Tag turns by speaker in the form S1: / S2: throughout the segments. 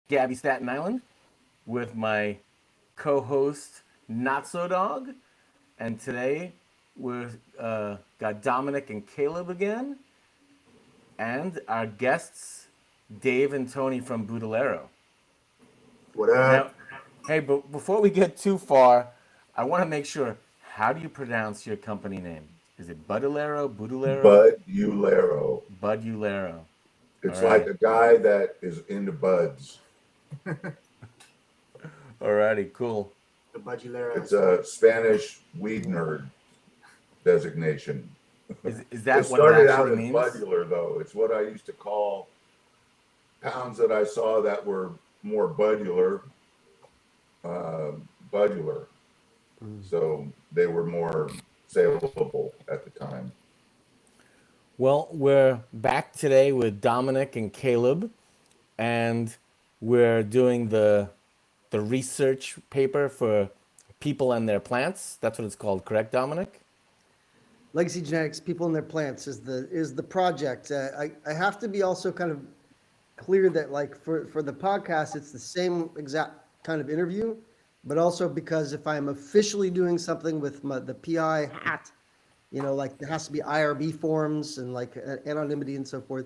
S1: Gabby Staten Island with my co-host Notsodog, and today we've got Dominic and Caleb again, and our guests Dave and Tony from Budularo.
S2: What
S1: Now,
S2: up?
S1: hey, but before we get too far, I want to make sure. How do you pronounce your company name? Is it Budularo, Budularo,
S2: Budularo.
S1: Budularo? All
S2: It's like
S1: right,
S2: a guy that is into buds.
S1: alrighty, cool.
S3: The Budularo.
S2: It's a Spanish weed nerd designation.
S1: Is
S2: It
S1: that what it
S2: started out
S1: actually
S2: as
S1: means?
S2: budular, though. It's what I used to call pounds that I saw that were more budular. Budular. So they were more saleable at the time.
S1: Well, we're back today with Dominic and Caleb, and we're doing the research paper for people and their plants. That's what it's called, correct, Dominic?
S4: Legacy Genetics, People and Their Plants is the project. I have to be also kind of clear that like for the podcast, it's the same exact kind of interview, but also because if I'm officially doing something with the PI hat, like there has to be IRB forms and like anonymity and so forth.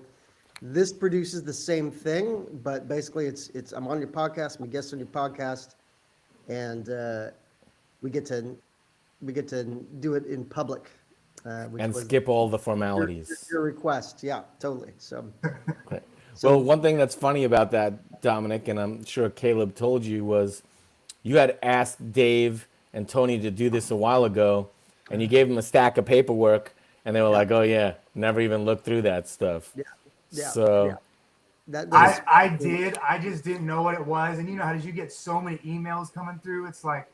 S4: This produces the same thing, but basically it's I'm on your podcast, I'm a guest on your podcast, and we get to do it in public. Which
S1: And
S4: was
S1: skip all the
S4: your,
S1: formalities.
S4: your request. Yeah, totally. So,
S1: Okay. Well, one thing that's funny about that, Dominic, and I'm sure Caleb told you, was you had asked Dave and Tony to do this a while ago, and you gave them a stack of paperwork, and they were like, "Oh yeah, never even looked through that stuff."
S4: yeah, yeah, yeah.
S1: So
S4: That is
S3: I did. I just didn't know what it was. And you know how did you get so many emails coming through? It's like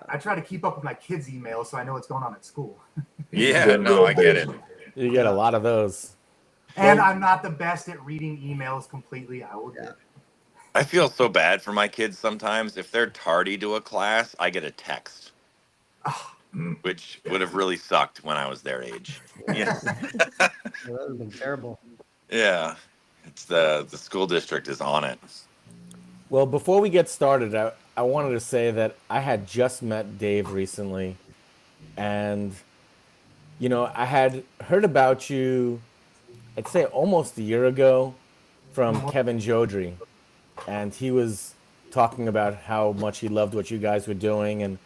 S3: I try to keep up with my kids' emails so I know what's going on at school.
S5: Yeah, no, I get it.
S1: you get a lot of those.
S3: And I'm not the best at reading emails completely. I will admit.
S5: I feel so bad for my kids sometimes. If they're tardy to a class, I get a text, which would have really sucked when I was their age. Yeah,
S4: that would have been terrible.
S5: yeah. It's the school district is on it.
S1: Well, before we get started, I wanted to say that I had just met Dave recently, and I had heard about you, I'd say almost a year ago, from Kevin Jodry, and he was talking about how much he loved what you guys were doing, and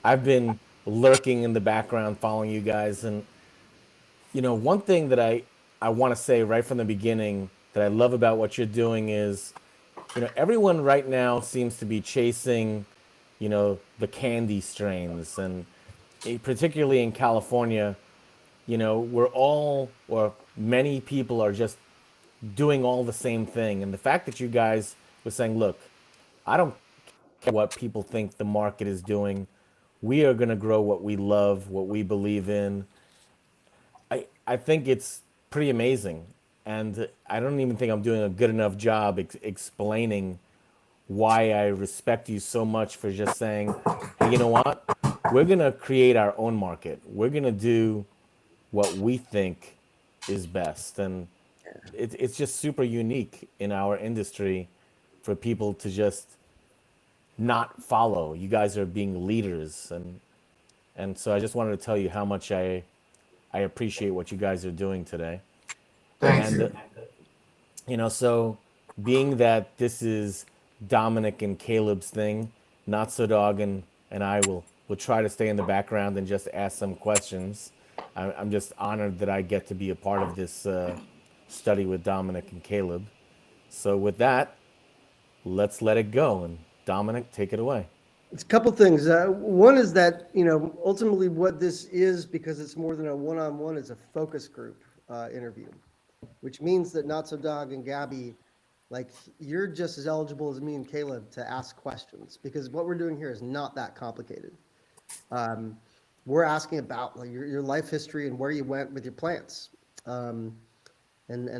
S1: I've been lurking in the background following you guys, and one thing that I want to say right from the beginning that I love about what you're doing is, everyone right now seems to be chasing, the candy strains, and particularly in California, we're all, or many people are just doing all the same thing. And the fact that you guys were saying, look, I don't care what people think the market is doing. We are going to grow what we love, what we believe in. I think it's pretty amazing. And I don't even think I'm doing a good enough job explaining why I respect you so much for just saying, hey, you know what? We're going to create our own market. We're going to do what we think is best. And it's just super unique in our industry for people to just not follow. You guys are being leaders. And so I just wanted to tell you how much I appreciate what you guys are doing today.
S3: Thanks.
S1: And, so being that this is Dominic and Caleb's thing, Notsodog and I will try to stay in the background and just ask some questions. I'm just honored that I get to be a part of this study with Dominic and Caleb. So with that, let's let it go. And Dominic, take it away.
S4: It's a couple things. One is that ultimately what this is, because it's more than a one-on-one, is a focus group interview, which means that Notsodog and Gabby, like, you're just as eligible as me and Caleb to ask questions, because what we're doing here is not that complicated. We're asking about like your life history and where you went with your plants, and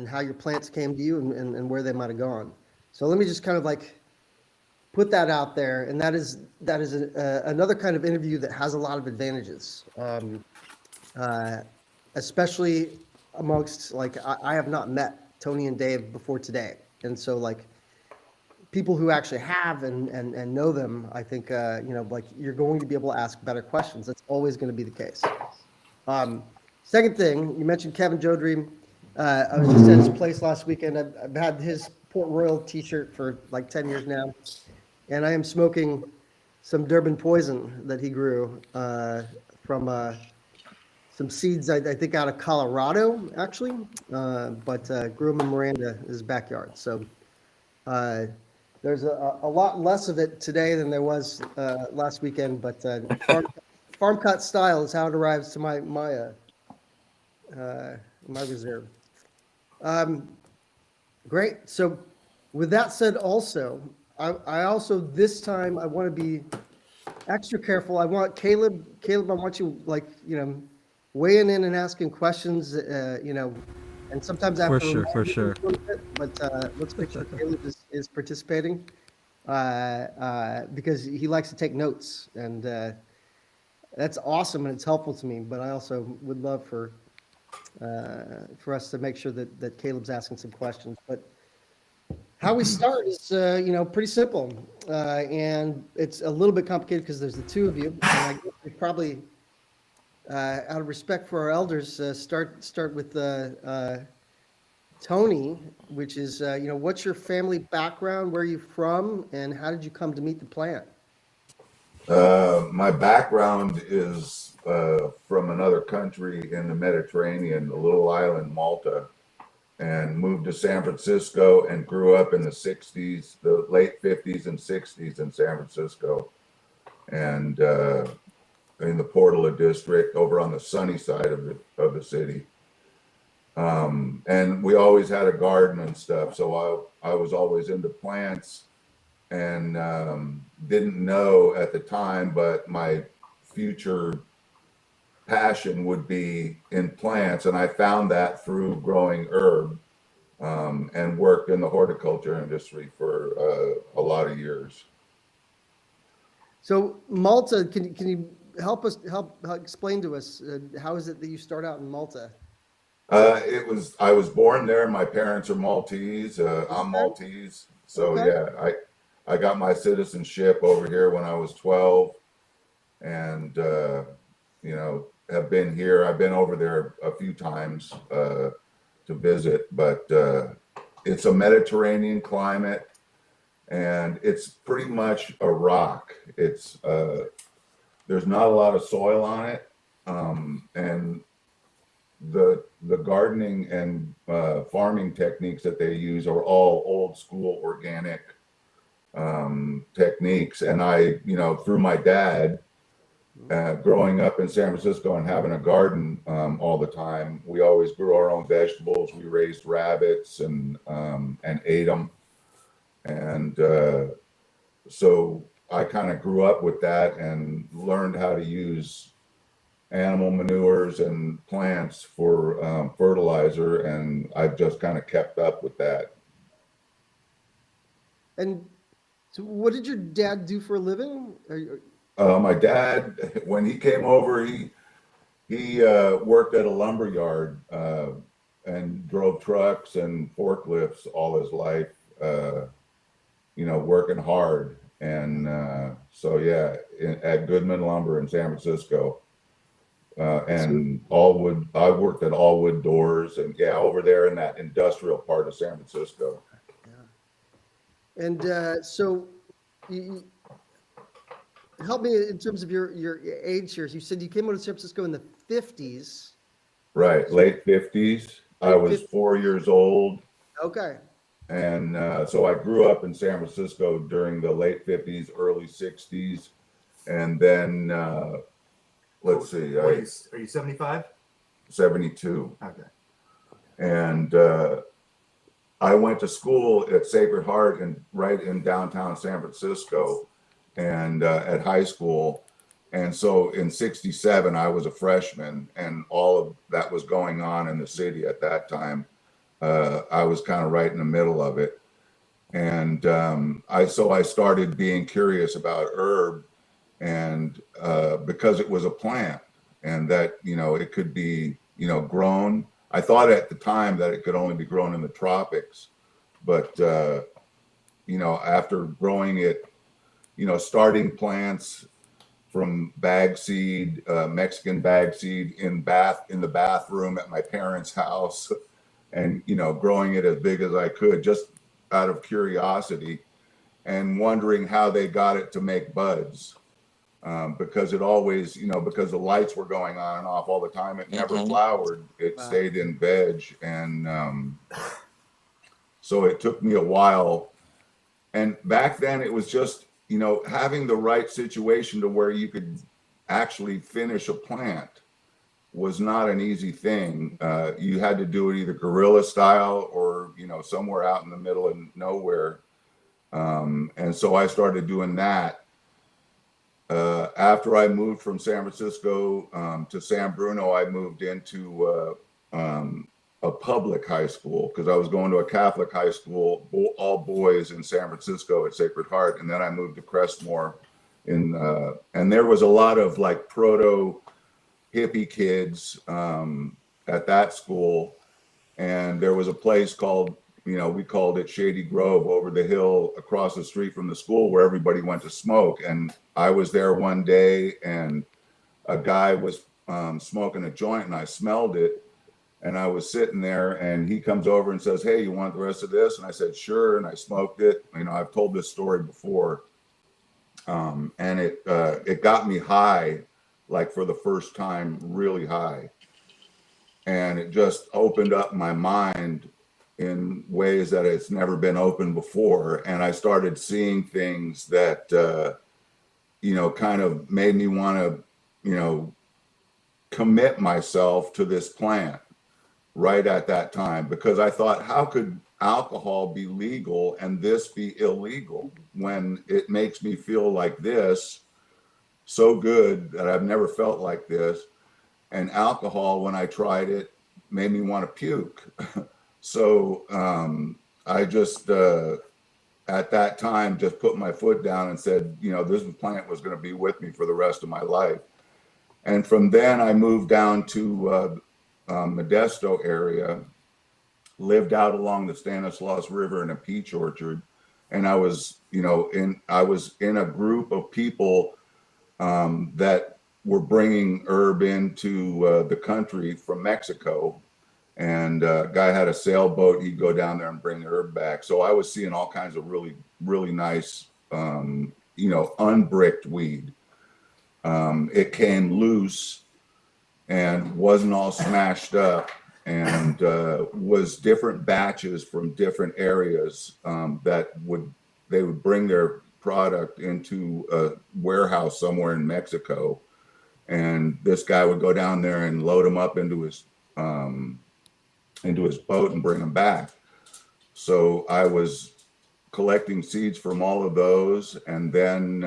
S4: how your plants came to you and where they might have gone. So let me just kind of like put that out there, and that is another kind of interview that has a lot of advantages, especially amongst like I have not met Tony and Dave before today, and so like people who actually have and know them, I think, like you're going to be able to ask better questions. That's always going to be the case. Second thing, you mentioned Kevin Joe Dream. I was just at his place last weekend. I've had his Port Royal t-shirt for like 10 years now. And I am smoking some Durban poison that he grew from some seeds, I think out of Colorado, actually, but grew them in Miranda, his backyard. So there's a lot less of it today than there was last weekend, but farm cut style is how it arrives to my reserve. Great. So with that said, also, I also this time I want to be extra careful. I want Caleb, I want you weighing in and asking questions, and sometimes after
S6: For sure.
S4: But let's make sure Caleb is participating because he likes to take notes, and that's awesome and it's helpful to me. But I also would love for us to make sure that Caleb's asking some questions. But how we start is pretty simple, and it's a little bit complicated because there's the two of you, and I guess we probably out of respect for our elders, start with Tony, which is what's your family background, where are you from, and how did you come to meet the plant?
S2: My background is from another country in the Mediterranean, the little island Malta, and moved to San Francisco and grew up in the 60s, the late 50s and 60s in San Francisco. And in the Portola district over on the sunny side of the city. And we always had a garden and stuff. So I was always into plants and didn't know at the time, but my future passion would be in plants. And I found that through growing herb and worked in the horticulture industry for a lot of years.
S4: So Malta, can you help explain to us how is it that you start out in Malta?
S2: I was born there. My parents are Maltese. I'm Maltese. So
S4: Okay.
S2: yeah, I got my citizenship over here when I was 12 and, have been here. I've been over there a few times to visit, but it's a Mediterranean climate and it's pretty much a rock. It's there's not a lot of soil on it, and the gardening and farming techniques that they use are all old school organic techniques. And I, through my dad, growing up in San Francisco and having a garden all the time, we always grew our own vegetables. We raised rabbits and ate them, and so I kind of grew up with that and learned how to use animal manures and plants for fertilizer, and I've just kind of kept up with that.
S4: And so what did your dad do for a living?
S2: My dad, when he came over, he worked at a lumber yard and drove trucks and forklifts all his life, working hard. And so, yeah, at Goodman Lumber in San Francisco. And Allwood, I worked at Allwood Doors, and yeah, over there in that industrial part of San Francisco.
S4: Yeah. And so you help me in terms of your age here. You said you came out of San Francisco in the 50s.
S2: Right, late 50s. I was 4 years old.
S4: Okay.
S2: And so I grew up in San Francisco during the late 50s, early 60s. And then, let's see.
S3: Are you 75?
S2: 72.
S3: Okay.
S2: And I went to school at Sacred Heart right in downtown San Francisco and at high school. And so in 67, I was a freshman, and all of that was going on in the city at that time. I was kind of right in the middle of it. And I started being curious about herb, and because it was a plant and that, it could be, grown. I thought at the time that it could only be grown in the tropics, but after growing it, starting plants from bag seed, Mexican bag seed in the bathroom at my parents' house, and growing it as big as I could just out of curiosity, and wondering how they got it to make buds. Because it always, because the lights were going on and off all the time, it never flowered. It stayed in veg. And so it took me a while. And back then it was just, having the right situation to where you could actually finish a plant was not an easy thing. You had to do it either guerrilla style or, somewhere out in the middle of nowhere. And so I started doing that. After I moved from San Francisco to San Bruno, I moved into a public high school because I was going to a Catholic high school, all boys in San Francisco at Sacred Heart. And then I moved to Crestmore and there was a lot of like proto hippie kids at that school. And there was a place called, we called it Shady Grove over the hill across the street from the school where everybody went to smoke. And I was there one day and a guy was smoking a joint and I smelled it. And I was sitting there and he comes over and says, "Hey, you want the rest of this?" And I said, "Sure." And I smoked it. I've told this story before. And it got me high, like for the first time, really high. And it just opened up my mind in ways that it's never been opened before. And I started seeing things that, kind of made me want to, commit myself to this plant right at that time, because I thought, how could alcohol be legal and this be illegal when it makes me feel like this so good that I've never felt like this. And alcohol, when I tried it, made me want to puke. So I just, at that time, just put my foot down and said, this plant was going to be with me for the rest of my life. And from then I moved down to Modesto area, lived out along the Stanislaus River in a peach orchard. And I was, I was in a group of people that were bringing herb into the country from Mexico. And guy had a sailboat. He'd go down there and bring herb back. So I was seeing all kinds of really, really nice, unbricked weed. It came loose and wasn't all smashed up, and was different batches from different areas that they would bring their product into a warehouse somewhere in Mexico. And this guy would go down there and load them up into his boat and bring them back. So I was collecting seeds from all of those and then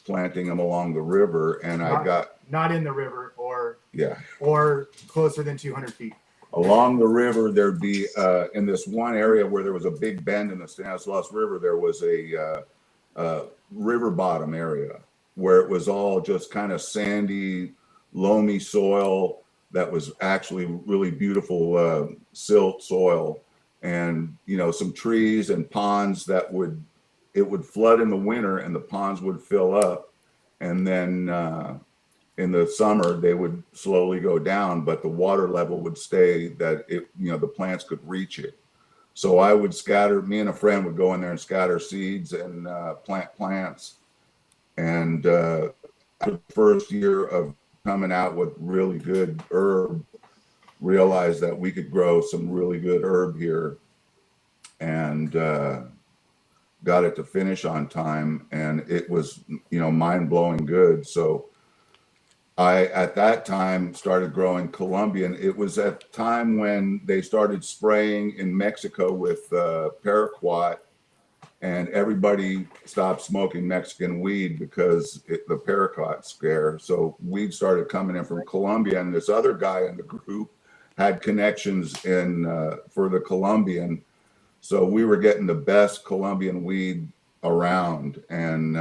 S2: planting them along the river. And
S3: not in the river
S2: or
S3: closer than 200 feet.
S2: Along the river, there'd be in this one area where there was a big bend in the Stanislaus River, there was a river bottom area where it was all just kind of sandy, loamy soil that was actually really beautiful silt soil, and some trees and ponds that it would flood in the winter and the ponds would fill up, and then in the summer they would slowly go down, but the water level would stay that the plants could reach it. So I would me and a friend would go in there and scatter seeds and plant plants. And the first year of coming out with really good herb, realized that we could grow some really good herb here, and got it to finish on time. And it was, mind-blowing good. So I, at that time, started growing Colombian. It was at the time when they started spraying in Mexico with paraquat, and everybody stopped smoking Mexican weed because the paraquat scare. So weed started coming in from Colombia, and this other guy in the group had connections for the Colombian. So we were getting the best Colombian weed around, and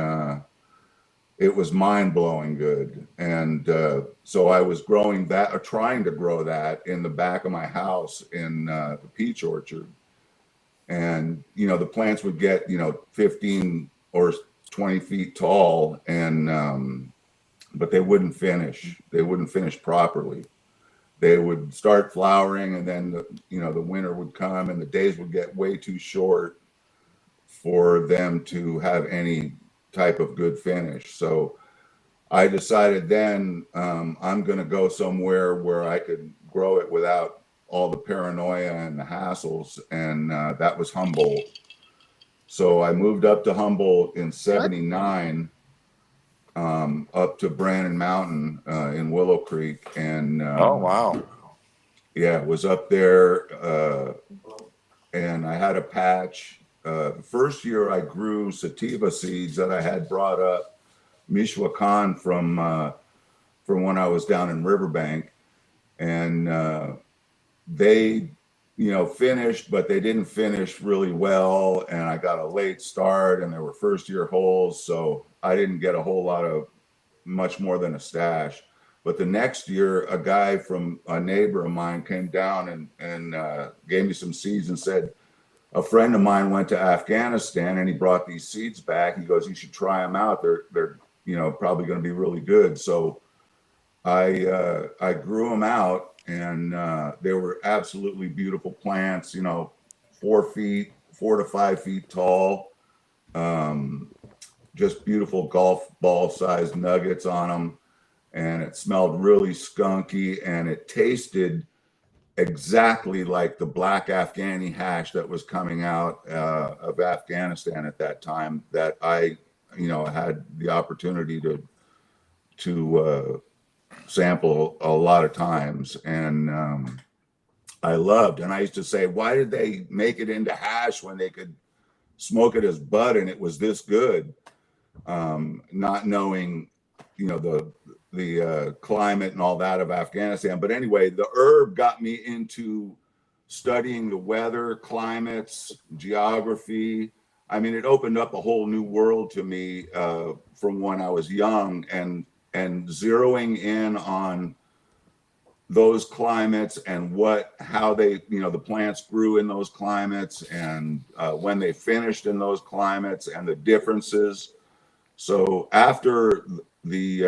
S2: it was mind-blowing good. And so I was growing that, or trying to grow that in the back of my house in the peach orchard. And, the plants would get, 15 or 20 feet tall, and, but they wouldn't finish. They wouldn't finish properly. They would start flowering, and then, the winter would come and the days would get way too short for them to have any type of good finish. So I decided then, I'm going to go somewhere where I could grow it without all the paranoia and the hassles, and that was Humboldt. So I moved up to Humboldt in '79, up to Brannon Mountain in Willow Creek, and
S5: Oh, wow.
S2: yeah, was up there, and I had a patch. The first year I grew sativa seeds that I had brought up Michoacan from when I was down in Riverbank, and they, finished, but they didn't finish really well, and I got a late start, and they were first year holes, so I didn't get a whole lot of much more than a stash. But the next year, a guy from a neighbor of mine came down and gave me some seeds and said, a friend of mine went to Afghanistan and he brought these seeds back. He goes, you should try them out. They're probably going to be really good. So I grew them out, and they were absolutely beautiful plants, 4 to 5 feet tall, just beautiful golf ball sized nuggets on them. And it smelled really skunky, and it tasted exactly like the black Afghani hash that was coming out of Afghanistan at that time, that I, had the opportunity to sample a lot of times, and I loved. And I used to say, why did they make it into hash when they could smoke it as bud and it was this good? Not knowing, the climate and all that of Afghanistan. But anyway, the herb got me into studying the weather, climates, geography. I mean, it opened up a whole new world to me from when I was young, and zeroing in on those climates and how they, the plants grew in those climates, and when they finished in those climates and the differences. So after the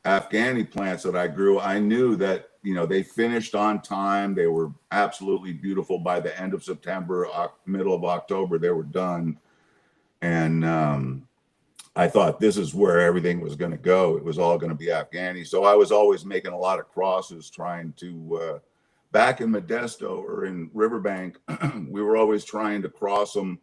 S2: Afghani plants that I grew, I knew that, they finished on time. They were absolutely beautiful. By the end of September, middle of October, they were done. And I thought this is where everything was going to go. It was all going to be Afghani. So I was always making a lot of crosses, trying to, back in Modesto or in Riverbank, we were always trying to cross them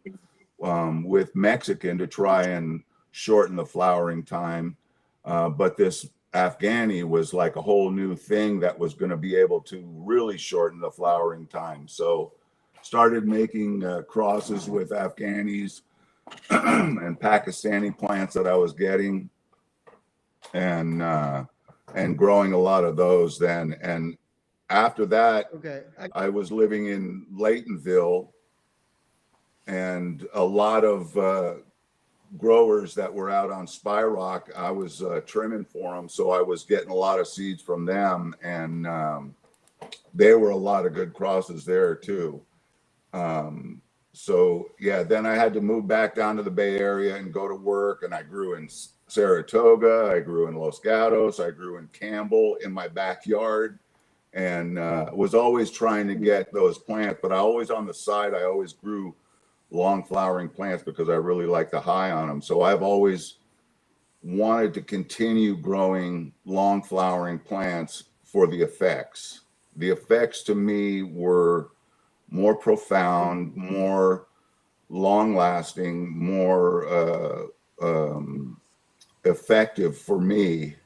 S2: with Mexican to try and shorten the flowering time. But this Afghani was like a whole new thing that was going to be able to really shorten the flowering time. So started making crosses with Afghanis and Pakistani plants that I was getting, and growing a lot of those then. And after that,
S4: Okay.
S2: I was living in Laytonville, and a lot of growers that were out on Spy Rock, I was trimming for them. So I was getting a lot of seeds from them, and there were a lot of good crosses there too. So yeah, then I had to move back down to the Bay Area and go to work, and I grew in Saratoga, I grew in Los Gatos, I grew in Campbell in my backyard, and was always trying to get those plants. But I always, on the side, I always grew long flowering plants because I really like the high on them. So I've always wanted to continue growing long flowering plants for the effects. The effects to me were more profound, more long lasting, more effective for me,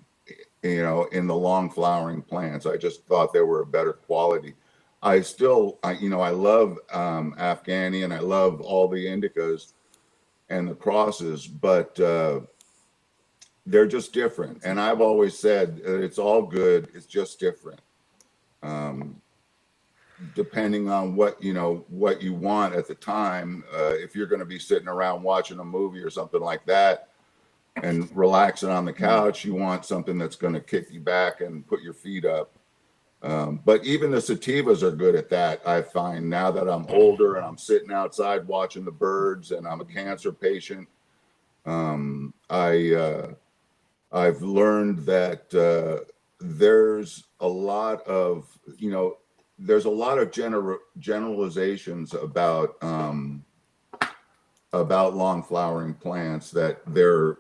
S2: in the long flowering plants. I just thought they were a better quality. I love Afghani, and I love all the indicas and the crosses, but they're just different. And I've always said it's all good. It's just different. Depending on what you want at the time. If you're going to be sitting around watching a movie or something like that and relaxing on the couch, you want something that's going to kick you back and put your feet up. But even the sativas are good at that. I find now that I'm older and I'm sitting outside watching the birds, and I'm a cancer patient. I've learned that there's a lot of, there's a lot of generalizations about long flowering plants, that they're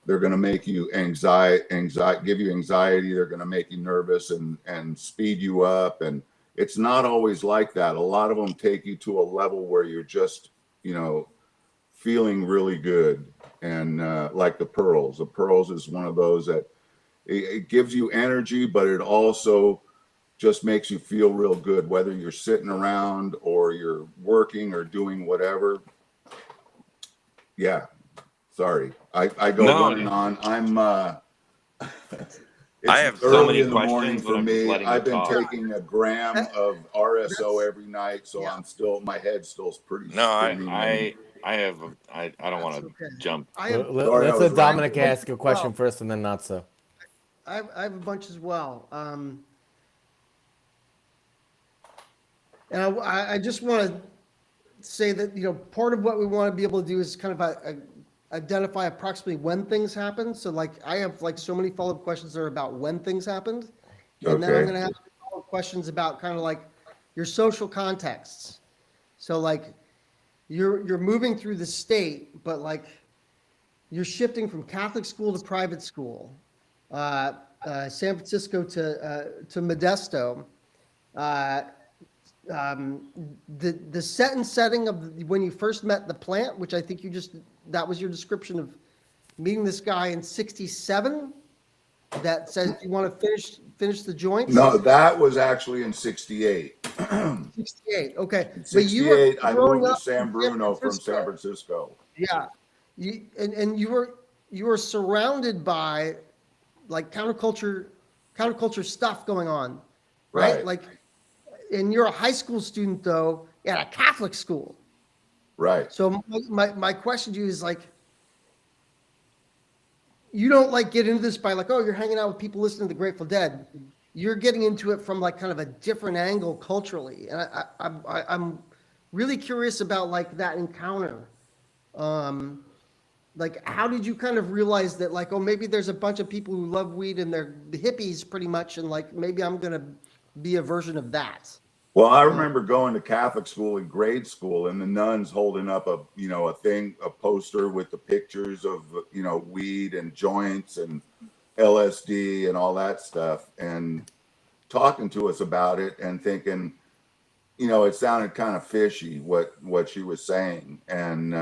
S2: going to make you give you anxiety. They're going to make you nervous and speed you up. And it's not always like that. A lot of them take you to a level where you're just, feeling really good. And like the pearls is one of those that it gives you energy, but it also just makes you feel real good, whether you're sitting around or you're working or doing whatever. Yeah. Sorry. I go running on. It's
S5: I have so
S2: early
S5: many
S2: in the morning
S5: questions, but
S2: for
S5: I'm just
S2: me.
S5: letting you
S2: I've been
S5: talk.
S2: taking a gram of RSO every night, so
S4: Yeah.
S2: my head's still pretty
S5: No,
S2: spinning.
S5: I don't want to
S4: okay.
S5: jump.
S4: I have,
S2: Sorry, I
S1: Let's
S2: was
S1: let Dominic
S2: rambling.
S1: ask a question first, and then not so.
S4: I have a bunch as well. And I just want to say that, part of what we want to be able to do is kind of identify approximately when things happen. So like, I have like so many follow-up questions that are about when things happened. And then I'm
S2: Okay.
S4: going to have follow-up questions about kind of like your social contexts. So like, you're moving through the state, but like, you're shifting from Catholic school to private school, San Francisco to Modesto. The set and setting of when you first met the plant, which I think that was your description of meeting this guy in '67 that says you want to finish the joints.
S2: No, that was actually in '68.
S4: '68. Okay.
S2: In
S4: But you were
S2: '68, I
S4: growing
S2: moved to
S4: up in
S2: San Bruno from
S4: Francisco.
S2: San Francisco.
S4: Yeah. And you were surrounded by like counterculture stuff going on, right?
S2: Right.
S4: Like, and you're a high school student though at a Catholic school.
S2: Right.
S4: So my question to you is like, you don't like get into this by like, oh, you're hanging out with people listening to the Grateful Dead. You're getting into it from like kind of a different angle culturally. And I'm really curious about like that encounter. Like, how did you kind of realize that like, oh, maybe there's a bunch of people who love weed and they're the hippies pretty much. And like, maybe I'm going to be a version of that.
S2: Well, I remember going to Catholic school in grade school, and the nuns holding up a poster with the pictures of, weed and joints and LSD and all that stuff, and talking to us about it and thinking, it sounded kind of fishy what she was saying. And,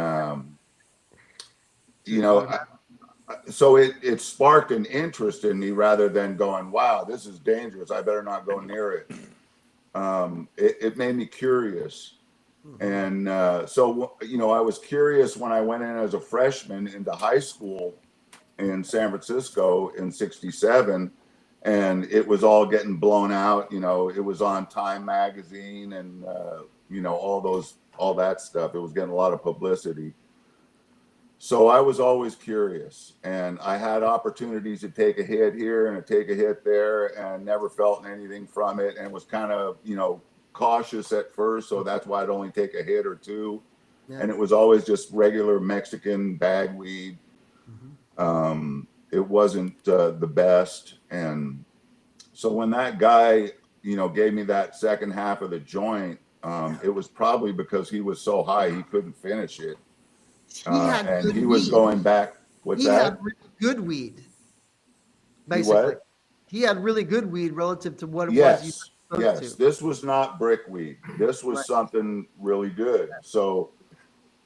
S2: so it sparked an interest in me rather than going, wow, this is dangerous. I better not go near it. It made me curious. And so, I was curious when I went in as a freshman into high school in San Francisco in '67, and it was all getting blown out. It was on Time magazine and, all that stuff. It was getting a lot of publicity. So I was always curious, and I had opportunities to take a hit here and to take a hit there, and never felt anything from it, and was kind of, cautious at first. So that's why I'd only take a hit or two.
S4: Yeah.
S2: And it was always just regular Mexican bag weed. It wasn't the best. And so when that guy, gave me that second half of the joint, it was probably because he was so high he couldn't finish it. And he was going back. What's that?
S4: He had really good weed. Basically,
S2: what?
S4: He had really good weed relative to what it was.
S2: Yes.
S4: You
S2: Yes.
S4: to.
S2: This was not brick weed. This was something really good. So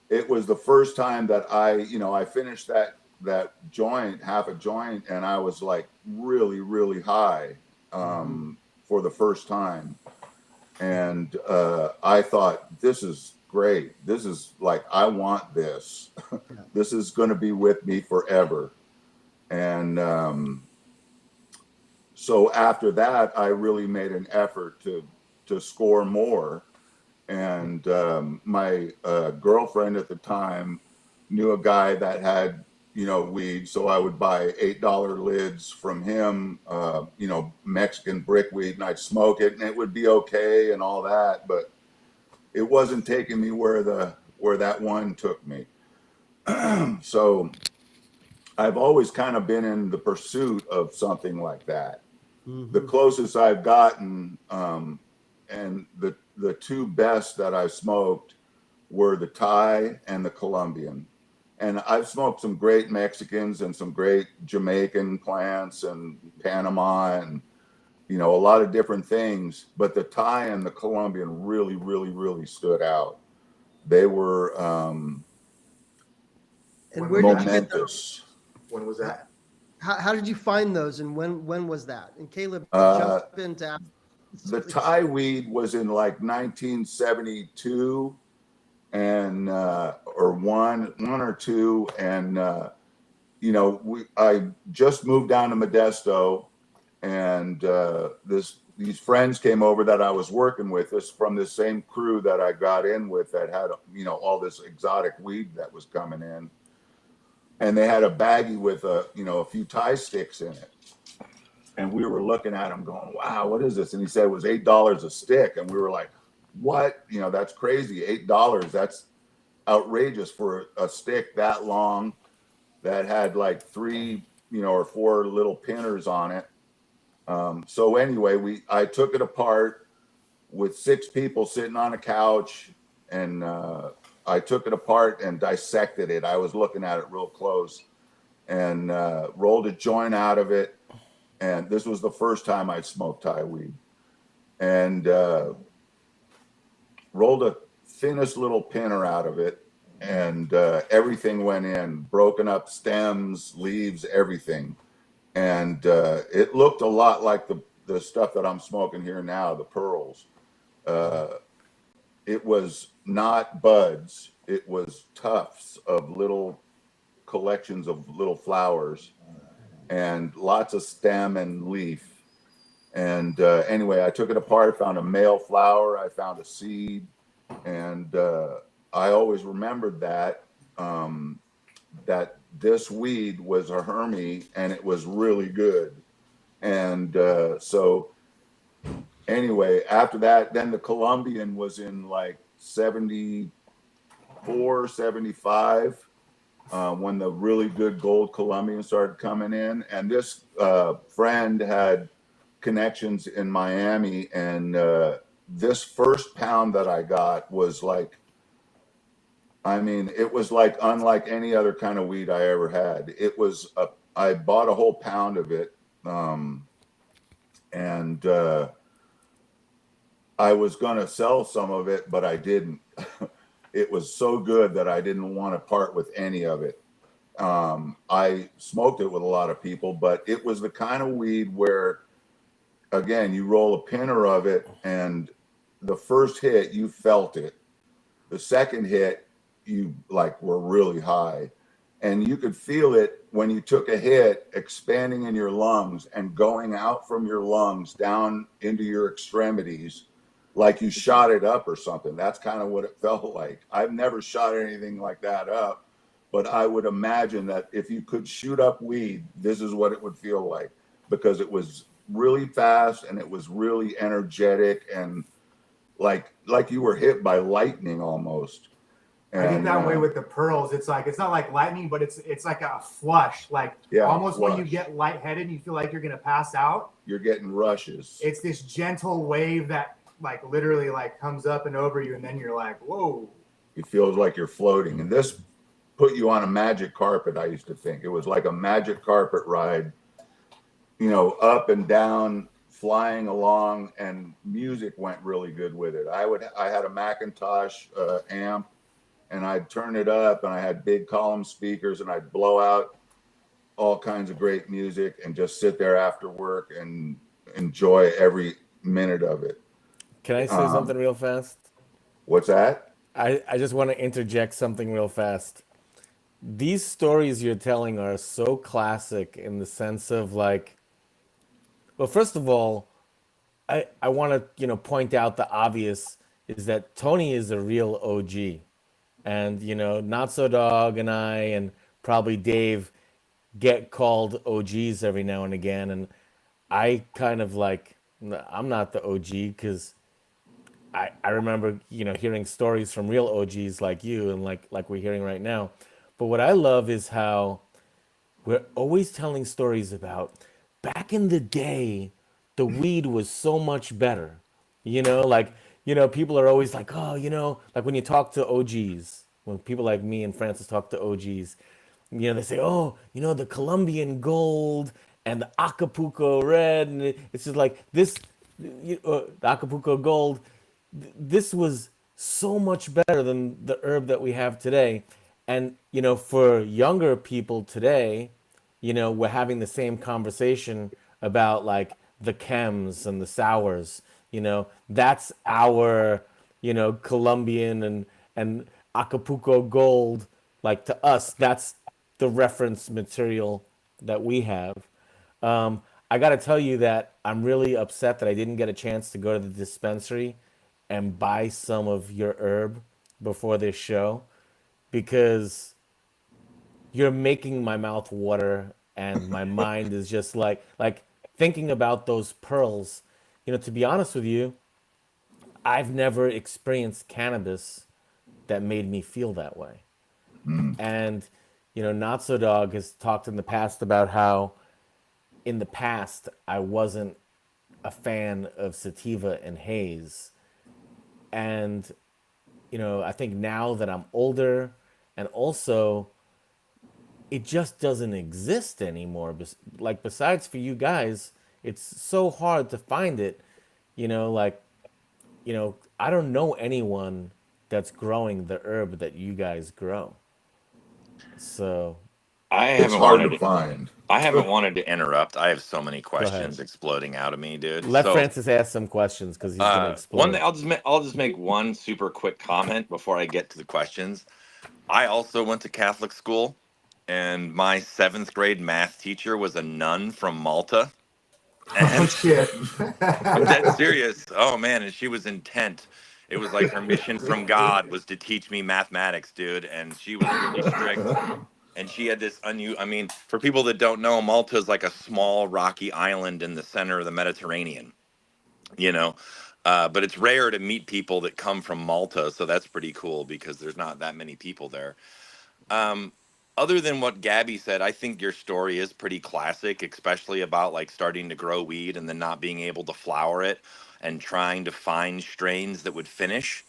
S2: it was the first time that I finished that joint, half a joint, and I was like really, really high for the first time. And I thought, this is great. This is like, I want this. This is going to be with me forever. And so after that, I really made an effort to score more. And my girlfriend at the time knew a guy that had, weed. So I would buy $8 lids from him, Mexican brick weed, and I'd smoke it, and it would be okay and all that, but it wasn't taking me where that one took me. So I've always kind of been in the pursuit of something like that. The closest I've gotten, and the two best that I smoked were the Thai and the Colombian. And I've smoked some great Mexicans and some great Jamaican plants and Panama and, a lot of different things. But the Thai and the Colombian really, really, really stood out. They were
S4: And where did you get those?
S2: momentous.
S3: When was that?
S4: How did you find those, and when was that? And Caleb,
S2: Uh,
S4: jump into
S2: The Thai weed was in like 1972 and or one or two, and I just moved down to Modesto, and these friends came over that I was working with, from this same crew that I got in with that had all this exotic weed that was coming in, and they had a baggie with a few Thai sticks in it. And we were looking at him going, wow, what is this? And he said it was $8 a stick. And we were like, what? That's crazy. $8. That's outrageous for a stick that long that had like 3, or 4 little pinners on it. So anyway, I took it apart with 6 people sitting on a couch, and I took it apart and dissected it. I was looking at it real close, and rolled a joint out of it. And this was the first time I'd smoked Thai weed, and rolled a thinnest little pinner out of it, and everything went in, broken up stems, leaves, everything. And it looked a lot like the stuff that I'm smoking here now, the pearls. It was not buds. It was tufts of little collections of little flowers, and lots of stem and leaf. And anyway, I took it apart, I found a male flower, I found a seed, and I always remembered that this weed was a Hermie, and it was really good. And so anyway, after that, then the Colombian was in like 74, 75. When the really good gold Colombian started coming in. And this friend had connections in Miami, and this first pound that I got was like, it was like unlike any other kind of weed I ever had. I bought a whole pound of it, and I was going to sell some of it, but I didn't. It was so good that I didn't want to part with any of it. I smoked it with a lot of people, but it was the kind of weed where, again, you roll a pinner of it, and the first hit, you felt it. The second hit, you were really high. And you could feel it when you took a hit expanding in your lungs and going out from your lungs down into your extremities, like you shot it up or something. That's kind of what it felt like. I've never shot anything like that up, but I would imagine that if you could shoot up weed, this is what it would feel like, because it was really fast and it was really energetic, and like you were hit by lightning almost. And,
S3: I get that way with the pearls. It's like, it's not like lightning, but it's like a flush, almost
S2: flush.
S3: When you get lightheaded and you feel like you're going to pass out.
S2: You're getting rushes.
S3: It's this gentle wave that literally comes up and over you, and then you're like, whoa.
S2: It feels like you're floating. And this put you on a magic carpet, I used to think. It was like a magic carpet ride, up and down, flying along, and music went really good with it. I had a Macintosh amp, and I'd turn it up, and I had big column speakers, and I'd blow out all kinds of great music and just sit there after work and enjoy every minute of it.
S1: Can I say something real fast?
S2: What's that?
S1: I just want to interject something real fast. These stories you're telling are so classic in the sense of well, first of all, I want to, point out the obvious is that Tony is a real OG. And, Notsodog and I, and probably Dave get called OGs every now and again, and I kind of like I'm not the OG because I remember hearing stories from real OGs like you and like we're hearing right now. But what I love is how we're always telling stories about back in the day, the weed was so much better. People are always like, oh, like when you talk to OGs, when people like me and Francis talk to OGs, they say, oh, the Colombian gold and the Acapulco red. And it's just like this, the Acapulco gold, this was so much better than the herb that we have today. And, for younger people today, we're having the same conversation about like the chems and the sours. That's our, Colombian and Acapulco gold. Like to us, that's the reference material that we have. I got to tell you that I'm really upset that I didn't get a chance to go to the dispensary and buy some of your herb before this show because you're making my mouth water and my mind is just like thinking about those pearls. To be honest with you, I've never experienced cannabis that made me feel that way. And Notsodog has talked in the past about how in the past I wasn't a fan of sativa and haze. And I think now that I'm older and also it just doesn't exist anymore. Like besides for you guys, it's so hard to find it. I don't know anyone that's growing the herb that you guys grow. So
S5: I
S2: It's
S5: haven't
S2: hard
S5: wanted
S2: to
S5: to,
S2: find.
S5: I haven't wanted to interrupt. I have so many
S1: go ahead.
S5: questions exploding out of me, dude.
S1: Let
S5: So,
S1: Francis ask some questions because he's gonna
S5: one
S1: explode.
S5: thing I'll just make one super quick comment before I get to the questions. I also went to Catholic school, and my seventh grade math teacher was a nun from Malta.
S3: Oh
S5: And
S3: shit.
S5: I'm dead serious. Oh man, and she was intent. It was like her mission from God was to teach me mathematics, dude. And she was really strict. And she had this I mean, for people that don't know, Malta is like a small rocky island in the center of the Mediterranean, you know. But it's rare to meet people that come from Malta, so that's pretty cool because there's not that many people there. Um, Other than what Gabby said, I think your story is pretty classic, especially about like starting to grow weed and then not being able to flower it and trying to find strains that would finish.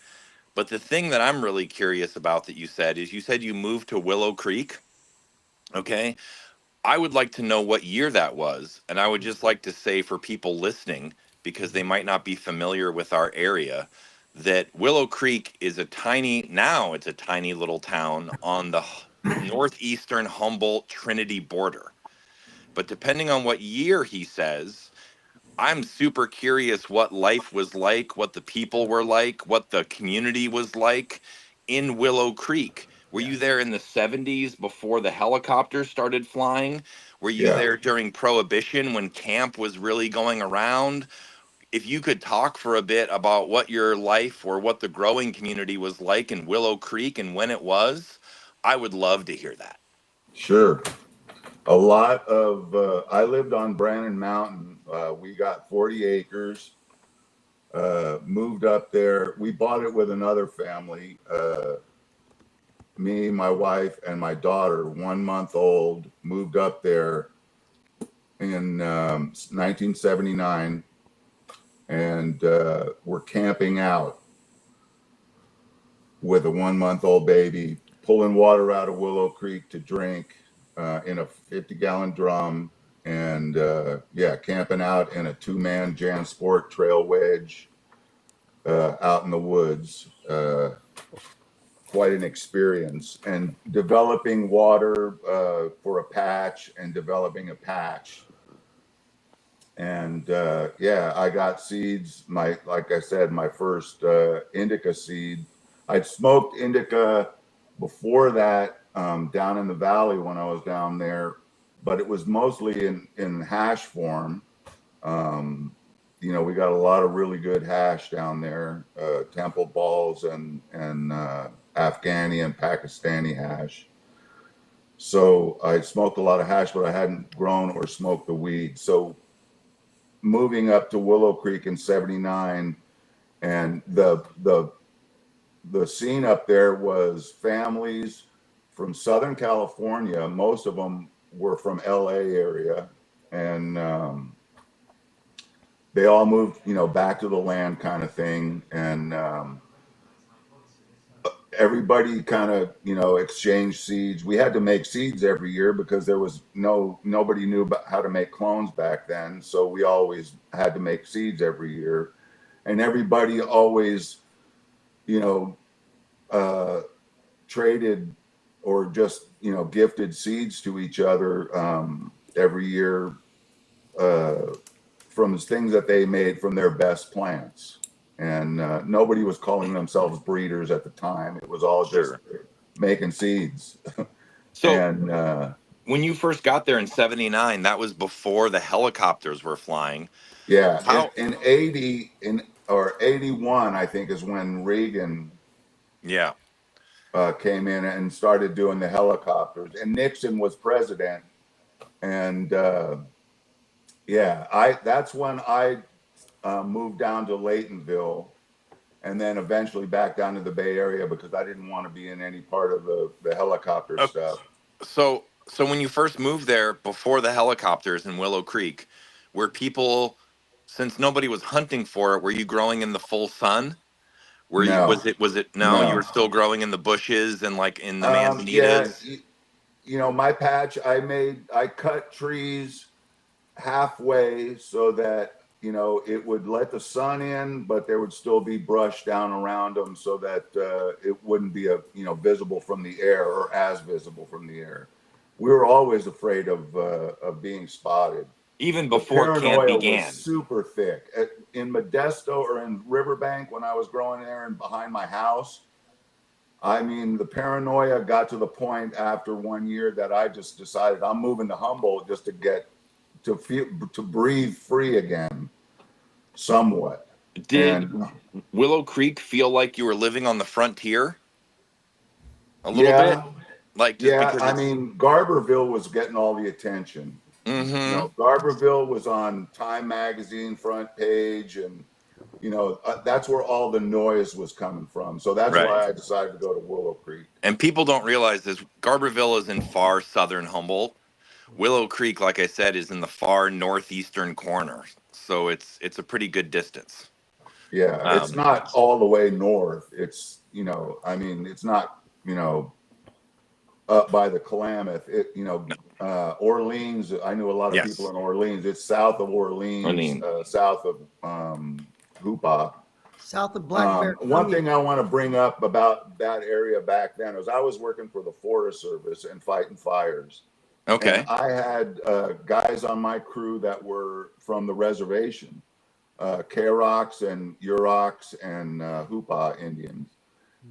S5: But the thing that I'm really curious about that you said you moved to Willow Creek. Okay. I would like to know what year that was. And I would just like to say for people listening, because they might not be familiar with our area, that Willow Creek is it's a tiny little town on the northeastern Humboldt Trinity border. But depending on what year he says, I'm super curious what life was like, what the people were like, what the community was like in Willow Creek. Were you there in the 70s before the helicopters started flying? Were you
S2: Yeah,
S5: there during Prohibition when camp was really going around? If you could talk for a bit about what your life or what the growing community was like in Willow Creek and when it was, I would love to hear that.
S2: sure. A lot of, I lived on Brannon Mountain. We got 40 acres, moved up there. We bought it with another family, me, my wife, and my daughter, 1 month old, moved up there in 1979 and we're camping out with a 1 month old baby, pulling water out of Willow Creek to drink in a 50-gallon drum, and yeah, camping out in a 2-man JanSport trail wedge out in the woods. Quite an experience, and developing water for a patch and developing a patch. And yeah, I got seeds. Like I said, my first indica seed. I'd smoked indica before that down in the valley when I was down there, but it was mostly in hash form. We got a lot of really good hash down there, Temple Balls and Afghani and Pakistani hash. So I smoked a lot of hash, but I hadn't grown or smoked the weed. So moving up to Willow Creek in '79, and the scene up there was families from Southern California. Most of them were from LA area, and they all moved, back to the land kind of thing. And everybody kind of, exchanged seeds. We had to make seeds every year because there was nobody knew about how to make clones back then. So we always had to make seeds every year, and everybody always, traded or just, gifted seeds to each other every year from things that they made from their best plants. And nobody was calling themselves breeders at the time. It was all just making seeds.
S5: So
S2: And
S5: when you first got there in '79, that was before the helicopters were flying.
S2: yeah,
S5: How?
S2: in 80 or 81, I think, is when Reagan
S5: Yeah.
S2: came in and started doing the helicopters, and Nixon was president. And that's when I moved down to Laytonville, and then eventually back down to the Bay Area because I didn't want to be in any part of the helicopter stuff.
S5: So when you first moved there before the helicopters in Willow Creek, were people, since nobody was hunting for it, were you growing in the full sun? Were you,
S2: No,
S5: was it, no, you
S2: no.
S5: were still growing in the bushes and like in the
S2: Yeah,
S5: manzanitas?
S2: my patch, I cut trees halfway so that, it would let the sun in, but there would still be brush down around them so that it wouldn't be visible from the air, or as visible from the air. We were always afraid of being spotted.
S5: Even
S2: The
S5: before camp
S2: paranoia was
S5: began.
S2: super thick. In Modesto or in Riverbank, when I was growing there and behind my house, I mean, the paranoia got to the point after 1 year that I just decided I'm moving to Humboldt just to get to breathe free again, somewhat.
S5: Did
S2: And
S5: Willow Creek feel like you were living on the frontier a little bit?
S2: yeah,
S5: Like just
S2: yeah.
S5: because
S2: I
S5: it's,
S2: mean, Garberville was getting all the attention.
S5: mm-hmm.
S2: Garberville was on Time Magazine front page, and that's where all the noise was coming from. So that's
S5: Right.
S2: why I decided to go to Willow Creek.
S5: And people don't realize this. Garberville is in far southern Humboldt. Willow Creek, like I said, is in the far northeastern corner. So it's a pretty good distance.
S2: Yeah, it's not all the way north. It's, I mean, it's not, up by the Klamath. Orleans, I knew a lot of
S5: Yes.
S2: people in Orleans. It's south of Orleans, south of Hoopa.
S4: South of Black Bear.
S2: One thing I want to bring up about that area back then is I was working for the Forest Service and fighting fires.
S5: Okay.
S2: And I had guys on my crew that were from the reservation, Karoks and Yurok and Hoopa Indians.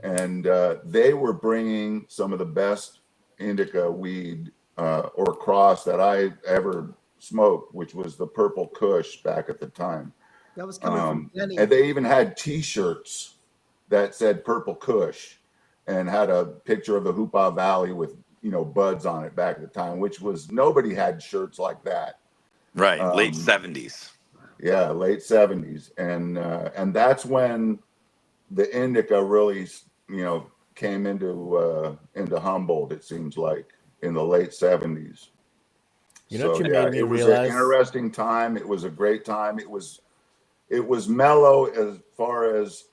S2: And they were bringing some of the best indica weed or cross that I ever smoked, which was the Purple Kush back at the time.
S4: That was coming from Denny.
S2: And they even had T-shirts that said Purple Kush and had a picture of the Hoopa Valley with buds on it back at the time, which was, nobody had shirts like that.
S5: Right, late '70s.
S2: Yeah, late '70s, and that's when the indica really, came into Humboldt. It seems like in the late '70s.
S1: What you
S2: yeah,
S1: made me
S2: it was
S1: realize?
S2: an interesting time. It was a great time. It was mellow as far as,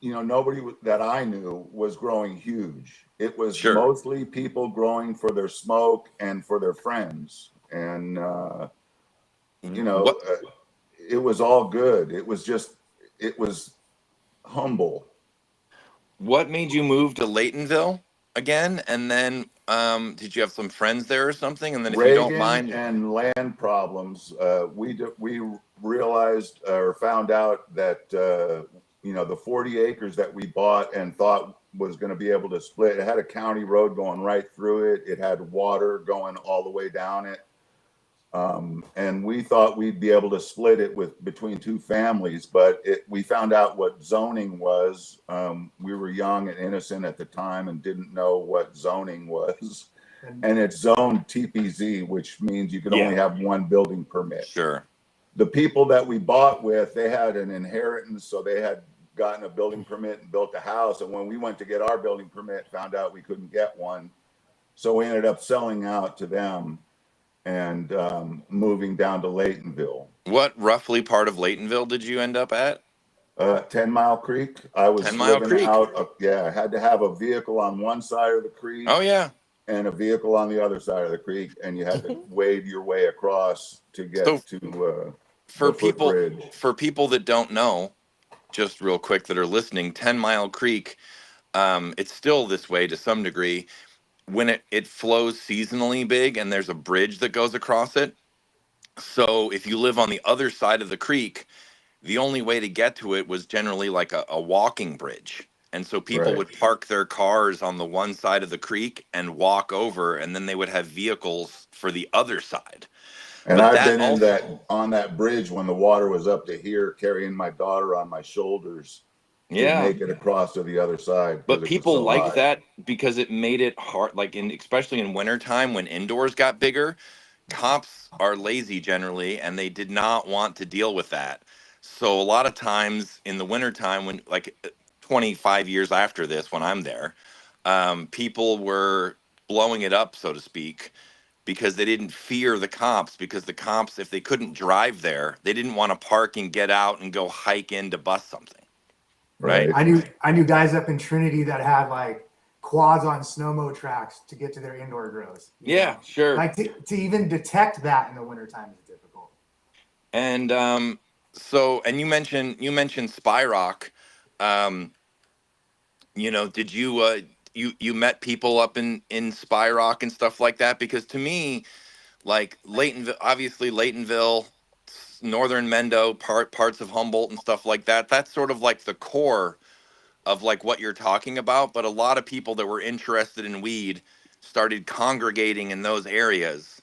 S2: nobody that I knew was growing huge. It was mostly people growing for their smoke and for their friends. And, it was all good. It was humble.
S5: What made you move to Laytonville again? And then did you have some friends there or something? And then if
S2: Reagan
S5: you don't mind.
S2: And land problems, we realized or found out that, the 40 acres that we bought and thought was going to be able to split, it had a county road going right through it. It had water going all the way down it. And we thought we'd be able to split it between two families, but we found out what zoning was. We were young and innocent at the time and didn't know what zoning was. and it's zoned TPZ, which means you can only
S5: Yeah.
S2: have one building permit.
S5: Sure.
S2: The people that we bought with, they had an inheritance, so they had gotten a building permit and built a house. And when we went to get our building permit, found out we couldn't get one. So we ended up selling out to them and moving down to Laytonville.
S5: What roughly part of Laytonville did you end up at?
S2: 10 Mile Creek. I was
S5: 10 Mile
S2: living
S5: Creek.
S2: out. Yeah, I had to have a vehicle on one side of the creek.
S5: Oh yeah.
S2: And a vehicle on the other side of the creek, and you had to wade your way across to get to
S5: for
S2: the
S5: people
S2: footbridge.
S5: for people that don't know, just real quick that are listening, 10 Mile Creek, it's still this way to some degree. When it flows seasonally big and there's a bridge that goes across it. So if you live on the other side of the creek, the only way to get to it was generally like a walking bridge. And so people would park their cars on the one side of the creek and walk over, and then they would have vehicles for the other side.
S2: And
S5: But
S2: I've been on that bridge when the water was up to here, carrying my daughter on my shoulders to make it across to the other side.
S5: But people like that because it made it hard, like especially in wintertime when indoors got bigger. Cops are lazy generally, and they did not want to deal with that. So a lot of times in the wintertime, when like 25 years after this, when I'm there, people were blowing it up, so to speak, because they didn't fear the cops, because the cops, if they couldn't drive there, they didn't want to park and get out and go hike in to bust something. Right.
S3: I knew guys up in Trinity that had like quads on snowmo tracks to get to their indoor grows.
S5: Yeah, sure.
S3: Like to even detect that in the wintertime is difficult.
S5: And so, and you mentioned Spy Rock. Did you met people up in Spy Rock and stuff like that? Because to me, like Laytonville, obviously Laytonville, Northern Mendo, parts of Humboldt and stuff like that, that's sort of like the core of like what you're talking about. But a lot of people that were interested in weed started congregating in those areas,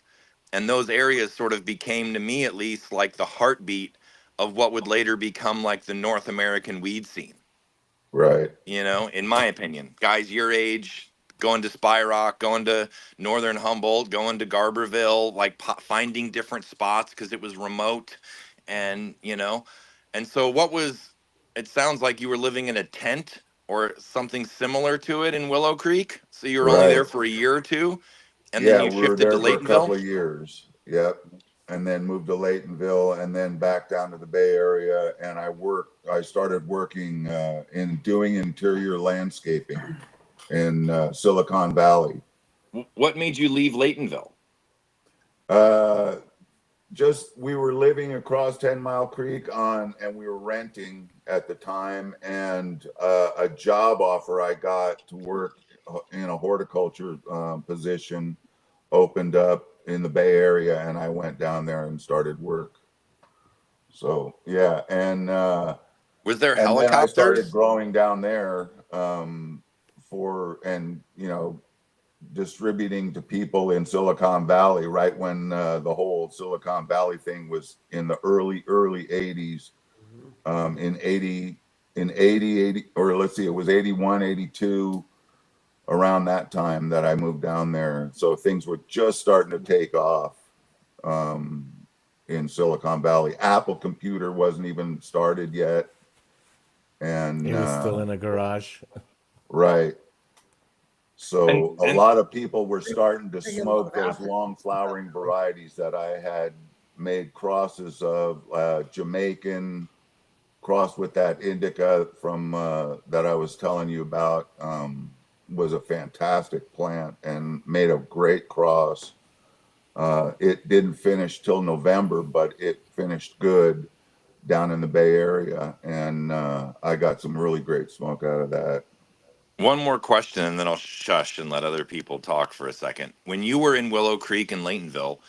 S5: and those areas sort of became, to me at least, like the heartbeat of what would later become like the North American weed scene.
S2: Right.
S5: In my opinion, guys your age going to Spy Rock, going to Northern Humboldt, going to Garberville, like finding different spots because it was remote. And so it sounds like you were living in a tent or something similar to it in Willow Creek. So you were only there for a year or two, and then you
S2: we were
S5: shifted to
S2: there for a couple
S5: Laytonville.
S2: of years. Yep. And then moved to Laytonville, and then back down to the Bay Area. And I started working in doing interior landscaping in Silicon Valley.
S5: What made you leave Laytonville?
S2: Just we were living across 10 Mile Creek and we were renting at the time, and a job offer I got to work in a horticulture position opened up in the Bay Area, and I went down there and started work. So yeah, and
S5: was there
S2: and
S5: helicopters?
S2: then I started growing down there distributing to people in Silicon Valley right when the whole Silicon Valley thing was in the early 80s. In 80, or let's see, it was 81, 82, around that time that I moved down there. So things were just starting to take off in Silicon Valley. Apple Computer wasn't even started yet. And
S1: It was still in a garage.
S2: Right. So a lot of people were starting to smoke those long flowering varieties that I had made crosses of, Jamaican crossed with that indica from that I was telling you about. Was a fantastic plant and made a great cross. It didn't finish till November, but it finished good down in the Bay Area, and I got some really great smoke out of that.
S5: One more question, and then I'll shush and let other people talk for a second. When you were in Willow Creek and Laytonville,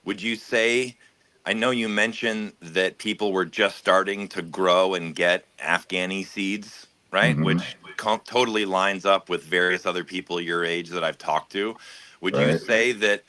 S5: would you say, I know you mentioned that people were just starting to grow and get Afghani seeds, right?
S2: Mm-hmm.
S5: Which totally lines up with various other people your age that I've talked to. Would you say that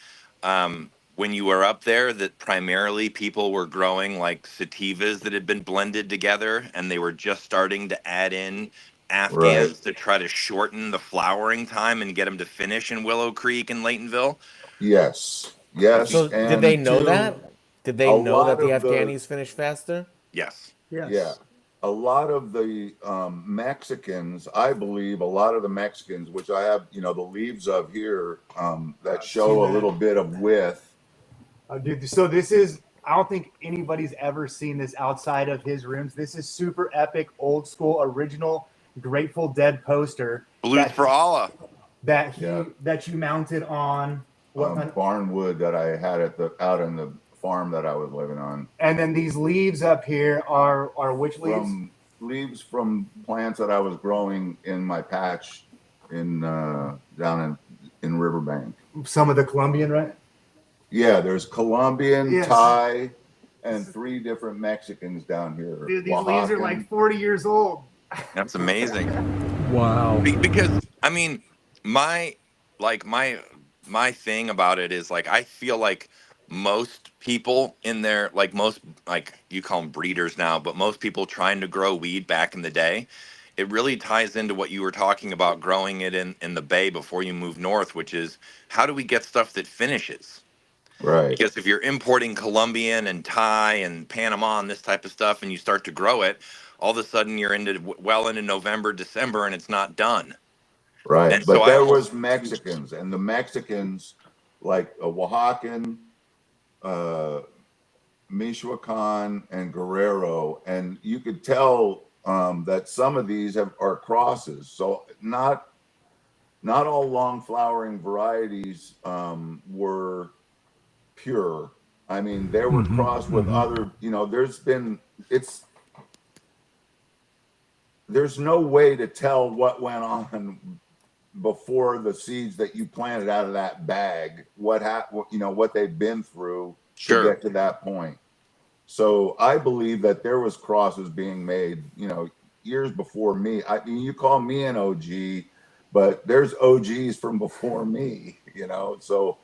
S5: when you were up there, that primarily people were growing like sativas that had been blended together, and they were just starting to add in Afghans to try to shorten the flowering time and get them to finish in Willow Creek and Laytonville.
S2: Yes, yes,
S1: So did they
S2: and
S1: know
S2: two,
S1: that? Did
S2: a
S1: they know that
S2: lot
S1: the
S2: of the
S1: Afghanis finish faster?
S5: Yes.
S4: Yes.
S2: yeah, a lot of the Mexicans, I believe, a lot of the Mexicans, which I have, the leaves of here that show a little bit of width.
S3: Dude, so this is, I don't think anybody's ever seen this outside of his rooms. This is super epic, old school, original Grateful Dead poster
S5: Blues for Allah.
S3: that
S2: Yeah.
S3: you mounted on what kind of,
S2: Barnwood that I had out in the farm that I was living on.
S3: and then these leaves up here are which leaves?
S2: From leaves from plants that I was growing in my patch in down in Riverbank.
S3: Some of the Colombian, right?
S2: Yeah, there's Colombian,
S3: Yes.
S2: Thai, and 3 different Mexicans down here.
S3: Dude, these leaves are like 40 years old.
S5: That's amazing.
S1: Wow.
S5: Because I mean, my thing about it is like I feel like most people in there, like most, like you call them breeders now, but most people trying to grow weed back in the day, it really ties into what you were talking about growing it in the Bay before you move north, which is how do we get stuff that finishes?
S2: Right.
S5: Because if you're importing Colombian and Thai and Panama and this type of stuff, and you start to grow it, all of a sudden you're into November, December, and it's not done.
S2: Right.
S5: And
S2: But
S5: so
S2: there was Mexicans, and the Mexicans, like Oaxacan, Michoacan, and Guerrero, and you could tell that some of these are crosses. So not all long flowering varieties were pure. I mean, they were crossed with other, there's no way to tell what went on before the seeds that you planted out of that bag, what they've been through to get to that point. So I believe that there was crosses being made, years before me. I mean, you call me an OG, but there's OGs from before me, so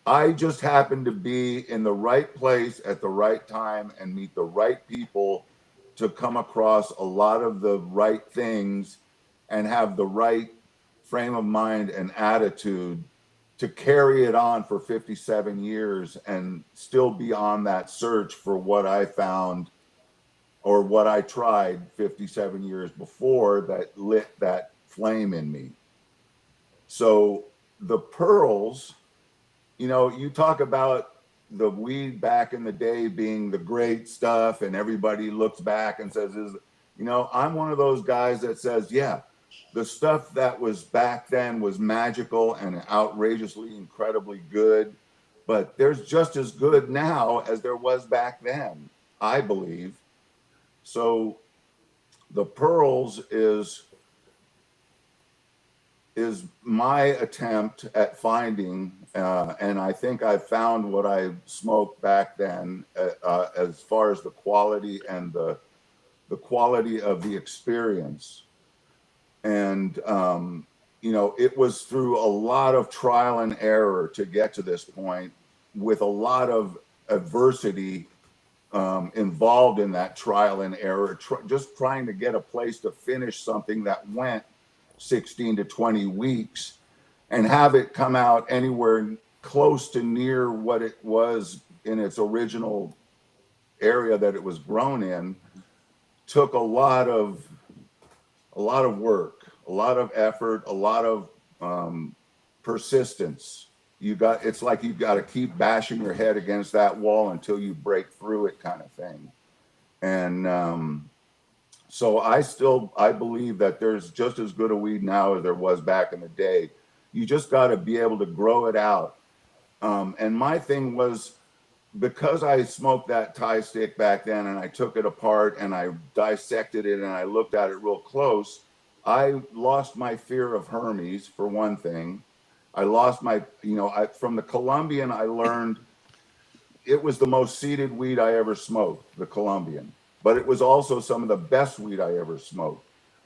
S2: I just happened to be in the right place at the right time and meet the right people to come across a lot of the right things and have the right frame of mind and attitude to carry it on for 57 years and still be on that search for what I found or what I tried 57 years before that lit that flame in me. So the pearls, you talk about the weed back in the day being the great stuff and everybody looks back and says, I'm one of those guys that says, yeah, the stuff that was back then was magical and outrageously incredibly good, but there's just as good now as there was back then, I believe. So the pearls is my attempt at finding, and I think I found what I smoked back then as far as the quality and the quality of the experience. And, it was through a lot of trial and error to get to this point with a lot of adversity involved in that trial and error, just trying to get a place to finish something that went 16 to 20 weeks and have it come out anywhere close to near what it was in its original area that it was grown in took a lot of work, a lot of effort, a lot of persistence. It's like you've got to keep bashing your head against that wall until you break through it, kind of thing. And so I believe that there's just as good a weed now as there was back in the day. You just got to be able to grow it out. And my thing was, because I smoked that Thai stick back then and I took it apart and I dissected it and I looked at it real close, I lost my fear of Hermes, for one thing. I lost my, from the Colombian, I learned it was the most seeded weed I ever smoked, the Colombian. But it was also some of the best weed I ever smoked.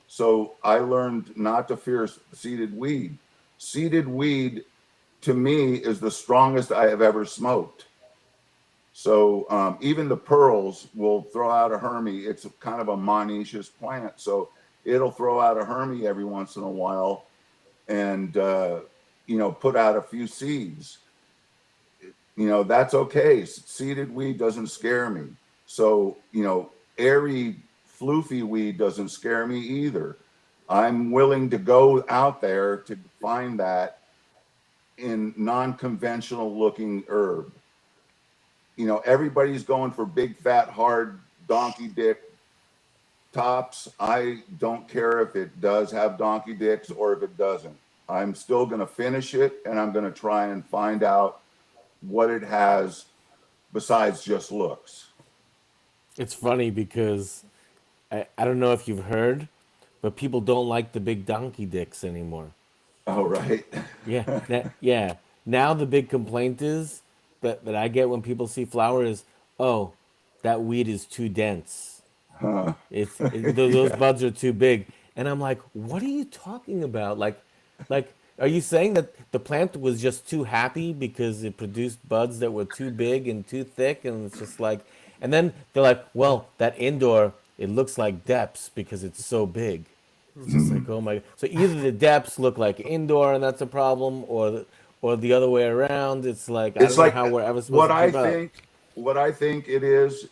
S2: So I learned not to fear seeded weed. Seeded weed, to me, is the strongest I have ever smoked. So even the pearls will throw out a Hermie. It's kind of a monoecious plant. So it'll throw out a Hermie every once in a while and, put out a few seeds. That's okay. Seeded weed doesn't scare me. So, airy, floofy weed doesn't scare me either. I'm willing to go out there to find that in non-conventional looking herb. Everybody's going for big, fat, hard donkey dick tops. I don't care if it does have donkey dicks or if it doesn't. I'm still going to finish it, and I'm going to try and find out what it has besides just looks.
S1: It's funny because I don't know if you've heard, but people don't like the big donkey dicks anymore.
S2: Oh, right.
S1: Yeah. Now the big complaint is that I get when people see flower is, oh, that weed is too dense.
S2: Huh.
S1: Those buds are too big, and I'm like, what are you talking about? Like, are you saying that the plant was just too happy because it produced buds that were too big and too thick, and it's just like, and then they're like, well, that indoor, it looks like depths because it's so big. It's just like, oh my! So either the depths look like indoor, and that's a problem, or the other way around. It's like I
S2: It's
S1: don't
S2: like
S1: know how we're ever supposed
S2: what
S1: to
S2: I
S1: keep up.
S2: think. What I think it is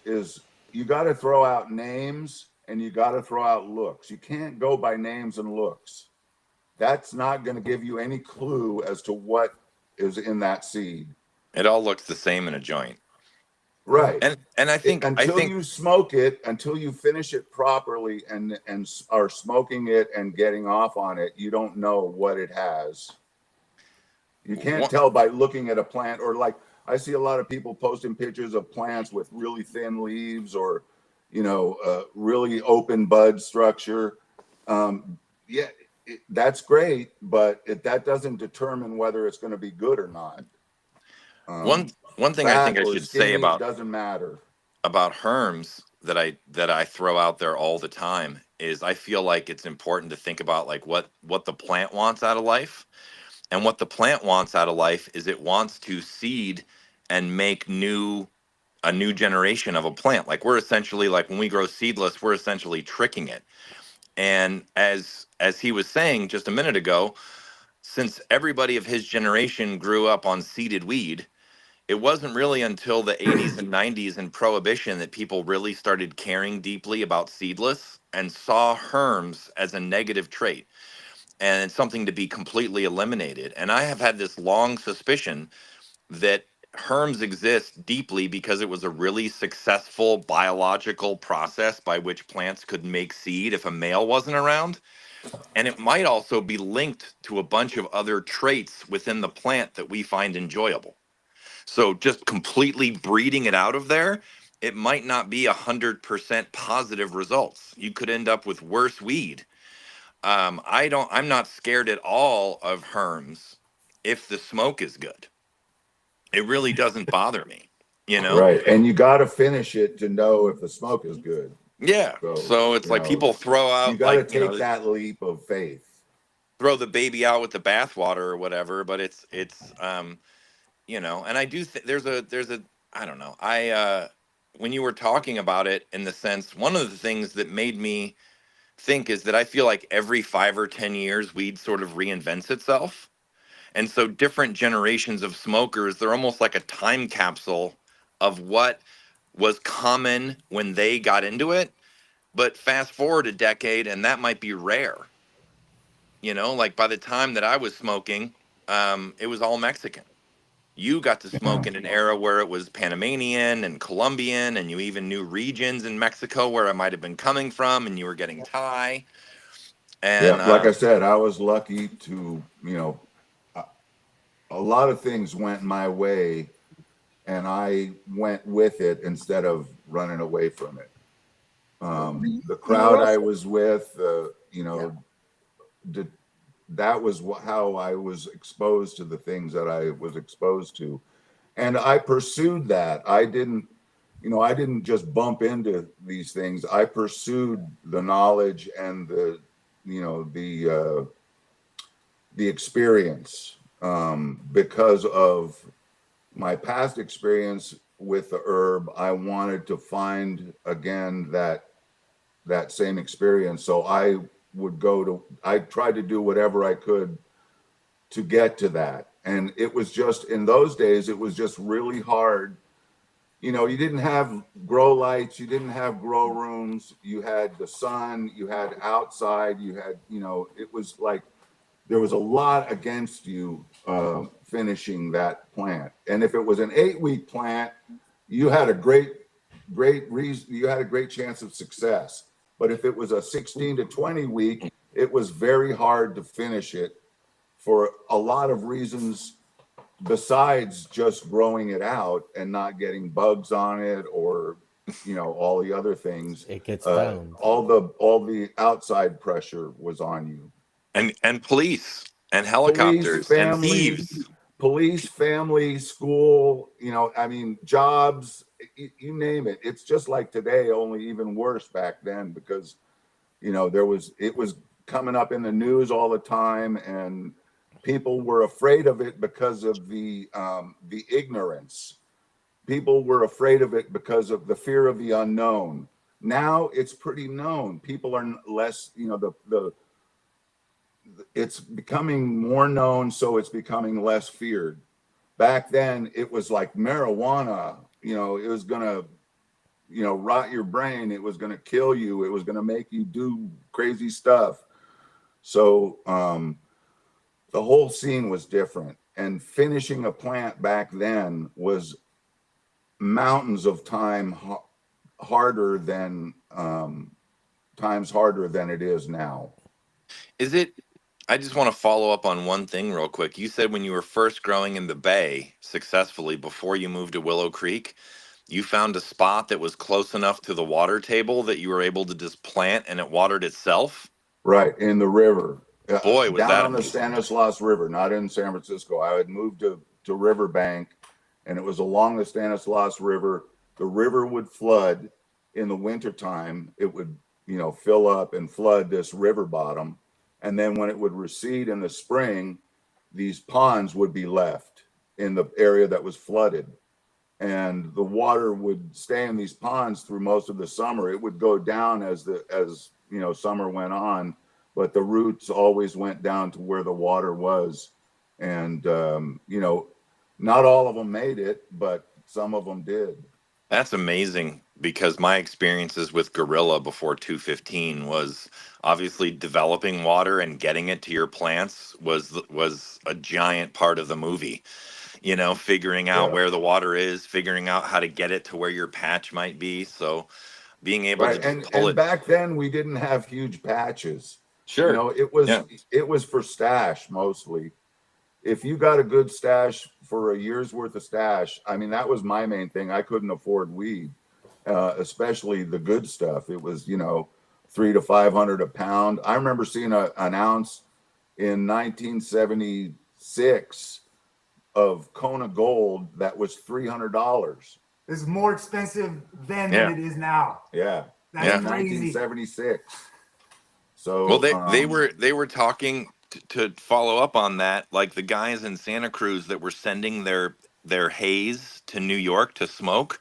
S2: you got to throw out names and you got to throw out looks. You can't go by names and looks. That's not going to give you any clue as to what is in that seed.
S5: It all looks the same in a joint.
S2: Right.
S5: And I think
S2: Until you smoke it, until you finish it properly and are smoking it and getting off on it, you don't know what it has. You can't tell by looking at a plant, or like I see a lot of people posting pictures of plants with really thin leaves or, really open bud structure. That's great, but that doesn't determine whether it's going to be good or not.
S5: One thing I think I should say about
S2: doesn't matter
S5: about Herms that I throw out there all the time is I feel like it's important to think about like what the plant wants out of life. And what the plant wants out of life is it wants to seed and make a new generation of a plant. Like we're essentially, like when we grow seedless, we're essentially tricking it. And as he was saying just a minute ago, since everybody of his generation grew up on seeded weed, it wasn't really until the 80s and 90s and prohibition that people really started caring deeply about seedless and saw Herms as a negative trait and it's something to be completely eliminated. And I have had this long suspicion that Herms exist deeply because it was a really successful biological process by which plants could make seed if a male wasn't around. And it might also be linked to a bunch of other traits within the plant that we find enjoyable. So just completely breeding it out of there, it might not be 100% positive results. You could end up with worse weed. I'm not scared at all of Herms if the smoke is good. It really doesn't bother me,
S2: Right. And you got to finish it to know if the smoke is good.
S5: Yeah. So it's like people throw out,
S2: you got to take that leap of faith.
S5: Throw the baby out with the bathwater or whatever, but it's and I do there's a I don't know. When you were talking about it in the sense, one of the things that made me think is that I feel like every 5 or 10 years weed sort of reinvents itself. And so different generations of smokers, they're almost like a time capsule of what was common when they got into it. But fast forward a decade and that might be rare. Like by the time that I was smoking, it was all Mexican. You got to smoke in an era where it was Panamanian and Colombian, and you even knew regions in Mexico where I might have been coming from, and you were getting Thai. And
S2: like I said, I was lucky to, a lot of things went my way, and I went with it instead of running away from it. The crowd I was with, that was how I was exposed to the things that I was exposed to. And I pursued that. I didn't just bump into these things. I pursued the knowledge and the experience because of my past experience with the herb. I wanted to find again that same experience. So I I tried to do whatever I could to get to that. And it was just, in those days, it was just really hard. You know, you didn't have grow lights, you didn't have grow rooms, you had the sun, you had outside, you had, you know, it was like, there was a lot against you finishing that plant. And if it was an 8-week plant, you had a great reason, you had a great chance of success. But if it was a 16 to 20 week, it was very hard to finish it for a lot of reasons besides just growing it out and not getting bugs on it, or, you know, all the other things.
S1: It gets found.
S2: All the outside pressure was on you.
S5: And police and helicopters and thieves.
S2: Police, family, school, you know, I mean, jobs, you name it. It's just like today, only even worse back then, because, you know, it was coming up in the news all the time, and people were afraid of it because of the ignorance. People were afraid of it because of the fear of the unknown. Now it's pretty known. People are less, you know, it's becoming more known, so it's becoming less feared. Back then, it was like marijuana. You know, it was gonna, you know, rot your brain. It was gonna kill you. It was gonna make you do crazy stuff. So the whole scene was different. And finishing a plant back then was mountains of time harder than it is now.
S5: Is it? I just want to follow up on one thing real quick. You said when you were first growing in the Bay successfully before you moved to Willow Creek, you found a spot that was close enough to the water table that you were able to just plant and it watered itself?
S2: Right, in the river.
S5: Boy, was
S2: down
S5: that
S2: on the Stanislaus River, not in San Francisco. I had moved to Riverbank, and it was along the Stanislaus River. The river would flood in the wintertime. It would, you know, fill up and flood this river bottom. And then when it would recede in the spring, these ponds would be left in the area that was flooded. And the water would stay in these ponds through most of the summer. It would go down as you know, summer went on, but the roots always went down to where the water was. And, you know, not all of them made it, but some of them did.
S5: That's amazing, because my experiences with Gorilla before 215 was obviously developing water and getting it to your plants was a giant part of the movie. You know, figuring out where the water is, figuring out how to get it to where your patch might be. So being able to just pull it.
S2: Back then we didn't have huge patches.
S5: Sure.
S2: You know, it was for stash mostly. If you got a good stash for a year's worth of stash, I mean, that was my main thing. I couldn't afford weed, especially the good stuff. It was, you know, $300 to $500 a pound. I remember seeing an ounce in 1976 of Kona Gold that was $300.
S3: This is more expensive then than it is now.
S2: Yeah,
S3: that's crazy.
S2: 1976. So
S5: well, they were talking to follow up on that, like the guys in Santa Cruz that were sending their haze to New York to smoke.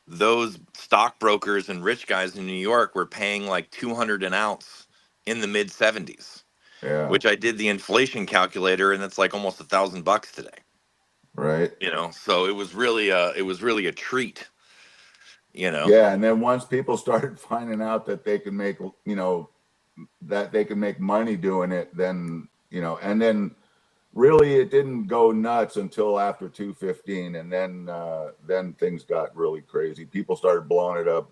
S5: Those stockbrokers and rich guys in New York were paying like $200 an ounce in the mid 70s.
S2: Yeah.
S5: Which I did the inflation calculator, and it's like almost $1,000 today.
S2: Right.
S5: You know, so it was really a treat. You know.
S2: Yeah, and then once people started finding out that they could make, you know, that they could make money doing it, then, you know, and then really it didn't go nuts until after 215, and then things got really crazy. People started blowing it up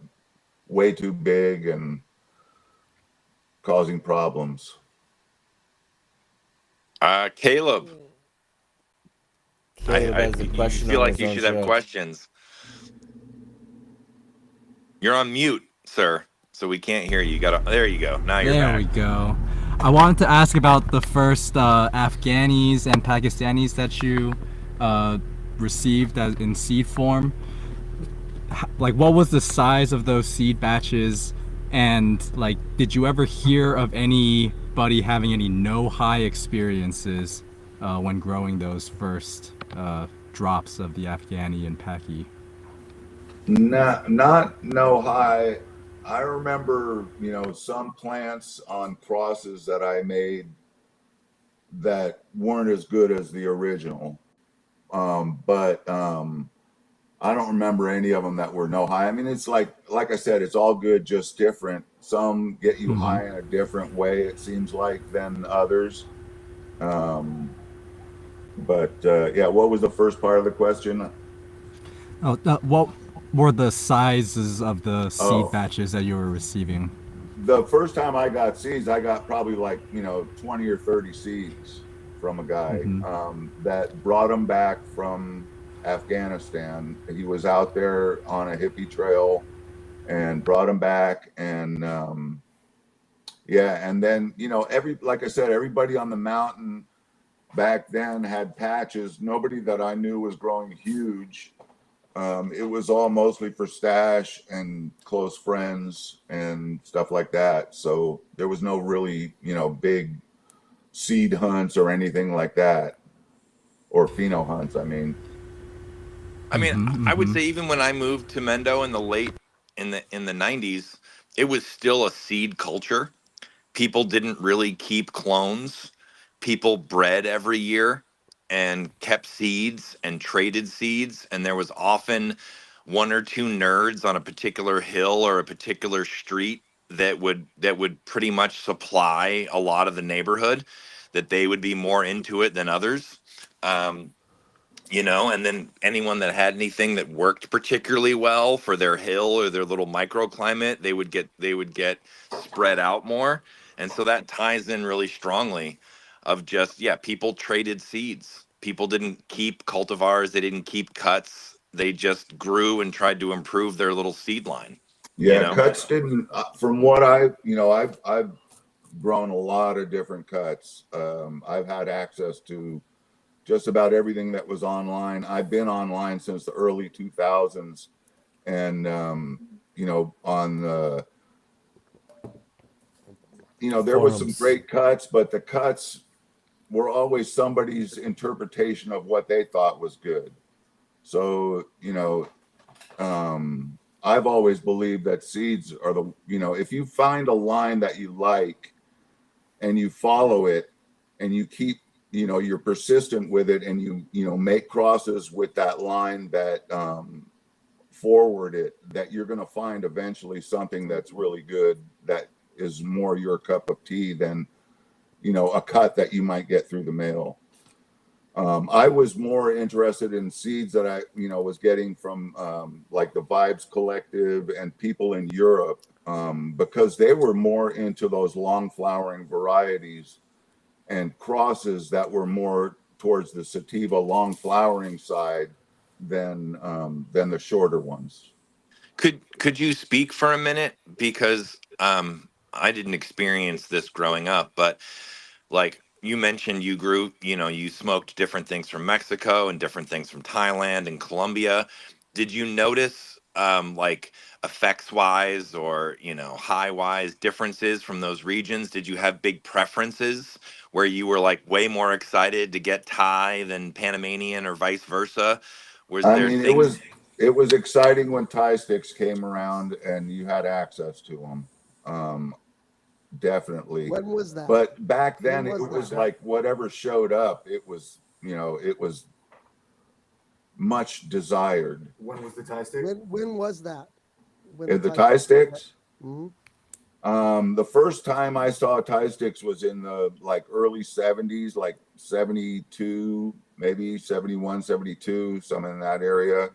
S2: way too big and causing problems.
S5: Caleb,
S1: Has a question.
S5: You feel like you should have questions. You're on mute, sir, so we can't hear you. There you go. Now you're back.
S6: There we go. I wanted to ask about the first Afghanis and Pakistanis that you received in seed form. Like, what was the size of those seed batches? And like, did you ever hear of anybody having any no-high experiences when growing those first drops of the Afghani and Paki?
S2: Not no high. I remember, some plants on crosses that I made that weren't as good as the original. But I don't remember any of them that were no high. I mean, it's like I said, it's all good, just different. Some get you high in a different way, it seems like, than others. Yeah, what was the first part of the question?
S6: What were the sizes of the seed
S2: Oh.
S6: batches that you were receiving?
S2: The first time I got seeds, I got probably 20 or 30 seeds from a guy that brought them back from Afghanistan. He was out there on a hippie trail and brought them back. And and then, like I said, everybody on the mountain back then had patches. Nobody that I knew was growing huge. It was all mostly for stash and close friends and stuff like that. So there was no really, big seed hunts or anything like that, or pheno hunts. I mean,
S5: I would say even when I moved to Mendo in the 90s, it was still a seed culture. People didn't really keep clones. People bred every year and kept seeds and traded seeds, and there was often one or two nerds on a particular hill or a particular street that would pretty much supply a lot of the neighborhood, that they would be more into it than others. And then anyone that had anything that worked particularly well for their hill or their little microclimate, they would get spread out more. And so that ties in really strongly of just, people traded seeds. People didn't keep cultivars. They didn't keep cuts. They just grew and tried to improve their little seed line.
S2: Yeah, cuts didn't, from what I've grown a lot of different cuts. I've had access to just about everything that was online. I've been online since the early 2000s, and on the there was some great cuts, but the cuts were always somebody's interpretation of what they thought was good. So I've always believed that seeds are if you find a line that you like and you follow it and you keep you're persistent with it, and you make crosses with that line that forward it, that you're going to find eventually something that's really good, that is more your cup of tea than a cut that you might get through the mail. I was more interested in seeds that I was getting from like the Vibes Collective and people in Europe, because they were more into those long flowering varieties and crosses that were more towards the sativa long flowering side than the shorter ones.
S5: Could you speak for a minute? Because I didn't experience this growing up, but like you mentioned, you grew, you smoked different things from Mexico and different things from Thailand and Colombia. Did you notice like effects wise or, high wise differences from those regions? Did you have big preferences where you were like way more excited to get Thai than Panamanian or vice versa?
S2: It was exciting when Thai sticks came around and you had access to them. Definitely.
S4: When was that?
S2: But back then
S4: When
S2: it
S4: was
S2: was
S4: that?
S2: like whatever showed up, it was much desired.
S3: When was the Thai sticks?
S4: When was that?
S2: And the Thai sticks?
S4: Mhm.
S2: The first time I saw Thai sticks was in the early 70s, like 72, maybe 71, 72, something in that area.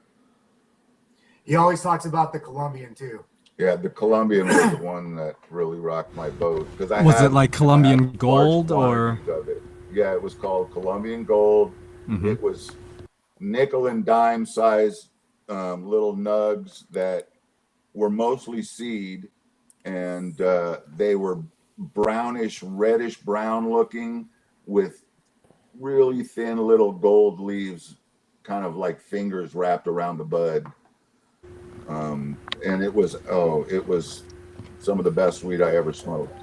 S3: He always talks about the Colombian too.
S2: Yeah, the Colombian was the one that really rocked my boat, because
S6: Was it like Colombian gold or?
S2: of it. Yeah, it was called Colombian gold. It was nickel and dime size little nugs that were mostly seed, and they were brownish, reddish brown looking with really thin little gold leaves, kind of like fingers wrapped around the bud. And it was some of the best weed I ever smoked.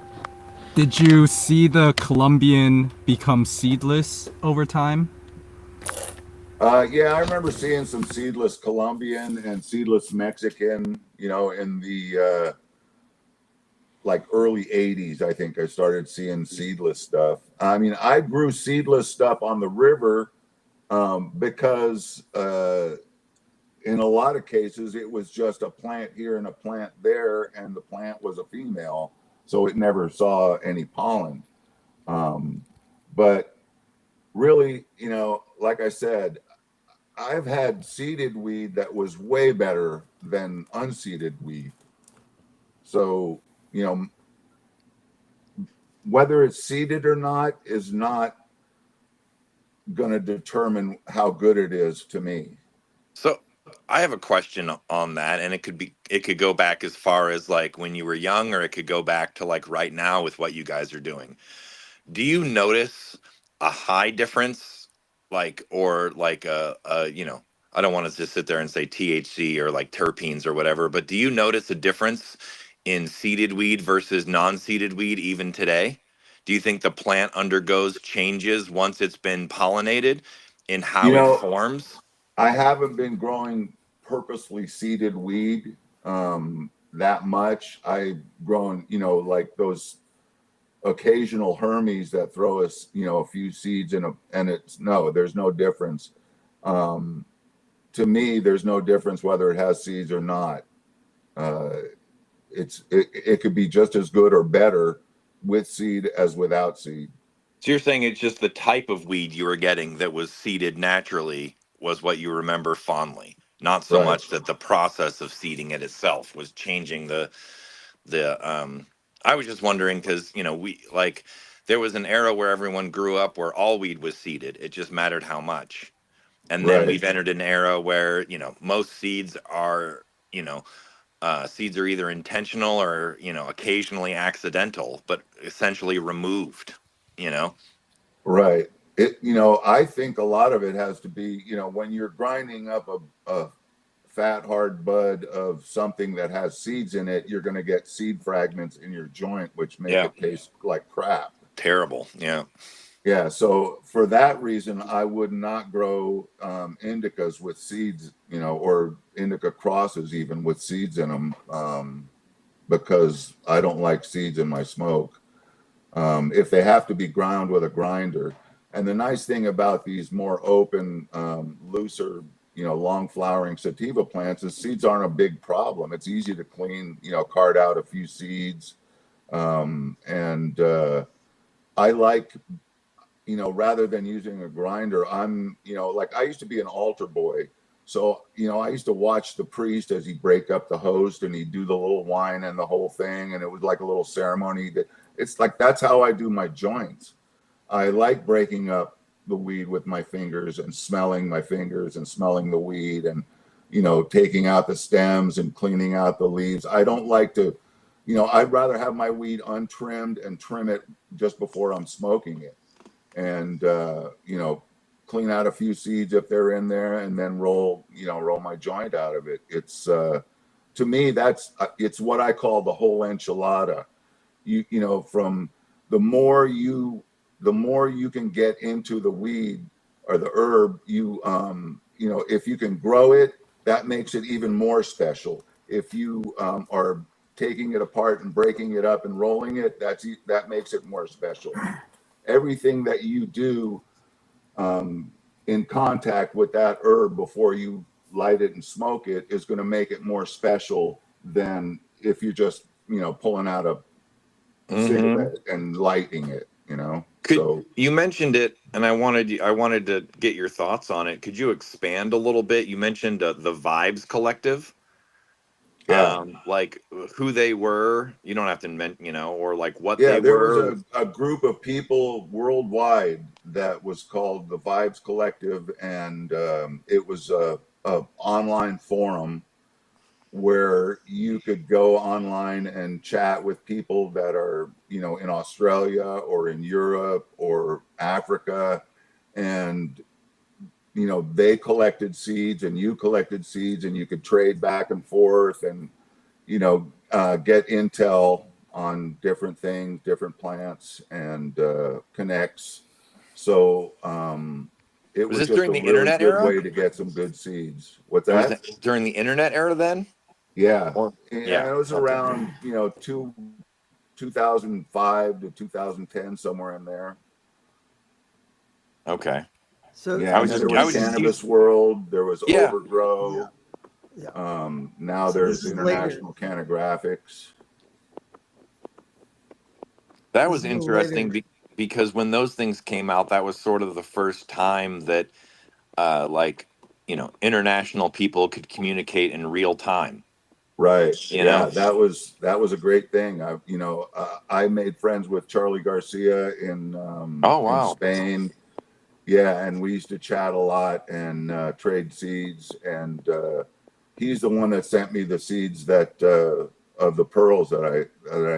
S6: Did you see the Colombian become seedless over time?
S2: Yeah, I remember seeing some seedless Colombian and seedless Mexican, in the like early 80s, I think I started seeing seedless stuff. I mean, I grew seedless stuff on the river because in a lot of cases, it was just a plant here and a plant there, and the plant was a female, so it never saw any pollen. But really, you know, like I said, I've had seeded weed that was way better than unseeded weed. So, you know, whether it's seeded or not is not going to determine how good it is to me.
S5: So I have a question on that, and it could go back as far as like when you were young, or it could go back to like right now with what you guys are doing. Do you notice a high difference, like, or like you know, I don't want to just sit there and say THC or like terpenes or whatever, but do you notice a difference in seeded weed versus non-seeded weed even today? Do you think the plant undergoes changes once it's been pollinated in
S2: You
S5: how it
S2: know,
S5: forms?
S2: I haven't been growing purposely seeded weed that much. I've grown, you know, like those occasional Hermes that throw us, you know, a few seeds in and it's no, there's no difference. To me, there's no difference whether it has seeds or not. It could be just as good or better with seed as without seed.
S5: So you're saying it's just the type of weed you were getting that was seeded naturally was what you remember fondly, not so
S2: Right.
S5: much that the process of seeding it itself was changing the I was just wondering because, you know, we like there was an era where everyone grew up where all weed was seeded. It just mattered how much. And then
S2: Right.
S5: we've entered an era where, you know, most seeds are, you know, seeds are either intentional or, you know, occasionally accidental, but essentially removed, you know?
S2: Right. It, you know, I think a lot of it has to be, you know, when you're grinding up a fat, hard bud of something that has seeds in it, you're going to get seed fragments in your joint, which make
S5: Yeah.
S2: it taste like crap.
S5: Terrible. Yeah.
S2: Yeah. So for that reason, I would not grow indicas with seeds, you know, or indica crosses even with seeds in them because I don't like seeds in my smoke. If they have to be ground with a grinder. And the nice thing about these more open, looser, you know, long flowering sativa plants is seeds aren't a big problem. It's easy to clean, you know, card out a few seeds. I like, you know, rather than using a grinder, I'm, you know, like I used to be an altar boy. So, you know, I used to watch the priest as he break up the host and he'd do the little wine and the whole thing. And it was like a little ceremony. It's like, that's how I do my joints. I like breaking up the weed with my fingers and smelling my fingers and smelling the weed and, you know, taking out the stems and cleaning out the leaves. I don't like to, you know, I'd rather have my weed untrimmed and trim it just before I'm smoking it. And, you know, clean out a few seeds if they're in there and then roll my joint out of it. It's, to me, it's what I call the whole enchilada. You know, from the more you can get into the weed or the herb, you know, if you can grow it, that makes it even more special. If you are taking it apart and breaking it up and rolling it, that makes it more special. Everything that you do in contact with that herb before you light it and smoke it is going to make it more special than if you're just, you know, pulling out a cigarette and lighting it, you know. So
S5: You mentioned it, and I wanted to get your thoughts on it. Could you expand a little bit? You mentioned the Vibes Collective.
S2: yeah.
S5: Like who they were. You don't have to mention, you know, or like what
S2: Yeah,
S5: they
S2: there
S5: were.
S2: was a group of people worldwide that was called the Vibes Collective, and it was a online forum where you could go online and chat with people that are, you know, in Australia or in Europe or Africa, and you know, they collected seeds and you collected seeds, and you could trade back and forth and, you know, get intel on different things, different plants, and connects. So it
S5: Was
S2: was
S5: this
S2: just
S5: during
S2: a
S5: the
S2: really
S5: internet
S2: good
S5: era?
S2: way to get some good seeds. What's
S5: Was
S2: that?
S5: it during the internet era then?
S2: Yeah.
S5: Or
S2: And
S5: yeah,
S2: it was
S5: okay.
S2: around, you know, 2005 to 2010, somewhere in there.
S5: Okay.
S4: So
S2: Yeah,
S5: I was
S2: and then
S5: just-
S2: there
S5: I
S2: was
S5: was just-
S2: Cannabis World, there was
S5: Yeah.
S2: Overgrow.
S4: Yeah.
S2: Now
S4: So
S2: there's
S4: this is later.
S2: International Canographics.
S5: That
S4: This
S5: was
S4: is a little
S5: interesting
S4: later.
S5: because when those things came out, that was sort of the first time that, like, you know, international people could communicate in real time.
S2: Right.
S5: You
S2: Yeah,
S5: know?
S2: that was a great thing. I made friends with Charlie Garcia in
S5: Oh, wow.
S2: Spain. Yeah, and we used to chat a lot and trade seeds. And he's the one that sent me the seeds that of the pearls that I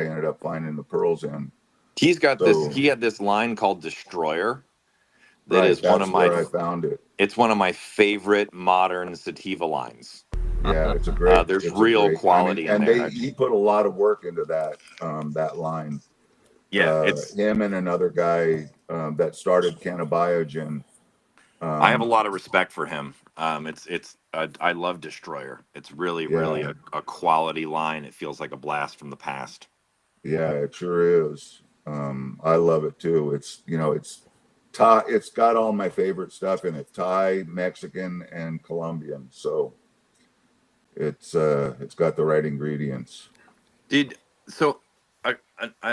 S2: ended up finding the pearls in.
S5: He's got
S2: So,
S5: this. He had this line called Destroyer. That
S2: right,
S5: is one
S2: that's
S5: of my.
S2: where I found it.
S5: It's one of my favorite modern sativa lines.
S2: Yeah, it's a great.
S5: There's
S2: it's a
S5: real
S2: great,
S5: quality in
S2: and
S5: there.
S2: he put a lot of work into that line.
S5: Yeah, it's.
S2: Him and another guy that started Cannabiogen.
S5: I have a lot of respect for him. I love Destroyer. It's really a quality line. It feels like a blast from the past.
S2: Yeah, it sure is. I love it too. It's Thai. It's got all my favorite stuff in it: Thai, Mexican, and Colombian. So it's got the right ingredients.
S5: I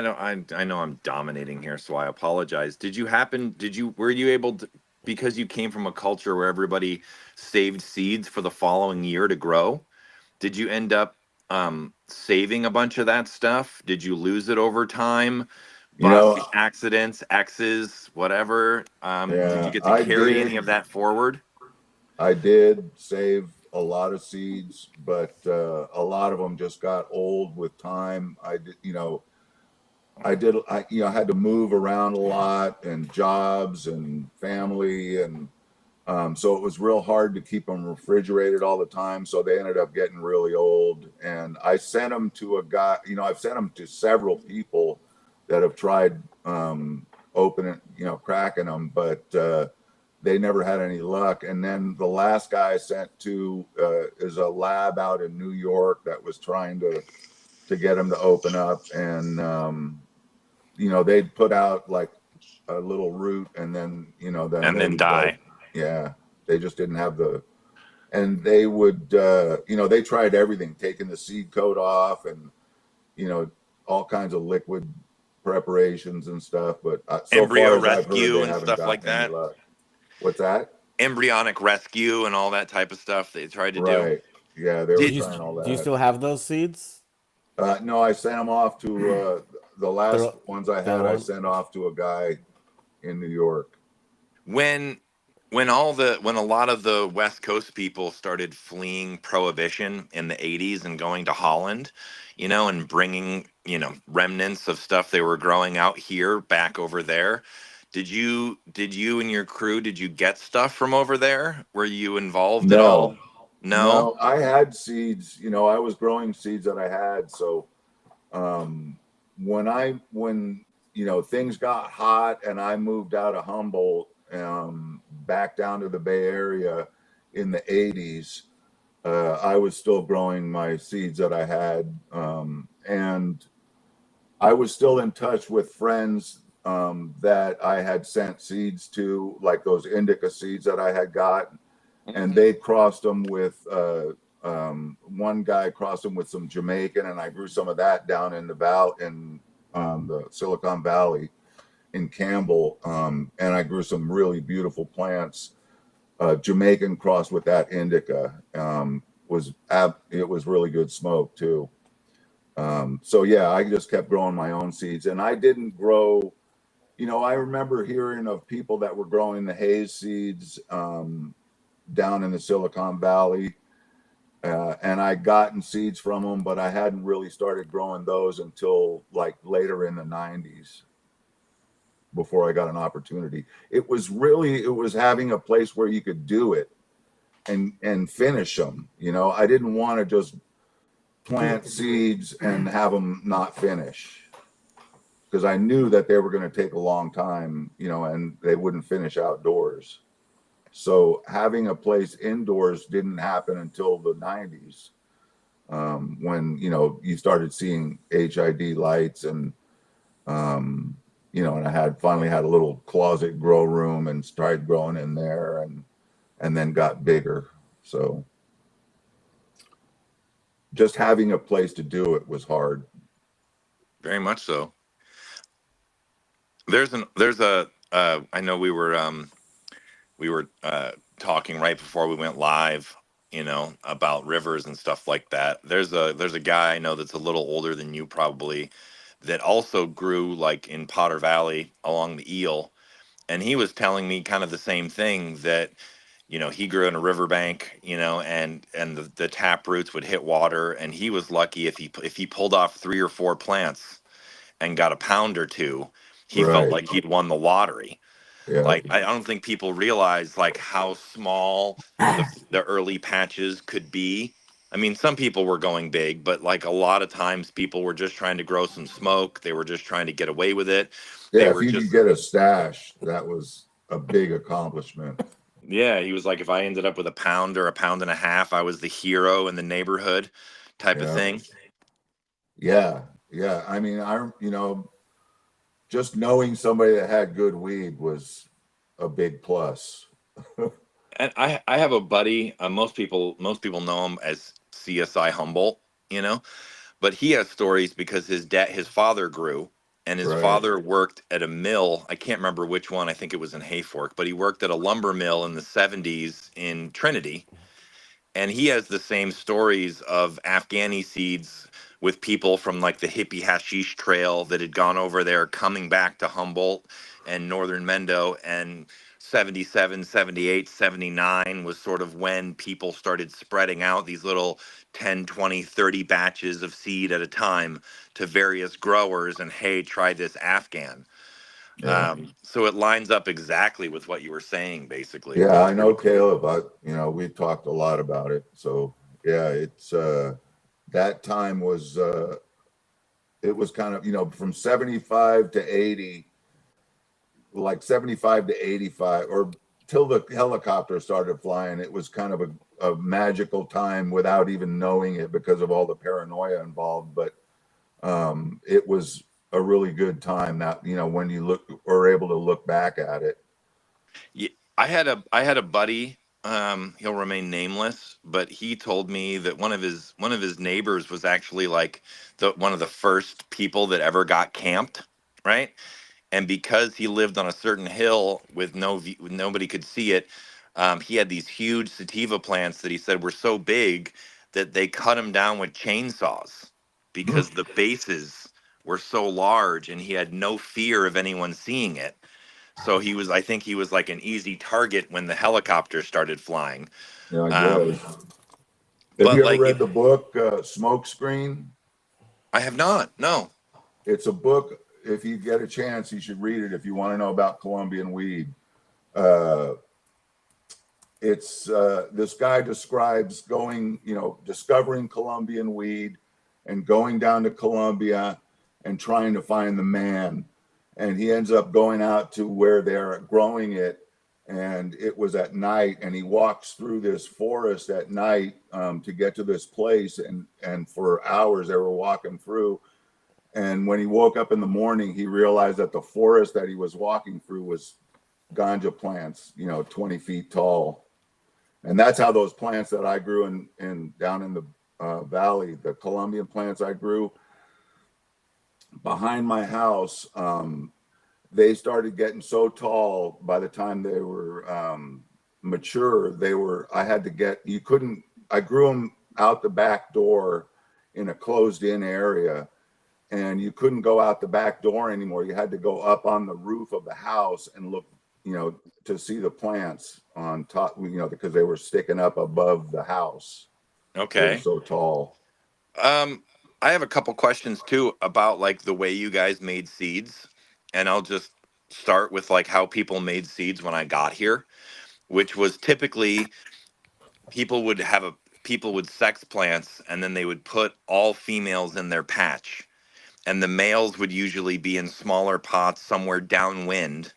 S5: know I'm dominating here, so I apologize. Were you able to, because you came from a culture where everybody saved seeds for the following year to grow, did you end up saving a bunch of that stuff? Did you lose it over time? Accidents, X's, whatever. Did you get to carry any of that forward?
S2: I did save a lot of seeds, but a lot of them just got old with time. I had to move around a lot, and jobs and family, and so it was real hard to keep them refrigerated all the time. So they ended up getting really old, and I sent them to a guy. I've sent them to several people that have tried opening, cracking them, but they never had any luck. And then the last guy I sent to is a lab out in New York that was trying to get them to open up, and they'd put out like a little root, and then
S5: then die.
S2: Yeah, they just didn't have and they would they tried everything, taking the seed coat off, and all kinds of liquid preparations and stuff, but so
S5: embryo
S2: far as I've heard,
S5: rescue
S2: they
S5: and
S2: haven't
S5: stuff
S2: gotten
S5: like
S2: any
S5: that.
S2: luck. What's that?
S5: Embryonic rescue and all that type of stuff they tried to do.
S2: Right. Yeah, they were trying all that.
S1: Do you still have those seeds?
S2: No, I sent them off to the last ones I had. I sent off to a guy in New York.
S5: When a lot of the West Coast people started fleeing Prohibition in the 80s and going to Holland, and bringing, remnants of stuff they were growing out here back over there, did you and your crew, did you get stuff from over there? Were you involved at all? No,
S2: I had seeds. I was growing seeds that I had. So when things got hot and I moved out of Humboldt back down to the Bay Area in the 80s, I was still growing my seeds that I had, and I was still in touch with friends that I had sent seeds to, like those indica seeds that I had got, and they crossed them with one guy crossed them with some Jamaican, and I grew some of that down in the Silicon Valley in Campbell, and I grew some really beautiful plants. Jamaican crossed with that indica it was really good smoke too. So yeah, I just kept growing my own seeds, and I didn't grow. I remember hearing of people that were growing the haze seeds down in the Silicon Valley, and I gotten seeds from them, but I hadn't really started growing those until like later in the 90s. Before I got an opportunity, it was having a place where you could do it and finish them. I didn't want to just plant seeds and have them not finish, because I knew that they were going to take a long time, and they wouldn't finish outdoors. So having a place indoors didn't happen until the 90s, when you started seeing HID lights and You know, and I had finally had a little closet grow room and started growing in there, and then got bigger. So just having a place to do it was hard.
S5: Very much so. I know we were talking right before we went live, you know, about rivers and stuff like that. There's a guy I know that's a little older than you probably, that also grew like in Potter Valley along the Eel, and he was telling me kind of the same thing, that you know, he grew in a riverbank, you know, and the tap roots would hit water, and he was lucky if he pulled off 3 or 4 plants and got a pound or two, he felt
S2: Right.
S5: like he'd won the lottery.
S2: Yeah.
S5: Like, I don't think people realize like how small the early patches could be. I mean, some people were going big, but like a lot of times people were just trying to grow some smoke. They were just trying to get away with it. They
S2: Yeah. If
S5: were
S2: you could
S5: just,
S2: get a stash, that was a big accomplishment.
S5: yeah, he was like, if I ended up with a pound or a pound and a half, I was the hero in the neighborhood type of
S2: Yeah.
S5: thing.
S2: Yeah. Yeah. I mean, you know, just knowing somebody that had good weed was a big plus.
S5: And I have a buddy, most people know him as CSI Humboldt, you know, but he has stories because his father grew, and his
S2: Right.
S5: father worked at a mill. I can't remember which one. I think it was in Hayfork, but he worked at a lumber mill in the 70s in Trinity. And he has the same stories of Afghani seeds with people from like the hippie hashish trail that had gone over there coming back to Humboldt and northern Mendo. And 77, 78, 79 was sort of when people started spreading out these little 10, 20, 30 batches of seed at a time to various growers, and hey, try this Afghan.
S2: Yeah.
S5: So it lines up exactly with what you were saying, basically.
S2: Yeah.
S5: It's
S2: I
S5: pretty
S2: know
S5: cool.
S2: Caleb. You know, we talked a lot about it. So yeah, that time was, it was kind of, you know, from 75 to 80, like 75 to 85, or till the helicopter started flying. It was kind of a magical time without even knowing it because of all the paranoia involved. But it was a really good time, that, you know, when you look or able to look back at it.
S5: Yeah, I had a buddy. He'll remain nameless, but he told me that one of his neighbors was actually like the one of the first people that ever got camped, right? And because he lived on a certain hill with nobody could see it, he had these huge sativa plants that he said were so big that they cut him down with chainsaws
S2: Hmm.
S5: because the bases were so large, and he had no fear of anyone seeing it. So I think he was like an easy target when the helicopter started flying.
S2: Yeah, I
S5: Um,
S2: guess. Have
S5: but
S2: you ever
S5: like,
S2: read the book Smoke Screen?
S5: I have not. No.
S2: It's a book. If you get a chance, you should read it if you want to know about Colombian weed. Uh, it's this guy describes going, you know, discovering Colombian weed and going down to Colombia and trying to find the man. And he ends up going out to where they're growing it. And it was at night, and he walks through this forest at night to get to this place. And for hours they were walking through. And when he woke up in the morning, he realized that the forest that he was walking through was ganja plants, you know, 20 feet tall. And that's how those plants that I grew in down in the valley, the Colombian plants I grew behind my house, they started getting so tall. By the time they were mature, I had to get, you couldn't, I grew them out the back door in a closed in area, and you couldn't go out the back door anymore. You had to go up on the roof of the house and look, you know, to see the plants on top, you know, because they were sticking up above the house. They were
S5: Okay.
S2: so tall.
S5: Um, I have a couple questions too about like the way you guys made seeds, and I'll just start with like how people made seeds when I got here, which was typically people would sex plants, and then they would put all females in their patch, and the males would usually be in smaller pots somewhere downwind,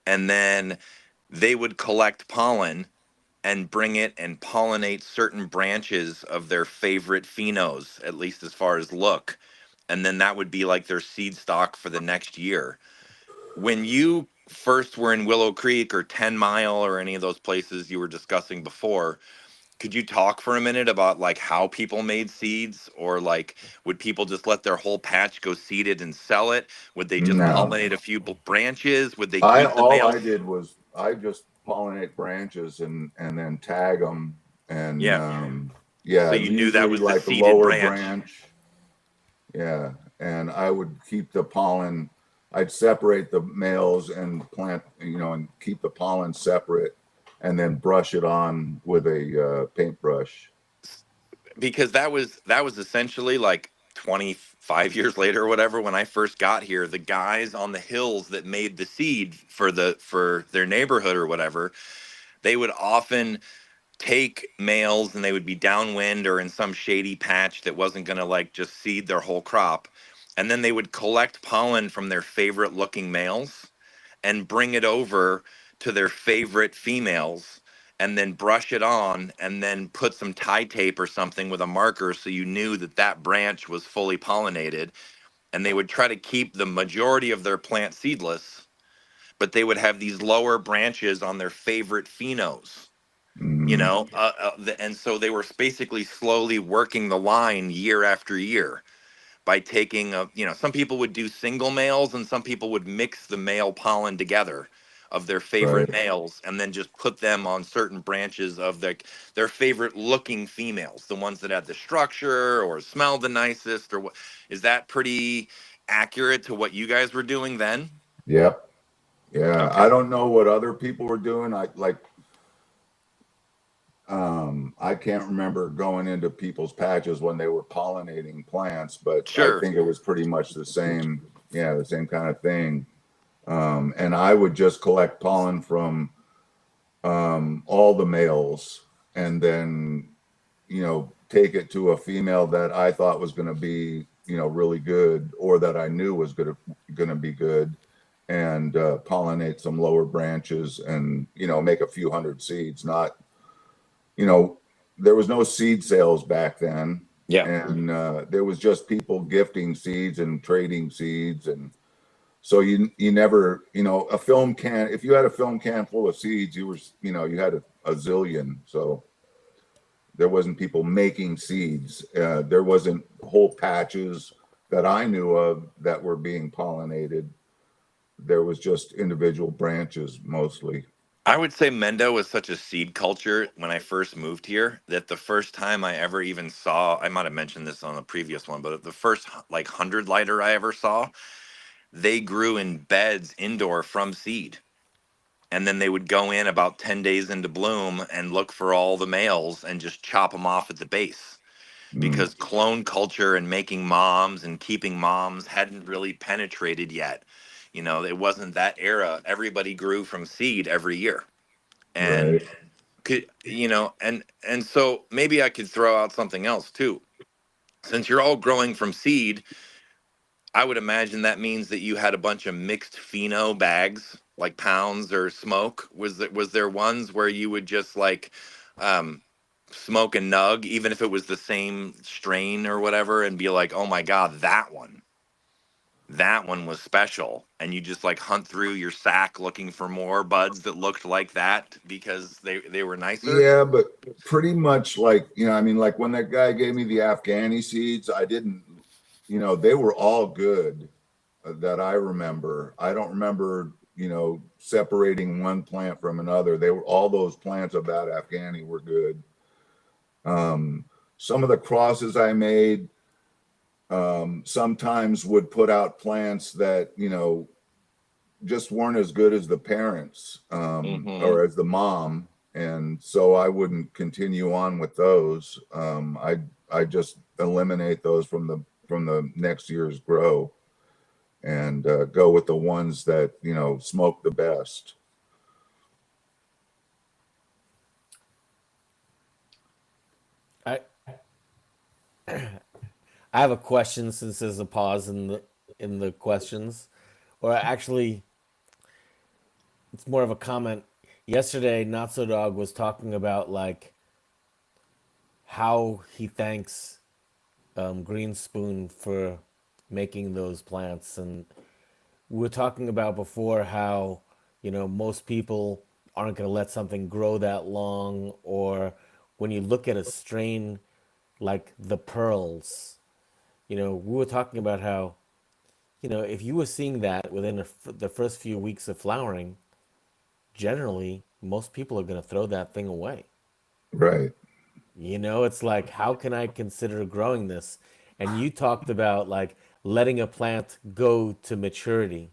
S5: and then they would collect pollen and bring it and pollinate certain branches of their favorite phenos, at least as far as look. and then that would be like their seed stock for the next year. When you first were in Willow Creek or 10 Mile or any of those places you were discussing before, could you talk for a minute about like how people made seeds, or like would people just let their whole patch go seeded and sell it? Would they just
S2: No,
S5: pollinate a few branches? Would they
S2: I
S5: keep the
S2: all
S5: males?
S2: I did was I just pollinate branches and then tag them, and
S5: Yeah.
S2: yeah,
S5: So you knew that
S2: usually
S5: was the
S2: like the
S5: seeded
S2: lower
S5: branch.
S2: branch. Yeah, and I would keep the pollen. I'd separate the males and plant, and keep the pollen separate, and then brush it on with a paintbrush.
S5: Because that was essentially like 25 years later or whatever, when I first got here, the guys on the hills that made the seed for their neighborhood or whatever, they would often take males and they would be downwind or in some shady patch that wasn't going to like just seed their whole crop, and then they would collect pollen from their favorite looking males and bring it over to their favorite females, and then brush it on and then put some tie tape or something with a marker so you knew that that branch was fully pollinated. And they would try to keep the majority of their plant seedless, but they would have these lower branches on their favorite phenos,
S2: Mm,
S5: and so they were basically slowly working the line year after year by taking some people would do single males and some people would mix the male pollen together of their favorite
S2: right.
S5: males and then just put them on certain branches of their favorite looking females, the ones that had the structure or smelled the nicest, or what. Is that pretty accurate to what you guys were doing then?
S2: Yep. Yeah.
S5: Okay.
S2: I don't know what other people were doing. I can't remember going into people's patches when they were pollinating plants, but I
S5: Sure.
S2: think it was pretty much the same. Yeah, the same kind of thing. And I would just collect pollen from all the males, and then take it to a female that I thought was going to be really good, or that I knew was going to be good, and pollinate some lower branches, and make a few hundred seeds. Not you know there was no seed sales back then,
S5: Yeah.
S2: and there was just people gifting seeds and trading seeds. And so you never, a film can, if you had a film can full of seeds, you had a zillion. So there wasn't people making seeds. There wasn't whole patches that I knew of that were being pollinated. There was just individual branches mostly.
S5: I would say Mendo was such a seed culture when I first moved here that the first time I ever even saw, I might have mentioned this on the previous one, but the first like 100 lighter I ever saw, they grew in beds indoor from seed. And then they would go in about 10 days into bloom and look for all the males and just chop them off at the base,
S2: Mm,
S5: because clone culture and making moms and keeping moms hadn't really penetrated yet. It wasn't that era. Everybody grew from seed every year. And
S2: right.
S5: and so maybe I could throw out something else too. Since you're all growing from seed, I would imagine that means that you had a bunch of mixed pheno bags, like pounds or smoke. Was there ones where you would just like um, smoke a nug, even if it was the same strain or whatever, and be like, oh my God, that one was special, and you just like hunt through your sack looking for more buds that looked like that because they were nicer?
S2: Yeah, but pretty much like, like when that guy gave me the Afghani seeds, I didn't, they were all good that I remember. I don't remember, separating one plant from another. They were all those plants of that Afghani were good. Some of the crosses I made sometimes would put out plants that, just weren't as good as the parents
S5: Hmm.
S2: or as the mom. And so I wouldn't continue on with those. I just eliminate those from the next year's grow, and go with the ones that smoke the best.
S1: I I have a question since there's a pause in the questions, or actually, it's more of a comment. Yesterday, Notsodog was talking about like how he thanks Green Spoon for making those plants. And we were talking about before how, most people aren't going to let something grow that long. Or when you look at a strain like the pearls, we were talking about how, if you were seeing that within the first few weeks of flowering, generally, most people are going to throw that thing away.
S2: Right.
S1: It's like, how can I consider growing this? And you talked about like letting a plant go to maturity.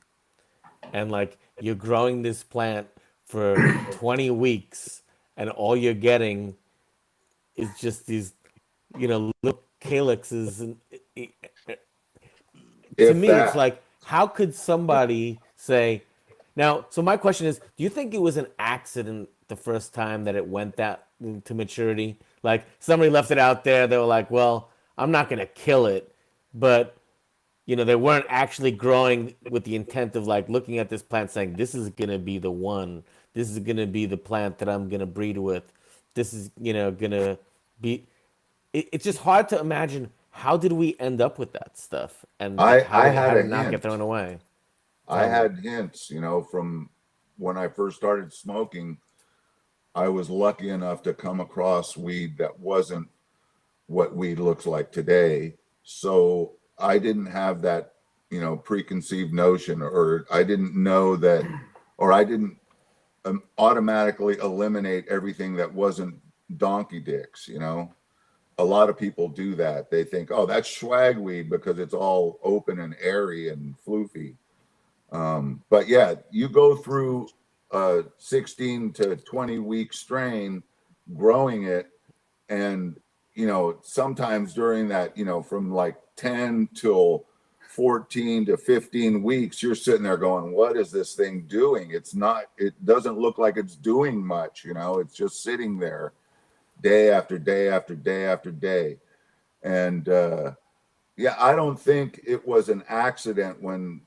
S1: And like you're growing this plant for 20 weeks, and all you're getting is just these, little calyxes. And to
S2: If
S1: me, it's
S2: that.
S1: like, how could somebody say, now, so my question is, do you think it was an accident the first time that it went that to maturity? Like somebody left it out there, they were like, well, I'm not going to kill it, but they weren't actually growing with the intent of like looking at this plant saying, this is going to be the one. This is going to be the plant that I'm going to breed with. This is, going to be. It's just hard to imagine how did we end up with that stuff, and
S2: I
S1: how
S2: had
S1: did
S2: a
S1: it not get
S2: hint.
S1: thrown away?
S2: I
S1: Tell me.
S2: had hints, from when I first started smoking. I was lucky enough to come across weed that wasn't what weed looks like today. So I didn't have that, preconceived notion, or I didn't know that, or I didn't automatically eliminate everything that wasn't donkey dicks. A lot of people do that. They think, oh, that's swagweed because it's all open and airy and floofy. But yeah, you go through a 16 to 20 week strain growing it, and sometimes during that, from like 10 till 14 to 15 weeks, you're sitting there going, what is this thing doing? It doesn't look like it's doing much. It's just sitting there day after day after day after day. And yeah, I don't think it was an accident when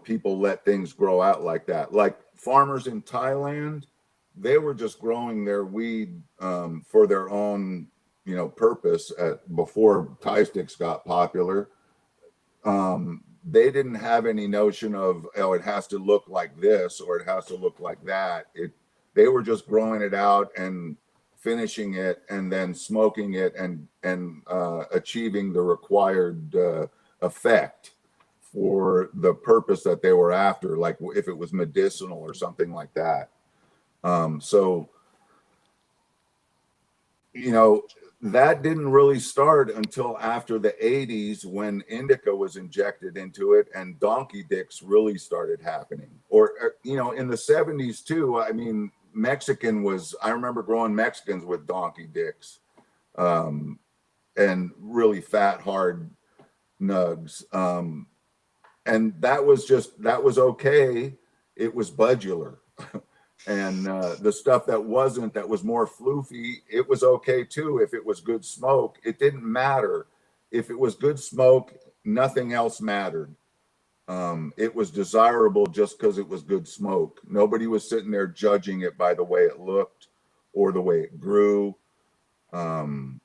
S2: people let things grow out like that. Like farmers in Thailand, they were just growing their weed for their own purpose before Thai sticks got popular. They didn't have any notion of, oh, it has to look like this or it has to look like that. They were just growing it out and finishing it and then smoking it and achieving the required effect for the purpose that they were after, like if it was medicinal or something like that. So that didn't really start until after the 80s when indica was injected into it and donkey dicks really started happening. Or in the 70s too. I mean, I remember growing Mexicans with donkey dicks, and really fat, hard nugs. And that was okay. It was budular. And the stuff that was more floofy, it was okay too. If it was good smoke, it didn't matter. If it was good smoke, nothing else mattered. It was desirable just because it was good smoke. Nobody was sitting there judging it by the way it looked or the way it grew. And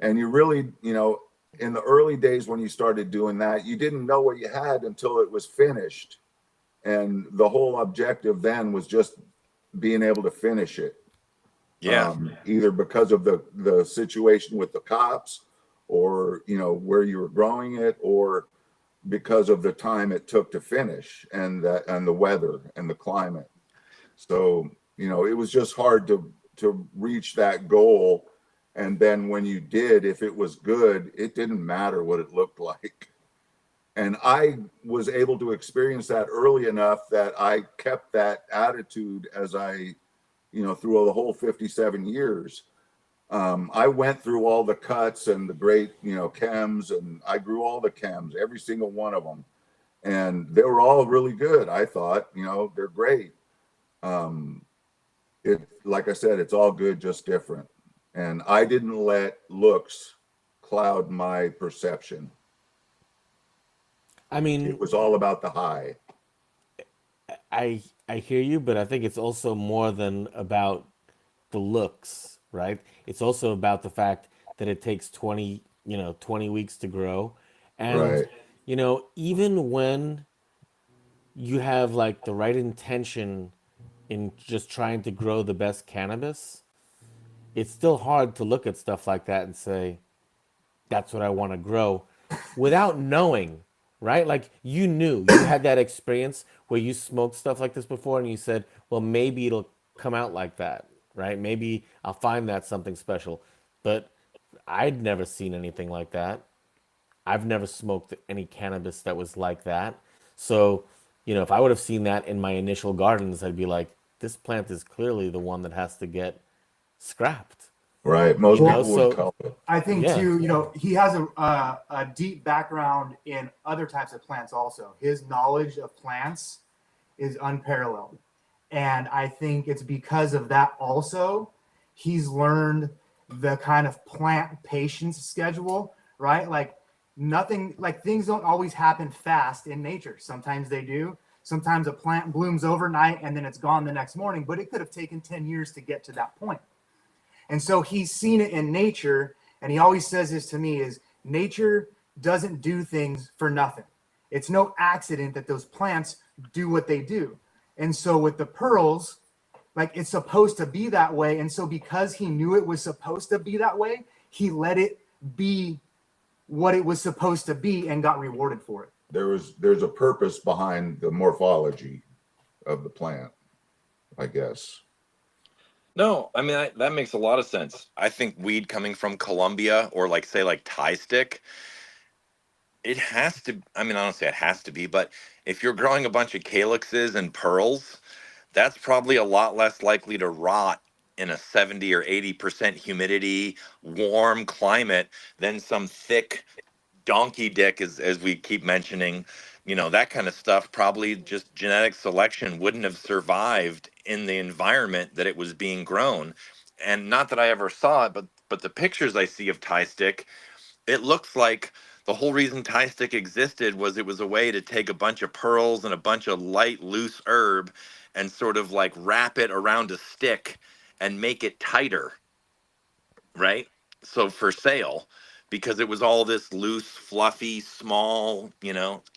S2: you really, in the early days when you started doing that, you didn't know what you had until it was finished. And the whole objective then was just being able to finish it.
S5: Yeah.
S2: Either because of the situation with the cops or, where you were growing it, or because of the time it took to finish and the weather and the climate. So, it was just hard to reach that goal. And then when you did, if it was good, it didn't matter what it looked like. And I was able to experience that early enough that I kept that attitude as I, through the whole 57 years. I went through all the cuts and the great, chems, and I grew all the chems, every single one of them. And they were all really good. I thought, they're great. Like I said, it's all good, just different. And I didn't let looks cloud my perception.
S1: I
S2: It
S1: mean,
S2: was all about the high.
S1: I hear you, but I think it's also more than about the looks, right? It's also about the fact that it takes 20 weeks to grow. And
S2: Right.
S1: even when you have like the right intention in just trying to grow the best cannabis, it's still hard to look at stuff like that and say, that's what I want to grow without knowing, right? Like you had that experience where you smoked stuff like this before and you said, well, maybe it'll come out like that, right? Maybe I'll find that something special. But I'd never seen anything like that. I've never smoked any cannabis that was like that. So, if I would have seen that in my initial gardens, I'd be like, this plant is clearly the one that has to get scrapped.
S2: Right. Most
S3: Well,
S2: people would
S1: So,
S2: call it.
S3: I think
S1: yeah.
S3: too, he has a deep background in other types of plants also. His knowledge of plants is unparalleled. And I think it's because of that also, he's learned the kind of plant patience schedule, right? Like nothing, like things don't always happen fast in nature. Sometimes they do. Sometimes a plant blooms overnight and then it's gone the next morning, but it could have taken 10 years to get to that point. And so he's seen it in nature, and he always says this to me is nature doesn't do things for nothing. It's no accident that those plants do what they do. And so with the pearls, like it's supposed to be that way. And so because he knew it was supposed to be that way, he let it be what it was supposed to be and got rewarded for it.
S2: There's a purpose behind the morphology of the plant, I guess.
S5: No, I mean that makes a lot of sense. I think weed coming from Colombia or like say like Thai stick, it has to. I mean, I don't say it has to be, but if you're growing a bunch of calyxes and pearls, that's probably a lot less likely to rot in a 70 or 80% humidity, warm climate than some thick donkey dick, as we keep mentioning. That kind of stuff, probably just genetic selection wouldn't have survived in the environment that it was being grown. And not that I ever saw it, but the pictures I see of Thai stick, it looks like the whole reason Thai stick existed was it was a way to take a bunch of pearls and a bunch of light loose herb and sort of like wrap it around a stick and make it tighter, right? So for sale, because it was all this loose, fluffy, small,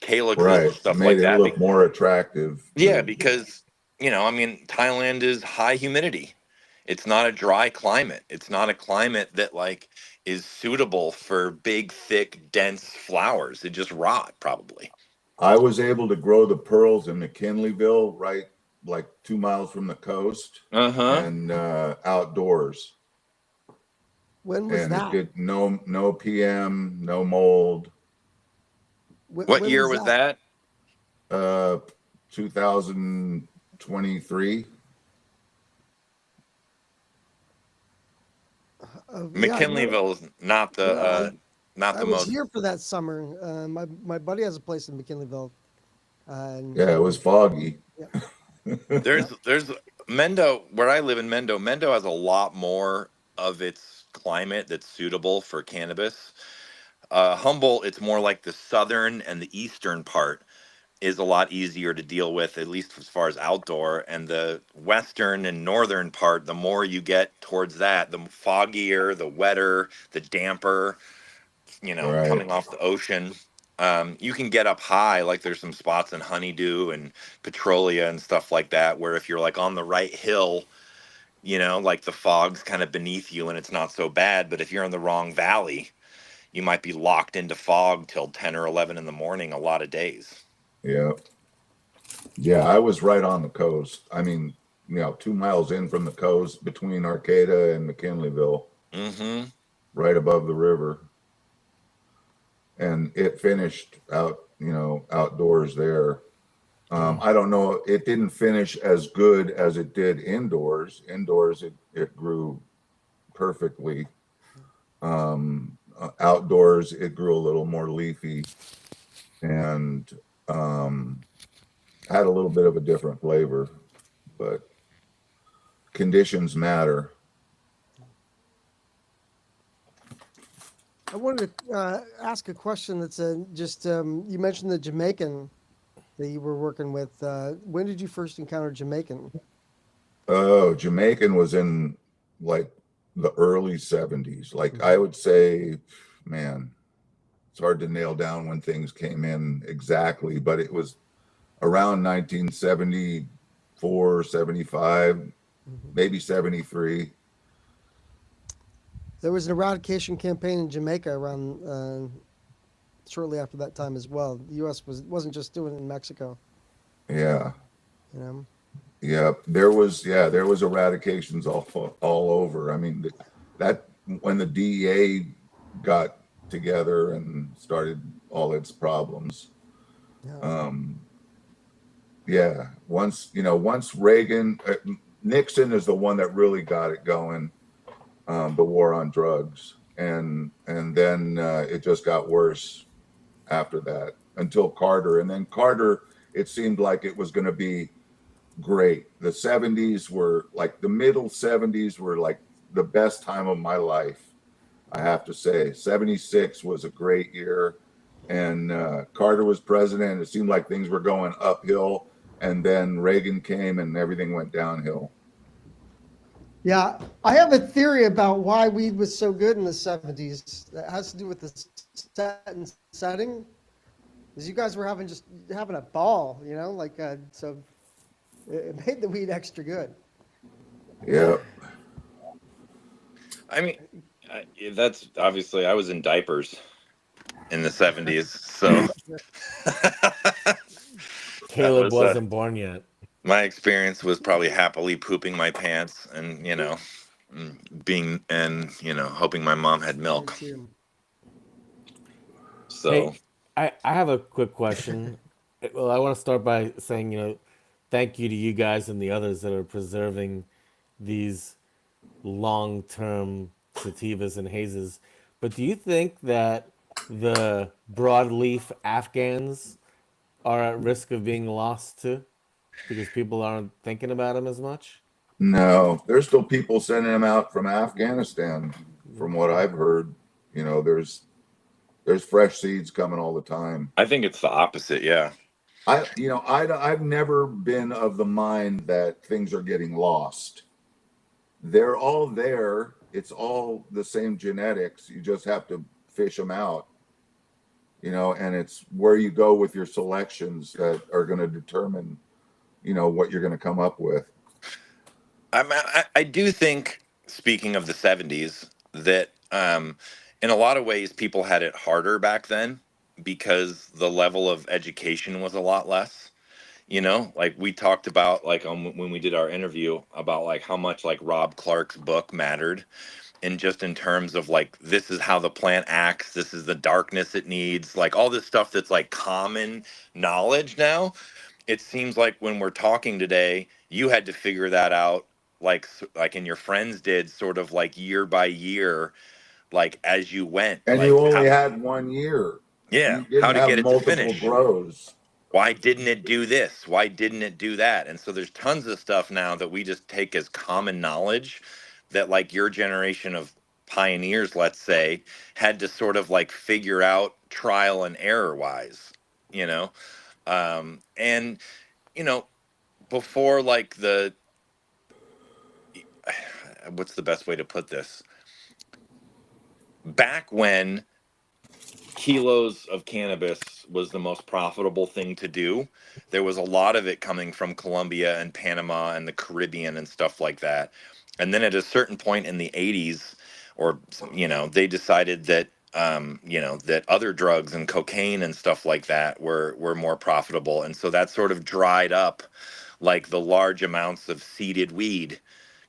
S5: calyxes and
S2: Right.
S5: stuff
S2: Made
S5: like
S2: it
S5: that.
S2: look more attractive.
S5: Yeah, because, I mean, Thailand is high humidity. It's not a dry climate. It's not a climate that like is suitable for big, thick, dense flowers. It just rot probably.
S2: I was able to grow the pearls in McKinleyville, right, like 2 miles from the coast,
S5: Uh-huh.
S2: and outdoors.
S4: When was
S2: And
S4: that?
S2: it did no PM, no mold.
S5: What
S4: When
S5: year was that?
S2: 2023.
S4: Yeah, I know.
S5: McKinleyville is not the
S4: Yeah,
S5: not
S4: I
S5: the
S4: was
S5: most.
S4: here for that summer. My buddy has a place in McKinleyville, and
S2: Yeah, it was foggy.
S5: There's Mendo, where I live in Mendo. Mendo has a lot more of its climate that's suitable for cannabis. Humboldt, it's more like the southern and the eastern part is a lot easier to deal with, at least as far as outdoor. And the western and northern part, the more you get towards that, the foggier, the wetter, the damper,
S2: Right.
S5: coming off the ocean. You can get up high, like there's some spots in Honeydew and Petrolia and stuff like that, where if you're like on the right hill, like the fog's kind of beneath you and it's not so bad. But if you're in the wrong valley, you might be locked into fog till 10 or 11 in the morning a lot of days.
S2: Yeah. Yeah, I was right on the coast. I mean, 2 miles in from the coast between Arcata and McKinleyville,
S5: Mm-hmm.
S2: right above the river. And it finished outdoors there. I don't know. It didn't finish as good as it did indoors. Indoors, it grew perfectly. Outdoors, it grew a little more leafy and had a little bit of a different flavor, but conditions matter.
S4: I wanted to ask a question that's just you mentioned the Jamaican that you were working with. When did you first encounter Jamaican?
S2: Oh, Jamaican was in like the early 70s. Like I would say, man, it's hard to nail down when things came in exactly, but it was around 1974, 75, maybe 73.
S4: There was an eradication campaign in Jamaica around shortly after that time as well. The U.S. wasn't just doing it in Mexico.
S2: Yeah.
S4: You know.
S2: Yeah, there was eradications all over. I mean, that when the DEA got together and started all its problems.
S4: Yeah.
S2: Yeah, once Reagan, Nixon is the one that really got it going, the war on drugs, and then it just got worse after that until Carter, and then Carter, it seemed like it was going to be great. The 70s were like the middle 70s were like the best time of my life, I have to say. 76 was a great year, and Carter was president. It seemed like things were going uphill, and then Reagan came and everything went downhill.
S4: Yeah, I have a theory about why weed was so good in the 70s. That has to do with the set and setting. Because you guys were having a ball, you know, like so it made the weed extra good.
S2: Yeah.
S5: I mean, that's obviously I was in diapers in the 70s, so
S1: Caleb wasn't born yet.
S5: My experience was probably happily pooping my pants and hoping my mom had milk. So
S1: Hey, I have a quick question. Well, I want to start by saying, thank you to you guys and the others that are preserving these long-term sativas and hazes. But do you think that the broadleaf Afghans are at risk of being lost too? Because people aren't thinking about them as much?
S2: No, there's still people sending them out from Afghanistan, from what I've heard. There's fresh seeds coming all the time.
S5: I think it's the opposite. Yeah.
S2: I've never been of the mind that things are getting lost. They're all there. It's all the same genetics. You just have to fish them out, and it's where you go with your selections that are going to determine, what you're going to come up with.
S5: I do think, speaking of the 70s, that in a lot of ways people had it harder back then because the level of education was a lot less. Like we talked about, like when we did our interview about like how much like Rob Clark's book mattered, and just in terms of like, this is how the plant acts, this is the darkness it needs, like all this stuff that's like common knowledge now. It seems like when we're talking today, you had to figure that out, like and your friends did, sort of like year by year, like as you went.
S2: And
S5: like
S2: you only had 1 year.
S5: Yeah,
S2: you
S5: how to get it to
S2: multiple
S5: finish.
S2: grows.
S5: Why didn't it do this? Why didn't it do that? And so there's tons of stuff now that we just take as common knowledge that like your generation of pioneers, let's say, had to sort of like figure out trial and error wise, and before like what's the best way to put this? Back when kilos of cannabis was the most profitable thing to do, there was a lot of it coming from Colombia and Panama and the Caribbean and stuff like that. And then at a certain point in the 80s, they decided that that other drugs and cocaine and stuff like that were more profitable, and so that sort of dried up like the large amounts of seeded weed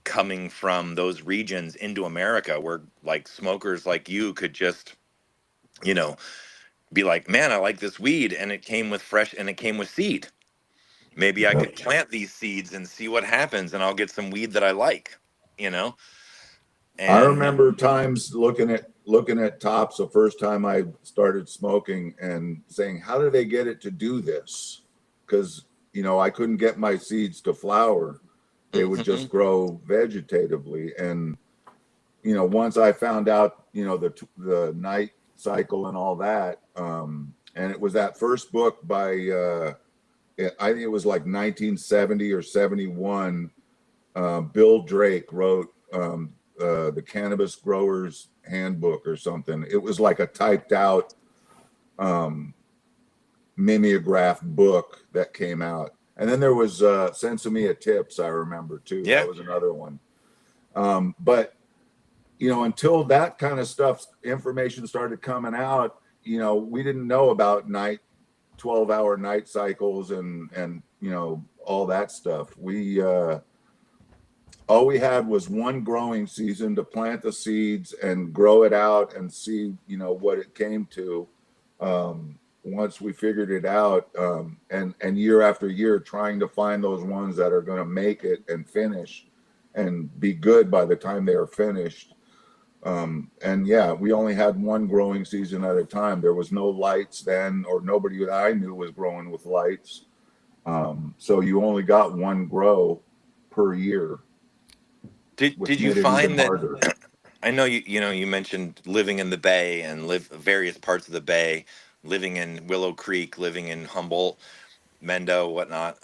S5: coming from those regions into America, where like smokers like you could just be like, man, I like this weed, and it came with seed. Maybe I could plant these seeds and see what happens, and I'll get some weed that I like, And
S2: I remember times looking at tops the first time I started smoking and saying, how do they get it to do this? Because, I couldn't get my seeds to flower. They would just grow vegetatively. And, once I found out, the night cycle and all that, and it was that first book by, I think it was like 1970 or 71, Bill Drake wrote the Cannabis Growers Handbook or something. It was like a typed out mimeograph book that came out. And then there was Sensimilla Tips, I remember too.
S5: Yeah.
S2: That was another one. But, you know, until that kind of stuff, information started coming out, you know, we didn't know about 12-hour night cycles and, you know, all that stuff. All we had was one growing season to plant the seeds and grow it out and see, you know, what it came to. Once we figured it out, and year after year trying to find those ones that are going to make it and finish and be good by the time they are finished. And yeah, we only had one growing season at a time. There was no lights then, or nobody that I knew was growing with lights. So you only got one grow per year.
S5: Did you find that? I know you mentioned living in the Bay and various parts of the Bay, living in Willow Creek, living in Humboldt, Mendo, whatnot.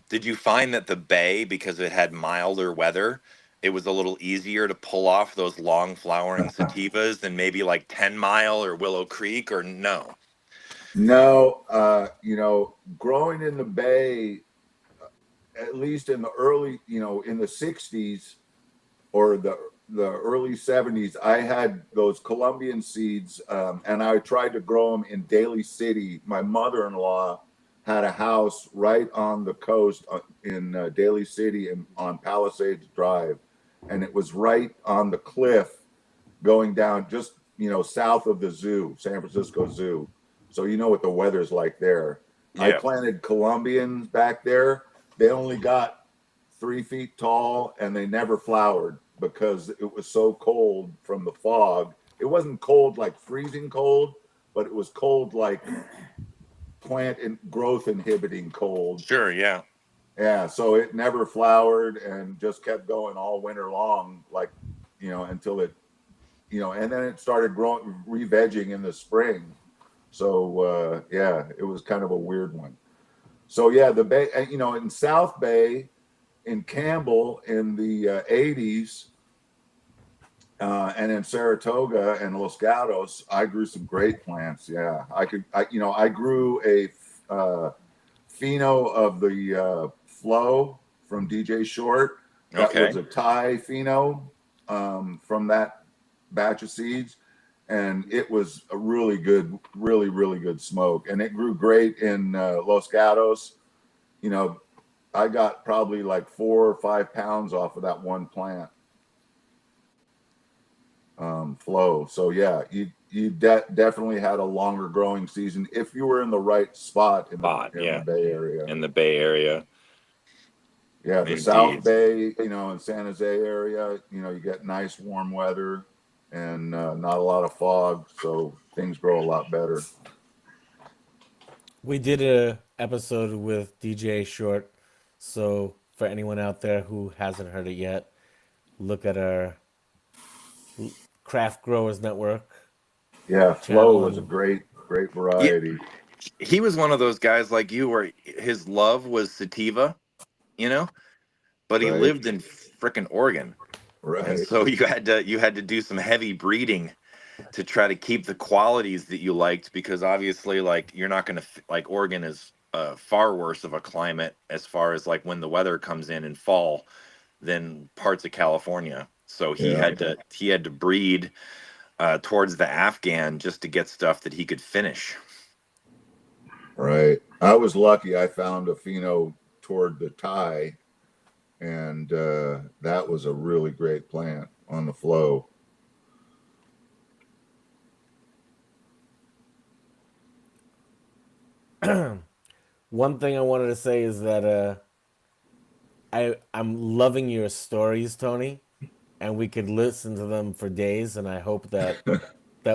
S5: Did you find that the Bay, because it had milder weather, it was a little easier to pull off those long flowering sativas than maybe like 10 Mile or Willow Creek, or no?
S2: No, you know, growing in the Bay, at least in the early, you know, in the 60s or the early 70s, I had those Colombian seeds, and I tried to grow them in Daly City. My mother-in-law had a house right on the coast in Daly City on Palisades Drive, and it was right on the cliff going down just, you know, south of the zoo, San Francisco Zoo. So you know what the weather's like there. Yeah. I planted Colombians back there. They only got 3 feet tall and they never flowered because it was so cold from the fog. It wasn't cold like freezing cold, but it was cold like plant and growth inhibiting cold.
S5: Sure, yeah.
S2: Yeah, so it never flowered and just kept going all winter long, like, you know, until it, you know, and then it started growing, re-vegging in the spring. So, yeah, it was kind of a weird one. So, yeah, the Bay, you know, in South Bay, in Campbell in the 80s, and in Saratoga and Los Gatos, I grew some great plants. Yeah, I grew a pheno of the Flow from DJ Short. That was a Thai pheno from that batch of seeds, and it was a really good, really good smoke. And it grew great in Los Gatos. You know, I got probably like 4 or 5 pounds off of that one plant. Flow. So yeah, you definitely had a longer growing season if you were in the right spot in the Bay Area.
S5: In the Bay Area.
S2: Yeah, the South Bay, you know, in San Jose area, you know, you get nice warm weather and not a lot of fog, so things grow a lot better.
S1: We did a episode with DJ Short, so for anyone out there who hasn't heard it yet, look at our Craft Growers Network.
S2: Yeah, Flow was a great variety.
S5: He was one of those guys like you where his love was sativa, you know, but he lived in frickin' Oregon.
S2: Right.
S5: And so you had to do some heavy breeding to try to keep the qualities that you liked, because obviously, like, you're not going to, like, Oregon is far worse of a climate as far as like when the weather comes in fall than parts of California. So he had to breed towards the Afghan just to get stuff that he could finish.
S2: Right. I was lucky. I found a pheno toward the Thai, and that was a really great plant on the Flow.
S1: One thing I wanted to say is that I'm loving your stories, Tony, and we could listen to them for days, and I hope that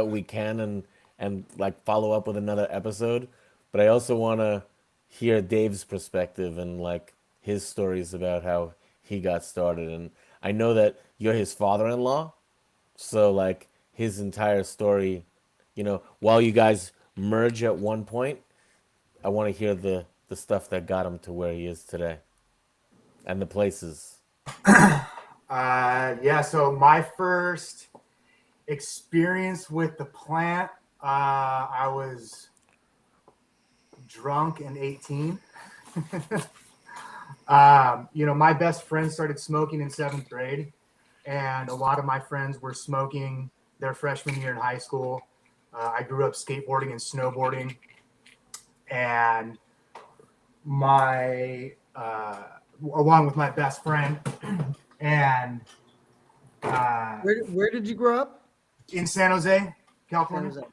S1: we can and like follow up with another episode. But I also want to hear Dave's perspective and like his stories about how he got started. And I know that you're his father-in-law, so like his entire story, you know, while you guys merge at one point, I want to hear the stuff that got him to where he is today and the places.
S3: Yeah, so my first experience with the plant, I was drunk and 18. My best friend started smoking in 7th grade, and a lot of my friends were smoking their freshman year in high school. I grew up skateboarding and snowboarding, and along with my best friend, and
S4: Where did you grow up?
S3: in San Jose,
S4: San
S3: California.
S4: Jose.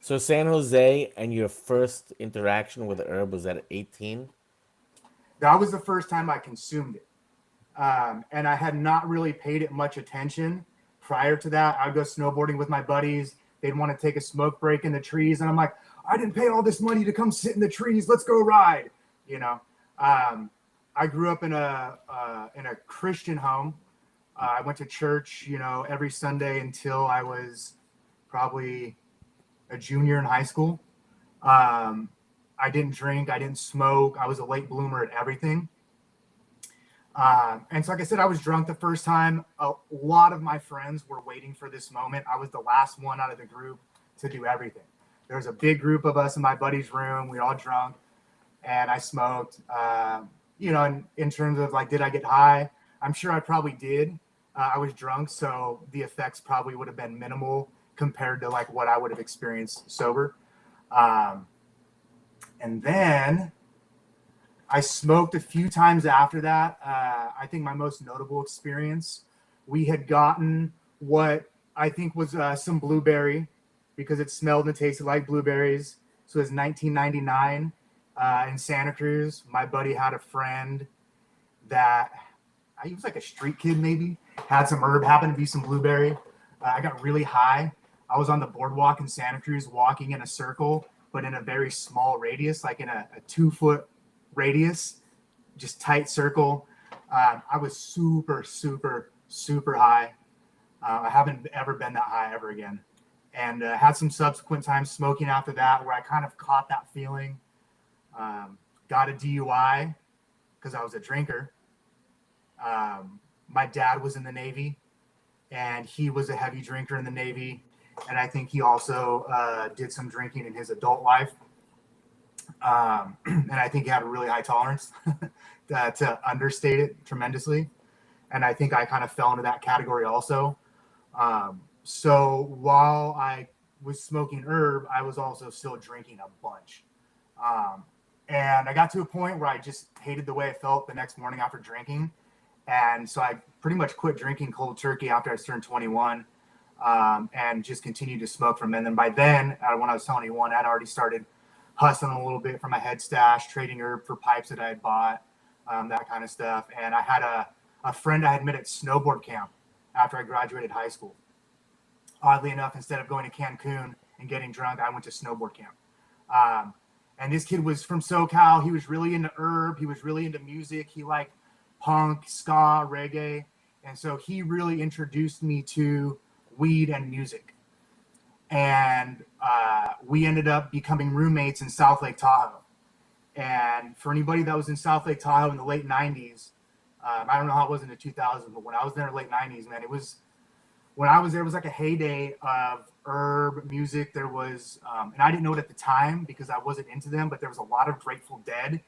S1: So San Jose, and your first interaction with herb was at 18?
S3: That was the first time I consumed it. And I had not really paid it much attention prior to that. I'd go snowboarding with my buddies. They'd want to take a smoke break in the trees. And I'm like, I didn't pay all this money to come sit in the trees. Let's go ride. I grew up in a Christian home. I went to church, every Sunday until I was probably a junior in high school. I didn't drink. I didn't smoke. I was a late bloomer at everything. And so, like I said, I was drunk the first time. A lot of my friends were waiting for this moment. I was the last one out of the group to do everything. There was a big group of us in my buddy's room. We were all drunk, and I smoked. In terms of like, did I get high? I'm sure I probably did. I was drunk, so the effects probably would have been minimal compared to like what I would have experienced sober. And then I smoked a few times after that. I think my most notable experience, we had gotten what I think was some blueberry because it smelled and tasted like blueberries. So it was 1999 in Santa Cruz. My buddy had a friend that he was like a street kid, maybe had some herb, happened to be some blueberry. I got really high. I was on the boardwalk in Santa Cruz walking in a circle, but in a very small radius, like in a 2-foot radius, just tight circle. I was super, super, super high. I haven't ever been that high ever again. And had some subsequent times smoking after that where I kind of caught that feeling. Got a DUI because I was a drinker. My dad was in the Navy, and he was a heavy drinker in the Navy. And I think he also did some drinking in his adult life. And I think he had a really high tolerance to understate it tremendously. And I think I kind of fell into that category also. So while I was smoking herb, I was also still drinking a bunch. And I got to a point where I just hated the way I felt the next morning after drinking. And so I pretty much quit drinking cold turkey after I turned 21, and just continued to smoke from then. And by then, when I was 21, I'd already started hustling a little bit from my head stash, trading herb for pipes that I had bought, that kind of stuff. And I had a friend I had met at snowboard camp after I graduated high school. Oddly enough, instead of going to Cancun and getting drunk, I went to snowboard camp. And this kid was from SoCal. He was really into herb. He was really into music. He liked punk, ska, reggae. And so he really introduced me to weed and music. And we ended up becoming roommates in South Lake Tahoe. And for anybody that was in South Lake Tahoe in the late 90s, I don't know how it was in the 2000s, but when I was there in the late 90s, man, when I was there, it was like a heyday of herb music. There was, and I didn't know it at the time because I wasn't into them, but there was a lot of Grateful Dead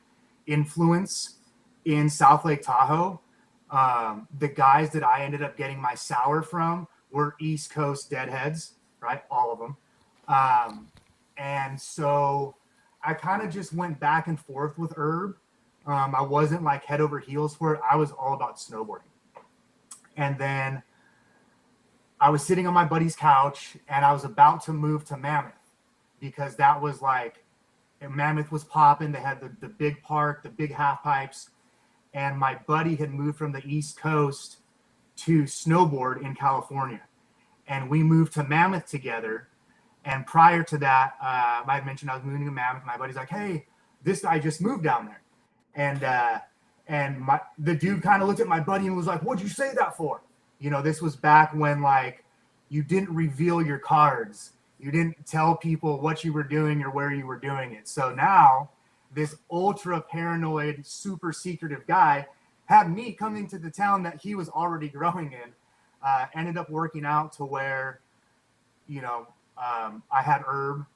S3: influence in South Lake Tahoe. The guys that I ended up getting my sour from were East Coast Deadheads, right? All of them. And so I kind of just went back and forth with herb. I wasn't like head over heels for it. I was all about snowboarding. And then I was sitting on my buddy's couch and I was about to move to Mammoth because that was like, Mammoth was popping. They had the big park, the big half pipes. And my buddy had moved from the East Coast to snowboard in California. And we moved to Mammoth together. And prior to that, I had mentioned I was moving to Mammoth. My buddy's like, hey, this guy just moved down there. And the dude kind of looked at my buddy and was like, what'd you say that for? This was back when like you didn't reveal your cards. You didn't tell people what you were doing or where you were doing it. So now this ultra paranoid, super secretive guy had me coming to the town that he was already growing in. Ended up working out to where, I had herb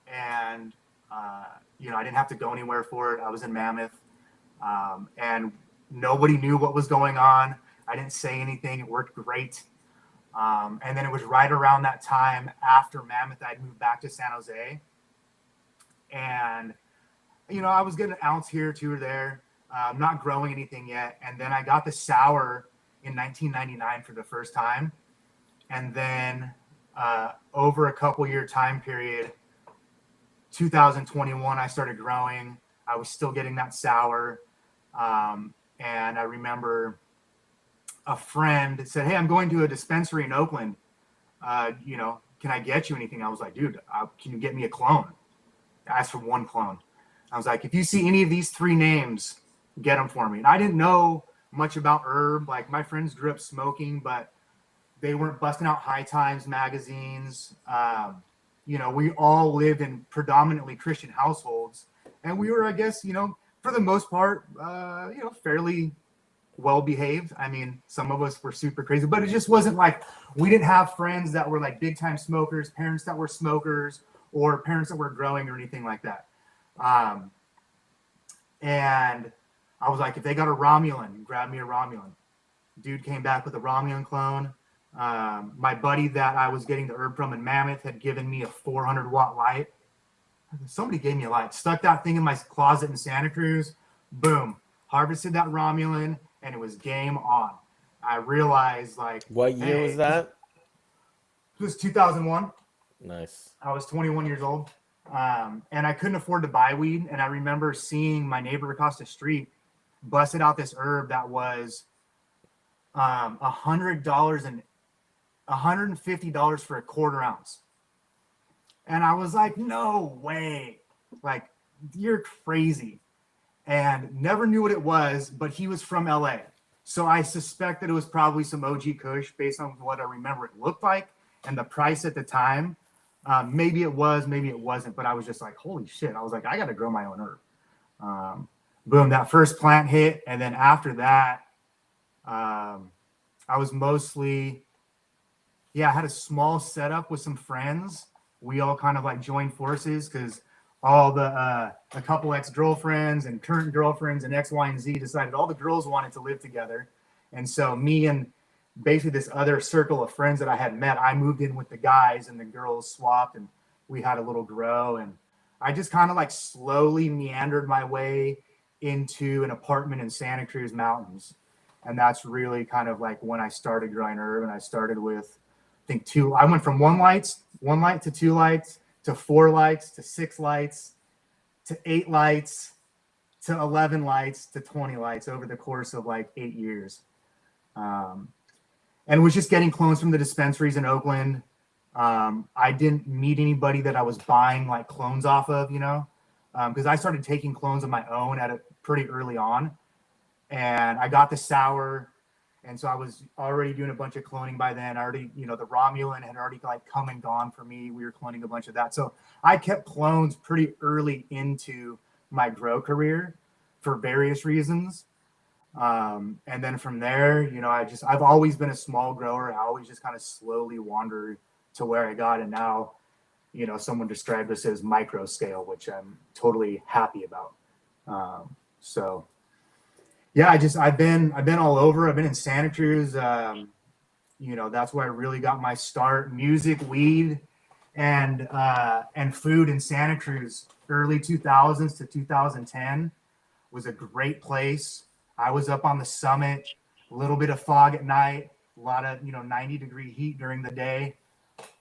S3: and You know, I didn't have to go anywhere for it. I was in Mammoth, and nobody knew what was going on. I didn't say anything. It worked great. And then it was right around that time after Mammoth, I'd moved back to San Jose. And, you know, I was getting an ounce here, 2 or there, not growing anything yet. And then I got the sour in 1999 for the first time. And then over a couple year time period, 2021, I started growing. I was still getting that sour. And I remember a friend said, "Hey, I'm going to a dispensary in Oakland. You know, can I get you anything?" I was like, "Dude, can you get me a clone?" I asked for 1 clone. I was like, "If you see any of these 3 names, get them for me." And I didn't know much about herb. Like, my friends grew up smoking, but they weren't busting out High Times magazines. You know, we all lived in predominantly Christian households, and we were, I guess, you know, for the most part, you know, fairly well behaved. I mean, some of us were super crazy, but it just wasn't like, we didn't have friends that were like big time smokers, parents that were smokers, or parents that were growing or anything like that. And I was like, if they got a Romulan, grab me a Romulan. Dude came back with a Romulan clone. My buddy that I was getting the herb from in Mammoth had given me a 400-watt light. Somebody gave me a light. Stuck that thing in my closet in Santa Cruz. Boom. Harvested that Romulan, and it was game on. I realized, like,
S1: What year was that?
S3: It was 2001.
S1: Nice.
S3: I was 21 years old, and I couldn't afford to buy weed. And I remember seeing my neighbor across the street busted out this herb that was $100 and $150 for a quarter ounce. And I was like, no way. Like, you're crazy. And never knew what it was, but he was from LA. So I suspect that it was probably some OG Kush based on what I remember it looked like and the price at the time. Maybe it was, maybe it wasn't, but I was just like, holy shit. I was like, I got to grow my own herb. Boom, that first plant hit. And then after that, I was mostly, I had a small setup with some friends. We all kind of like joined forces because all the, a couple ex-girlfriends and current girlfriends and X, Y, and Z decided all the girls wanted to live together. And so me and basically this other circle of friends that I had met, I moved in with the guys and the girls swapped and we had a little grow. And I just kind of like slowly meandered my way into an apartment in Santa Cruz Mountains. And that's really kind of like when I started growing herb. And I started with, I think I went from one light to 2 lights, to 4 lights, to 6 lights, to 8 lights, to 11 lights, to 20 lights over the course of like 8 years. And was just getting clones from the dispensaries in Oakland. I didn't meet anybody that I was buying like clones off of, you know, because I started taking clones of my own at a pretty early on. And I got the sour. And so I was already doing a bunch of cloning by then. I already, you know, the Romulan had already like come and gone for me. We were cloning a bunch of that. So I kept clones pretty early into my grow career for various reasons. And then from there, you know, I've always been a small grower. I always just kind of slowly wandered to where I got. And now, you know, someone described this as micro scale, which I'm totally happy about. So yeah, I've been all over. I've been in Santa Cruz. You know, that's where I really got my start. Music, weed, and food in Santa Cruz. Early 2000s to 2010 was a great place. I was up on the summit, a little bit of fog at night, a lot of, you know, 90-degree heat during the day.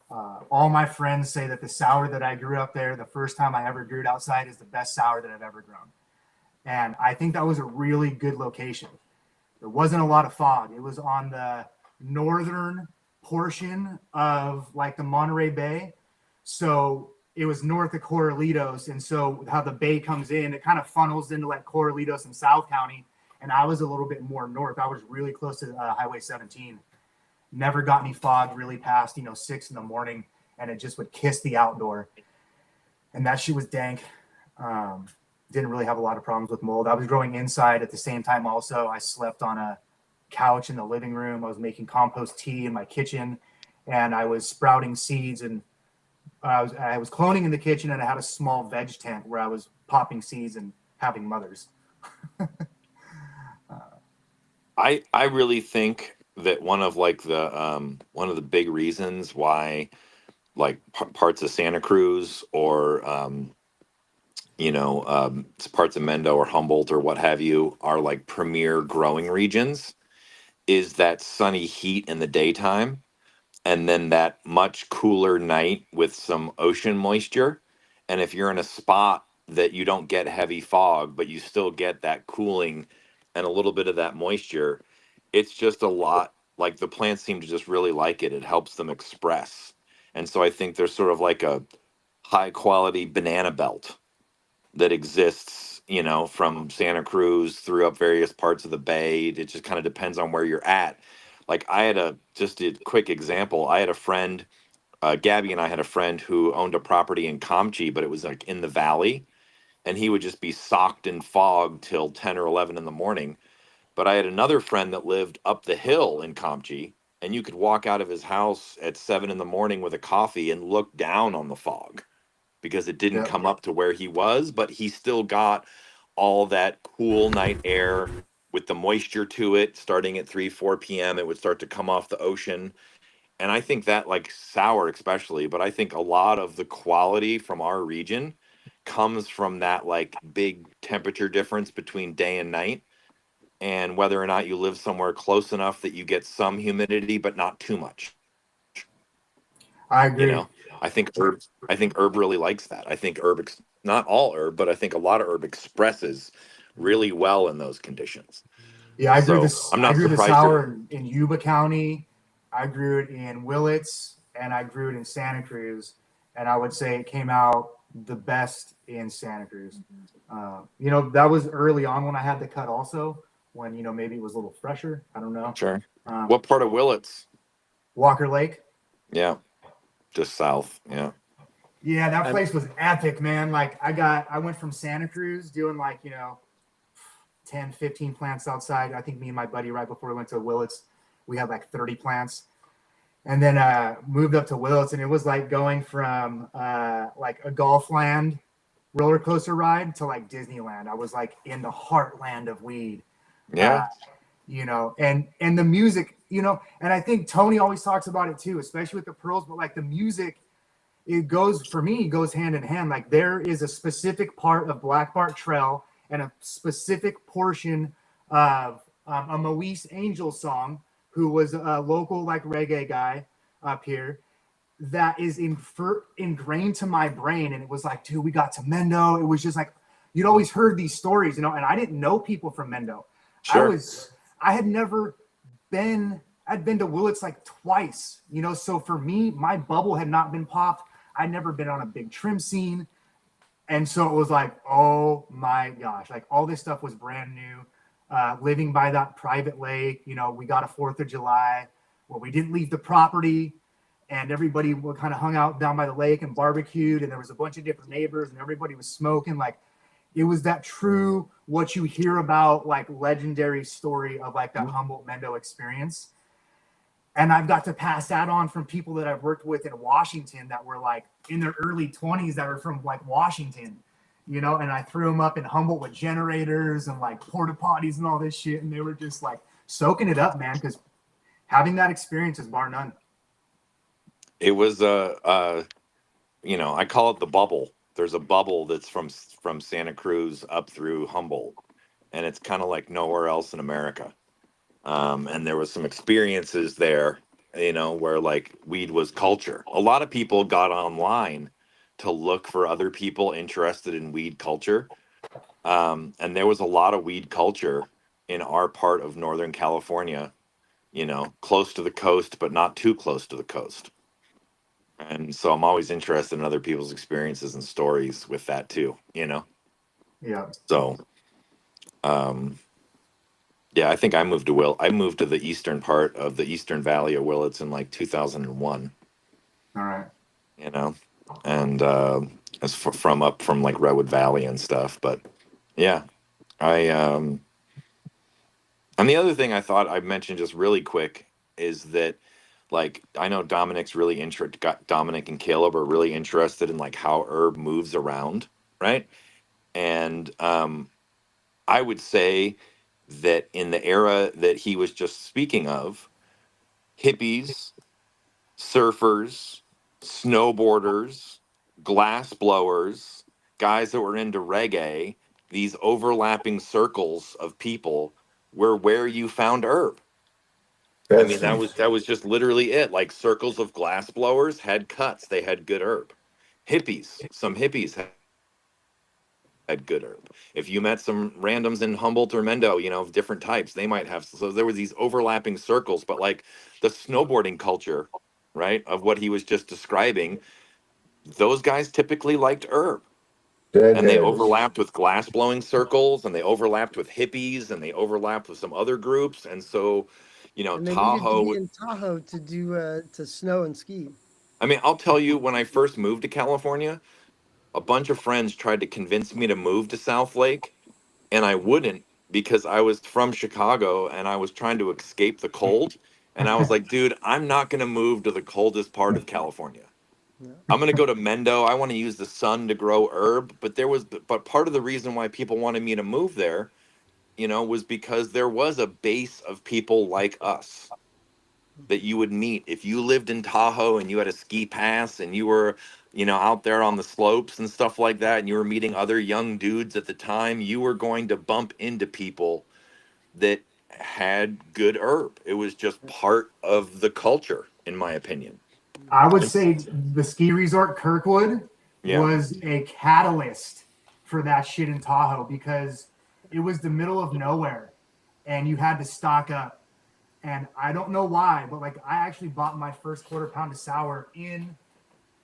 S3: All my friends say that the sour that I grew up there, the first time I ever grew it outside, is the best sour that I've ever grown. And I think that was a really good location. There wasn't a lot of fog. It was on the northern portion of like the Monterey Bay. So it was north of Corralitos. And so how the bay comes in, it kind of funnels into like Corralitos and South County. And I was a little bit more north. I was really close to Highway 17. Never got any fog really past, you know, 6 in the morning. And it just would kiss the outdoor. And that shit was dank. Didn't really have a lot of problems with mold. I was growing inside at the same time also. I slept on a couch in the living room. I was making compost tea in my kitchen. And I was sprouting seeds and I was cloning in the kitchen, and I had a small veg tent where I was popping seeds and having mothers.
S5: I really think that one of the big reasons why like parts of Santa Cruz or parts of Mendo or Humboldt or what have you are like premier growing regions is that sunny heat in the daytime and then that much cooler night with some ocean moisture. And if you're in a spot that you don't get heavy fog, but you still get that cooling and a little bit of that moisture, it's just a lot like the plants seem to just really like it. It helps them express. And so I think there's sort of like a high quality banana belt that exists, from Santa Cruz through up various parts of the bay. It just kind of depends on where you're at. Like just a quick example. I had a friend, Gabby and I had a friend who owned a property in Comchi, but it was like in the valley, and he would just be socked in fog till 10 or 11 in the morning. But I had another friend that lived up the hill in Comchi, and you could walk out of his house at 7 in the morning with a coffee and look down on the fog because it didn't
S3: Yeah.
S5: come up to where he was, but he still got all that cool night air with the moisture to it. Starting at 3, 4 p.m., it would start to come off the ocean. And I think that, like sour especially, but I think a lot of the quality from our region comes from that like big temperature difference between day and night, and whether or not you live somewhere close enough that you get some humidity but not too much.
S3: I
S5: You
S3: agree.
S5: know, I think herb really likes that. I think not all herb, but I think a lot of herb expresses really well in those conditions.
S3: Yeah, I grew
S5: So
S3: this.
S5: I'm
S3: I
S5: not
S3: grew the
S5: surprised.
S3: sour in Yuba County. I grew it in Willits, and I grew it in Santa Cruz. And I would say it came out the best in Santa Cruz. That was early on when I had the cut, also when maybe it was a little fresher. I don't know.
S5: Sure.
S3: Um,
S5: What part of Willits?
S3: Walker Lake.
S5: Yeah, just south. Yeah.
S3: Yeah, that
S1: I'm,
S3: place was epic, man. Like I went from Santa Cruz doing 10, 15 plants outside. I think me and my buddy right before we went to Willits, we had like 30 plants. And then moved up to Willits, and it was like going from like a Golfland roller coaster ride to like Disneyland. I was like in the heartland of weed.
S5: Yeah.
S3: And the music, and I think Tony always talks about it too, especially with the pearls, but like the music, it goes hand in hand. Like there is a specific part of Black Bart Trail and a specific portion of a Moise Angel song, who was a local like reggae guy up here, that is ingrained to my brain. And it was like, dude, we got to Mendo. It was just like, you'd always heard these stories, and I didn't know people from Mendo.
S5: Sure.
S3: I'd been to Willits like twice, so for me, my bubble had not been popped. I'd never been on a big trim scene. And so it was like, oh my gosh, like all this stuff was brand new. Living by that private lake, we got a 4th of July where we didn't leave the property, and everybody kind of hung out down by the lake and barbecued, and there was a bunch of different neighbors, and everybody was smoking. Like it was that true, what you hear about, like legendary story of like that Humboldt Mendo experience. And I've got to pass that on from people that I've worked with in Washington that were like in their early 20s that were from like Washington, and I threw them up in Humboldt with generators and like porta potties and all this shit. And they were just like soaking it up, man, because having that experience is bar none.
S5: It was I call it the bubble. There's a bubble that's from Santa Cruz up through Humboldt, and it's kind of like nowhere else in America. And there was some experiences there, where like weed was culture. A lot of people got online to look for other people interested in weed culture. And there was a lot of weed culture in our part of Northern California, close to the coast, but not too close to the coast. And so I'm always interested in other people's experiences and stories with that too,
S3: Yeah.
S5: So, yeah, I think I moved to the eastern part of the Eastern Valley of Willits in like 2001.
S3: All right.
S5: And as from up from like Redwood Valley and stuff. But yeah, and the other thing I thought I'd mention just really quick is that like I know Dominic's really Dominic and Caleb are really interested in like how herb moves around, right? And I would say that in the era that he was just speaking of, hippies, surfers, snowboarders, glass blowers, guys that were into reggae, these overlapping circles of people were where you found herb. I mean,
S2: That's
S5: that was just literally it. Like circles of glass blowers had cuts, they had good herb. Some hippies had good herb. If you met some randoms in Humboldt or Mendo, of different types, they might have. So there were these overlapping circles, but like the snowboarding culture, right, of what he was just describing, those guys typically liked herb. And they
S2: deadheads.
S5: overlapped with glass blowing circles, and they overlapped with hippies, and they overlapped with some other groups. And so,
S4: And they needed to
S5: Tahoe.
S4: be in Tahoe to do to snow and ski.
S5: I mean, I'll tell you, when I first moved to California, a bunch of friends tried to convince me to move to South Lake, and I wouldn't because I was from Chicago and I was trying to escape the cold. And I was like, dude, I'm not going to move to the coldest part of California.
S4: Yeah.
S5: I'm going to go to Mendo. I want to use the sun to grow herb. But part of the reason why people wanted me to move there, was because there was a base of people like us that you would meet if you lived in Tahoe and you had a ski pass and you were, out there on the slopes and stuff like that, and you were meeting other young dudes at the time. You were going to bump into people that had good herb. It was just part of the culture, in my opinion.
S3: I would say the ski resort Kirkwood
S5: Yeah.
S3: was a catalyst for that shit in Tahoe because it was the middle of nowhere and you had to stock up. And I don't know why, but like I actually bought my first quarter pound of sour in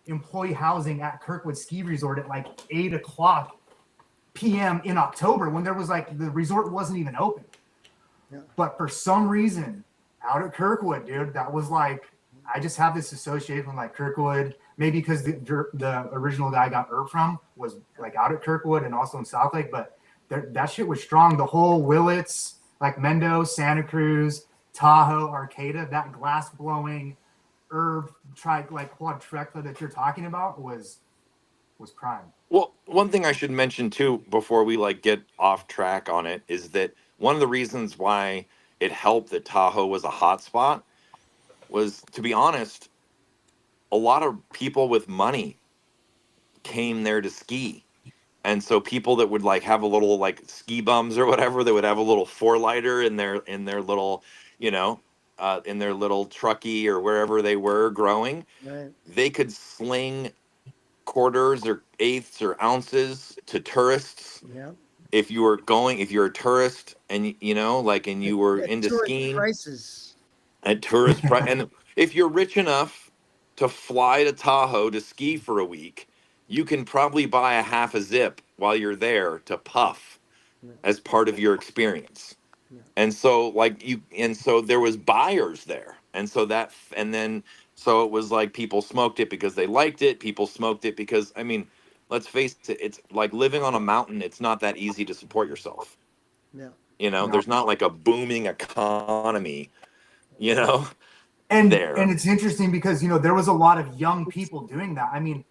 S3: employee housing at Kirkwood Ski Resort at like 8 p.m. in October when there was like the resort wasn't even open.
S4: Yeah.
S3: But for some reason, out at Kirkwood, dude, that was like I just have this association with like Kirkwood, maybe because the original guy I got herb from was like out at Kirkwood and also in South Lake, but that shit was strong. The whole Willits, like Mendo, Santa Cruz, Tahoe, Arcata, that glass blowing herb quadrifecta that you're talking about was prime.
S5: Well, one thing I should mention too before we like get off track on it is that one of the reasons why it helped that Tahoe was a hot spot was, to be honest, a lot of people with money came there to ski. And so people that would like have a little like ski bums or whatever, they would have a little four lighter in their little, in their little trucky or wherever they were growing.
S4: Right.
S5: They could sling quarters or eighths or ounces to tourists.
S4: Yeah.
S5: If you're a tourist and and you were into
S4: Tourist
S5: skiing
S4: prices.
S5: at tourist price, and if you're rich enough to fly to Tahoe to ski for a week, you can probably buy a half a zip while you're there to puff as part of your experience. And so there was buyers there. And so so it was like people smoked it because they liked it. People smoked it because, I mean, let's face it, it's like living on a mountain. It's not that easy to support yourself.
S4: Yeah.
S5: There's not like a booming economy,
S3: And
S5: there.
S3: and it's interesting because there was a lot of young people doing that. I mean,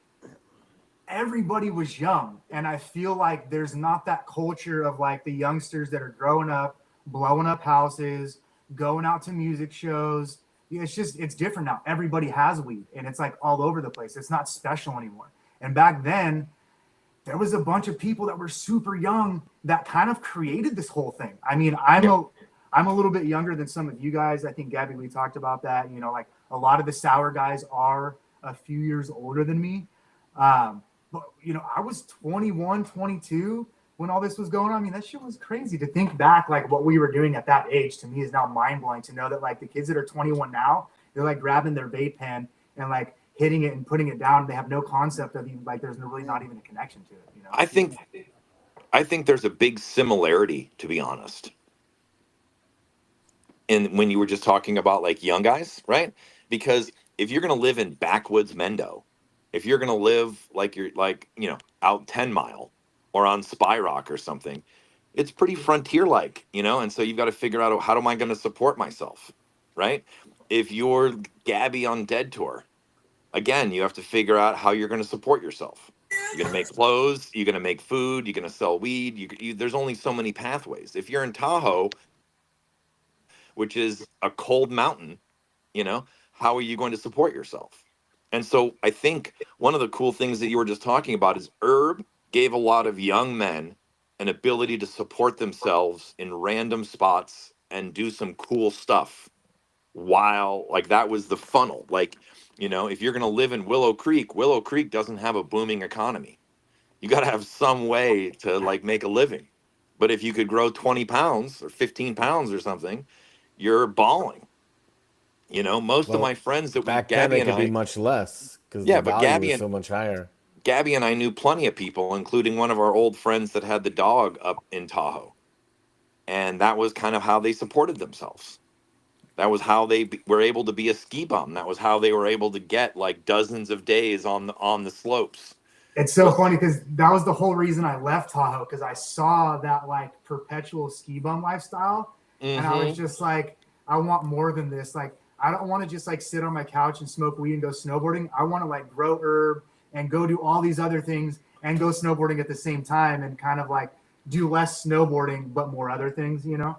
S3: everybody was young, and I feel like there's not that culture of like the youngsters that are growing up, blowing up houses, going out to music shows. It's different now. Everybody has weed, and it's like all over the place. It's not special anymore. And back then, there was a bunch of people that were super young that kind of created this whole thing. I mean, I'm a little bit younger than some of you guys. I think, Gabby, we talked about that. Like a lot of the sour guys are a few years older than me. But, I was 21, 22 when all this was going on. I mean, that shit was crazy to think back. Like what we were doing at that age to me is now mind blowing to know that like the kids that are 21 now, they're like grabbing their vape pen and like hitting it and putting it down. They have no concept of even like there's really not even a connection to it.
S5: I think there's a big similarity, to be honest. And when you were just talking about like young guys, right? Because if you're going to live in backwoods Mendo, if you're going to live like you're like, out 10 Mile or on Spy Rock or something, it's pretty frontier like, and so you've got to figure out how am I going to support myself? right? If you're Gabby on Dead Tour, again, you have to figure out how you're going to support yourself. You're going to make clothes, you're going to make food, you're going to sell weed. There's only so many pathways. If you're in Tahoe, which is a cold mountain, you know, how are you going to support yourself? And so I think one of the cool things that you were just talking about is Herb gave a lot of young men an ability to support themselves in random spots and do some cool stuff while, like, that was the funnel. Like, you know, if you're going to live in Willow Creek doesn't have a booming economy. You got to have some way to like make a living. But if you could grow 20 pounds or 15 pounds or something, you're balling. You know, most of
S1: Well,
S5: my friends that
S1: back then
S5: Gabby
S1: it
S5: and
S1: could be
S5: I,
S1: much less because the
S5: yeah, but
S1: value is so much higher.
S5: Gabby and I knew plenty of people, including one of our old friends that had the dog up in Tahoe. And that was kind of how they supported themselves. That was how they were able to be a ski bum. That was how they were able to get like dozens of days on the slopes.
S3: It's so funny because that was the whole reason I left Tahoe, because I saw that like perpetual ski bum lifestyle, and I was
S5: Mm-hmm.
S3: just like, I want more than this. Like, I don't want to just like sit on my couch and smoke weed and go snowboarding. I want to like grow herb and go do all these other things and go snowboarding at the same time, and kind of like do less snowboarding but more other things, you know.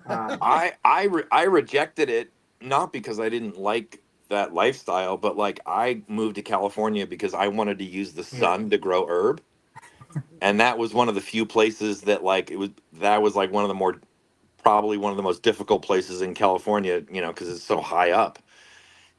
S5: I rejected it, not because I didn't like that lifestyle, but like I moved to California because I wanted to use the
S3: Yeah.
S5: sun to grow herb, and that was one of the few places that like that was like one of the more, probably one of the most difficult places in California, you know, because it's so high up.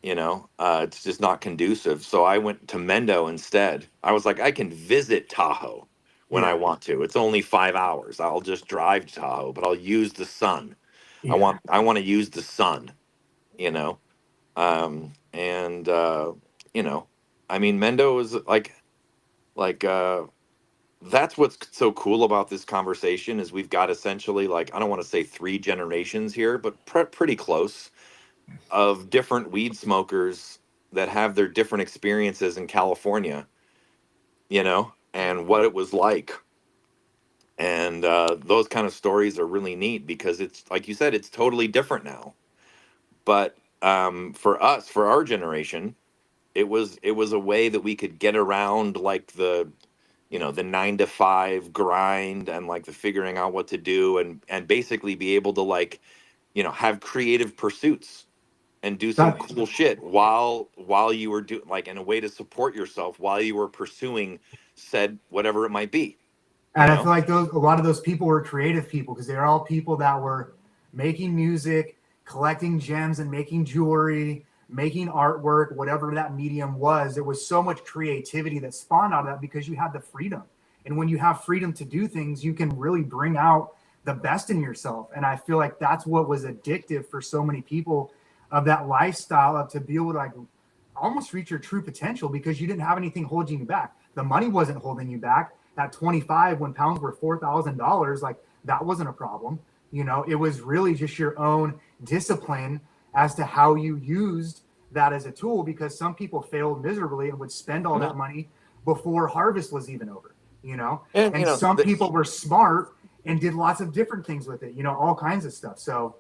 S5: You know, it's just not conducive. So I went to Mendo instead. I was like, I can visit Tahoe when I
S3: Yeah.
S5: want to. It's only 5 hours. I'll just drive to Tahoe, but I'll use the sun.
S3: Yeah.
S5: I want to use the sun, you know. And you know, I mean, Mendo is like that's what's so cool about this conversation is we've got essentially, like, I don't want to say three generations here, but pretty close, of different weed smokers that have their different experiences in California, you know, and what it was like. And those kind of stories are really neat because it's like you said, it's totally different now. But for us, for our generation, it was a way that we could get around like the, you know, the 9 to 5 grind and like the figuring out what to do, and basically be able to, like, you know, have creative pursuits and do some
S3: That,
S5: cool shit while you were doing, like, in a way to support yourself while you were pursuing said whatever it might be, you
S3: and I
S5: know.
S3: feel like a lot of those people were creative people, because they're all people that were making music, collecting gems, and making jewelry, making artwork, whatever that medium was. There was so much creativity that spawned out of that because you had the freedom. And when you have freedom to do things, you can really bring out the best in yourself. And I feel like that's what was addictive for so many people of that lifestyle, of to be able to like almost reach your true potential, because you didn't have anything holding you back. The money wasn't holding you back. At 25, when pounds were $4,000, like that wasn't a problem. You know, it was really just your own discipline as to how you used that as a tool, because some people failed miserably and would spend all
S5: No.
S3: that money before harvest was even over, you know.
S5: And you
S3: And
S5: know,
S3: some people were smart and did lots of different things with it, you know, all kinds of stuff. So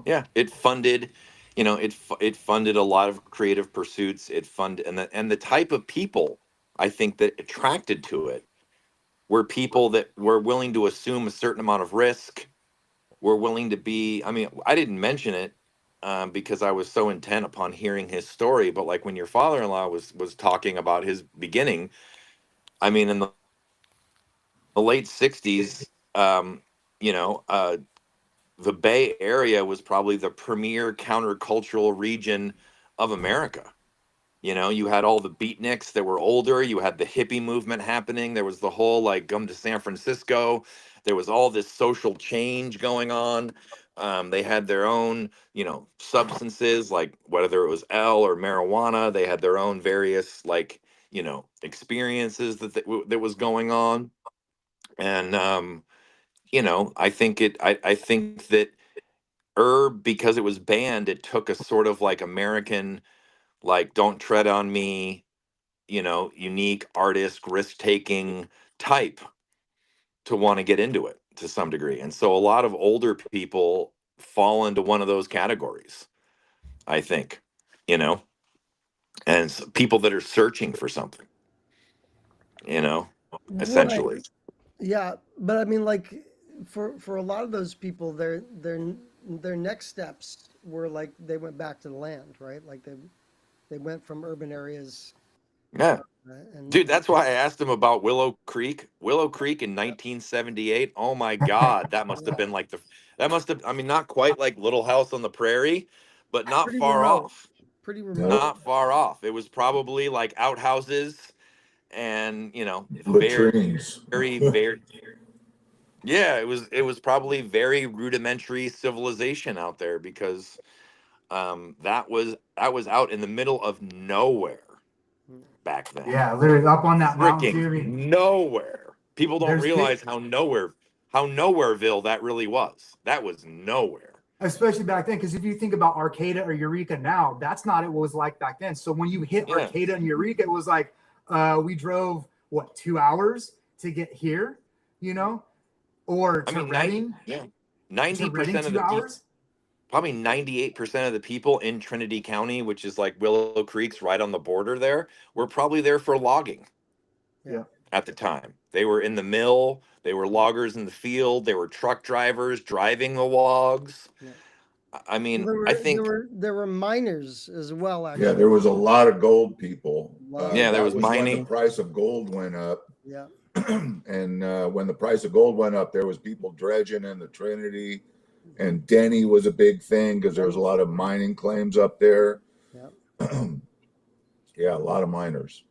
S5: yeah, it funded, you know, it funded a lot of creative pursuits. It funded, and the type of people I think that attracted to it were people that were willing to assume a certain amount of risk, were willing to be, I mean, I didn't mention it because I was so intent upon hearing his story, but like when your father-in-law was talking about his beginning, I mean, in the late 60s, you know, the Bay Area was probably the premier countercultural region of America. You know, you had all the beatniks that were older, you had the hippie movement happening, there was the whole like come to San Francisco, there was all this social change going on. They had their own, you know, substances, like whether it was L or marijuana, they had their own various, like, you know, experiences that was going on. And you know, I think that herb, because it was banned, it took a sort of like American, like, don't tread on me, you know, unique artist, risk taking type to want to get into it to some degree. And so a lot of older people fall into one of those categories, I think, you know, and people that are searching for something, you know,
S4: Right.
S5: essentially.
S4: Yeah, but I mean, like, for a lot of those people, their next steps were like they went back to the land, right? Like they went from urban areas,
S5: Yeah.
S4: and
S5: Dude, that's why I asked him about Willow Creek. Willow Creek in 1978. Oh my God, that must have been like that must have, I mean, not quite like Little House on the Prairie, but not
S4: pretty
S5: far
S4: remote,
S5: off.
S4: pretty
S2: Nope.
S4: remote.
S5: Not far off. It was probably like outhouses and, you know, very,
S2: Latrines.
S5: very, yeah, it was probably very rudimentary civilization out there because that was out in the middle of nowhere back then.
S3: Yeah, literally up on that mountain too. I
S5: Freaking
S3: mean,
S5: nowhere. People don't
S3: there's
S5: realize how nowhereville that really was. That was nowhere.
S3: especially back then, because if you think about Arcata or Eureka now, that's not what it was like back then. So when you hit
S5: Yeah.
S3: Arcata and Eureka, it was like we drove what 2 hours to get here, you know, or
S5: I
S3: to
S5: mean,
S3: Reading.
S5: yeah,
S3: To Reading
S5: 90% of
S3: 2
S5: the people,
S3: hours.
S5: probably 98% of the people in Trinity County, which is like Willow Creek's right on the border there, were probably there for logging
S3: Yeah.
S5: at the time. They were in the mill, they were loggers in the field, they were truck drivers driving the logs.
S4: Yeah.
S5: I mean,
S4: There
S5: I
S4: were
S5: think,
S4: there were miners as well,
S2: Yeah,
S4: actually.
S2: there was a lot of gold people.
S5: yeah, there
S2: That
S5: was
S2: was when the
S5: mining.
S2: price of gold went up.
S4: Yeah,
S2: And when the price of gold went up, there was people dredging in the Trinity, and Denny was a big thing because there was a lot of mining claims up there.
S4: yeah,
S2: Yeah, a lot of miners.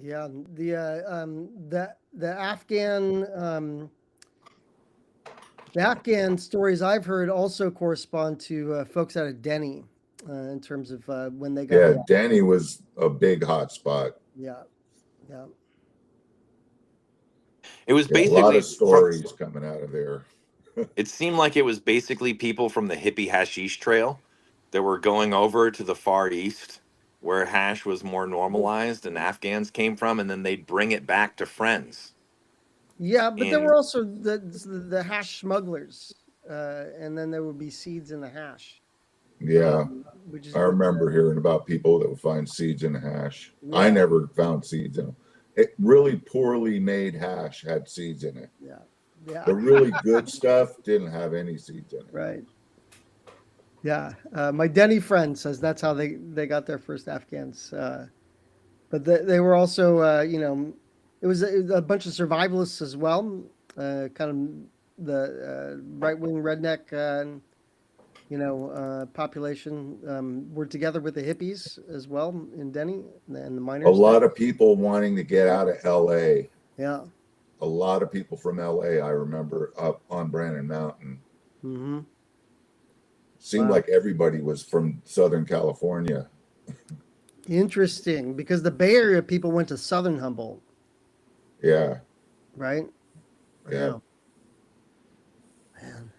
S4: yeah. The Afghan stories I've heard also correspond to folks out of Denny, in terms of when they got.
S2: Yeah, Denny was a big hot spot.
S4: Yeah, yeah.
S5: It was
S2: Yeah, a lot
S5: basically
S2: of stories coming out of there.
S5: it seemed like it was basically people from the hippie hashish trail that were going over to the Far East where hash was more normalized and Afghans came from, and then they'd bring it back to friends.
S4: Yeah, but there
S5: In
S4: were also the hash smugglers, and then there would be seeds in the hash.
S2: Yeah,
S4: Which is
S2: I remember hearing about people that would find seeds in hash.
S4: Yeah.
S2: I never found seeds in them. It really poorly made hash had seeds in it.
S4: Yeah, yeah.
S2: The really good stuff didn't have any seeds in it.
S4: Right. Yeah, my Denny friend says that's how they got their first Afghans. But they were also, it was a bunch of survivalists as well, kind of the right wing redneck, population were together with the hippies as well in Denny and the miners.
S2: A lot of people wanting to get out of LA.
S4: Yeah.
S2: A lot of people from LA, I remember, up on Brandon Mountain.
S4: Mm-hmm.
S2: Seemed
S4: Wow.
S2: like everybody was from Southern California.
S4: Interesting, because the Bay Area people went to Southern Humboldt,
S2: Yeah.
S4: right?
S2: Yeah.
S4: Man.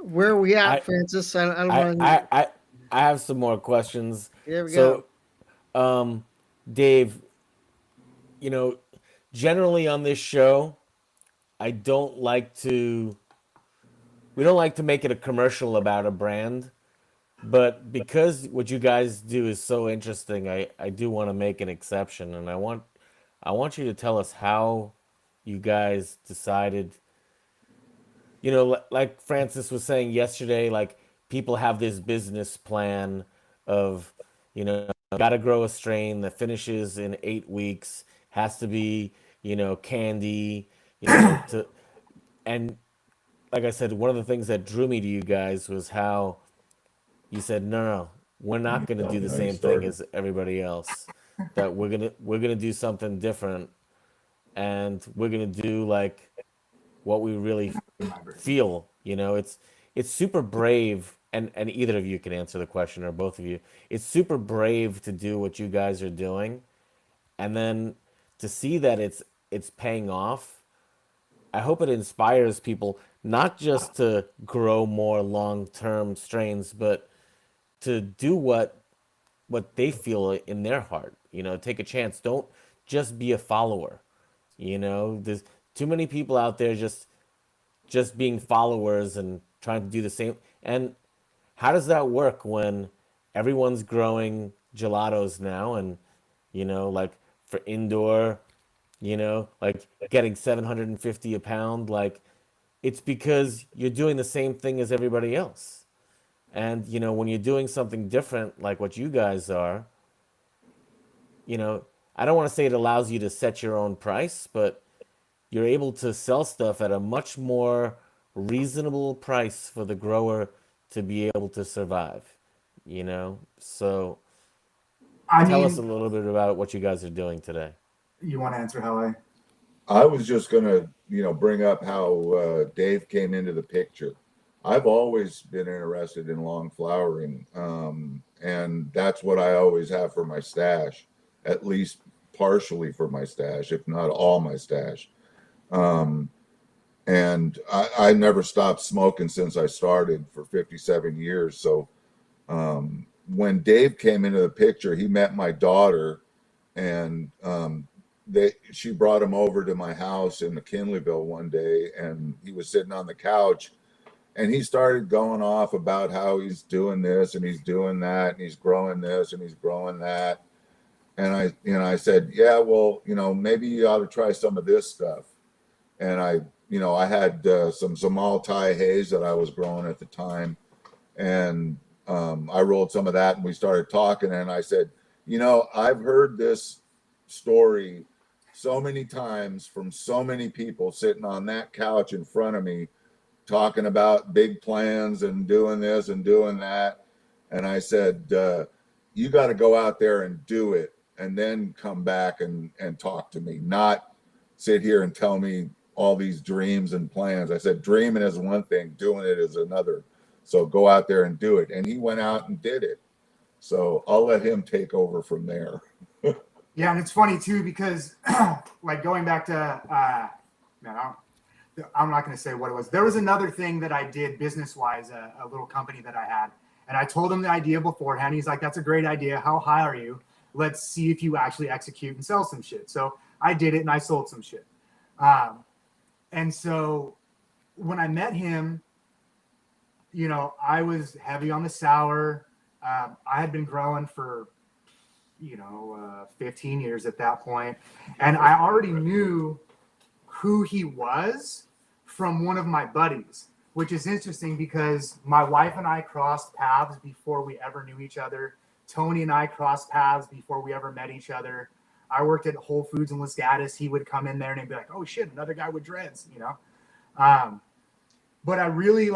S4: Where are we at, Francis? I don't want to.
S1: I have some more questions.
S4: Here we go.
S1: So, Dave, generally on this show, we don't like to make it a commercial about a brand, but because what you guys do is so interesting, I do want to make an exception, and I want you to tell us how you guys decided. Like Francis was saying yesterday, like people have this business plan of, got to grow a strain that finishes in 8 weeks, has to be, candy, and like I said, one of the things that drew me to you guys was how you said, no, we're not going to do the same thing as everybody else. That we're gonna do something different, and we're gonna do like what we really feel. It's super brave, and either of you can answer the question, or both of you. It's super brave to do what you guys are doing, and then to see that it's paying off. I hope it inspires people not just to grow more long-term strains, but to do what they feel in their heart. Take a chance. Don't just be a follower. too many people out there just being followers and trying to do the same. And how does that work when everyone's growing gelatos now and, like for indoor, like getting 750 a pound, like it's because you're doing the same thing as everybody else. And, when you're doing something different, like what you guys are, I don't want to say it allows you to set your own price, but you're able to sell stuff at a much more reasonable price for the grower to be able to survive. So
S3: I
S1: tell us a
S3: mean,
S1: little bit about what you guys are doing today.
S3: you want to answer how I?
S2: I was just gonna, bring up how Dave came into the picture. I've always been interested in long flowering, and that's what I always have for my stash, at least partially for my stash, if not all my stash. And I never stopped smoking since I started for 57 years. So when Dave came into the picture, he met my daughter, and she brought him over to my house in McKinleyville one day, and he was sitting on the couch, and he started going off about how he's doing this and he's doing that and he's growing this and he's growing that. And I said, yeah, well, maybe you ought to try some of this stuff. And I had some Zamal Thai haze that I was growing at the time, and I rolled some of that, and we started talking. And I said, I've heard this story so many times from so many people sitting on that couch in front of me, talking about big plans and doing this and doing that. And I said, you got to go out there and do it, and then come back and talk to me, not sit here and tell me all these dreams and plans. I said, dreaming is one thing, doing it is another. So go out there and do it. And he went out and did it. So I'll let him take over from there.
S3: Yeah, and it's funny too because, like going back to, I'm not going to say what it was. There was another thing that I did business-wise, a little company that I had, and I told him the idea beforehand. He's like, "That's a great idea. How high are you? Let's see if you actually execute and sell some shit." So I did it, and I sold some shit. And so when I met him, I was heavy on the sour. I had been growing for 15 years at that point, and I already knew who he was from one of my buddies, which is interesting because my wife and I crossed paths before we ever knew each other. Tony and I crossed paths before we ever met each other. I worked at Whole Foods in Los Gatos. He would come in there and he'd be like, "Oh shit, another guy with dreads," But I really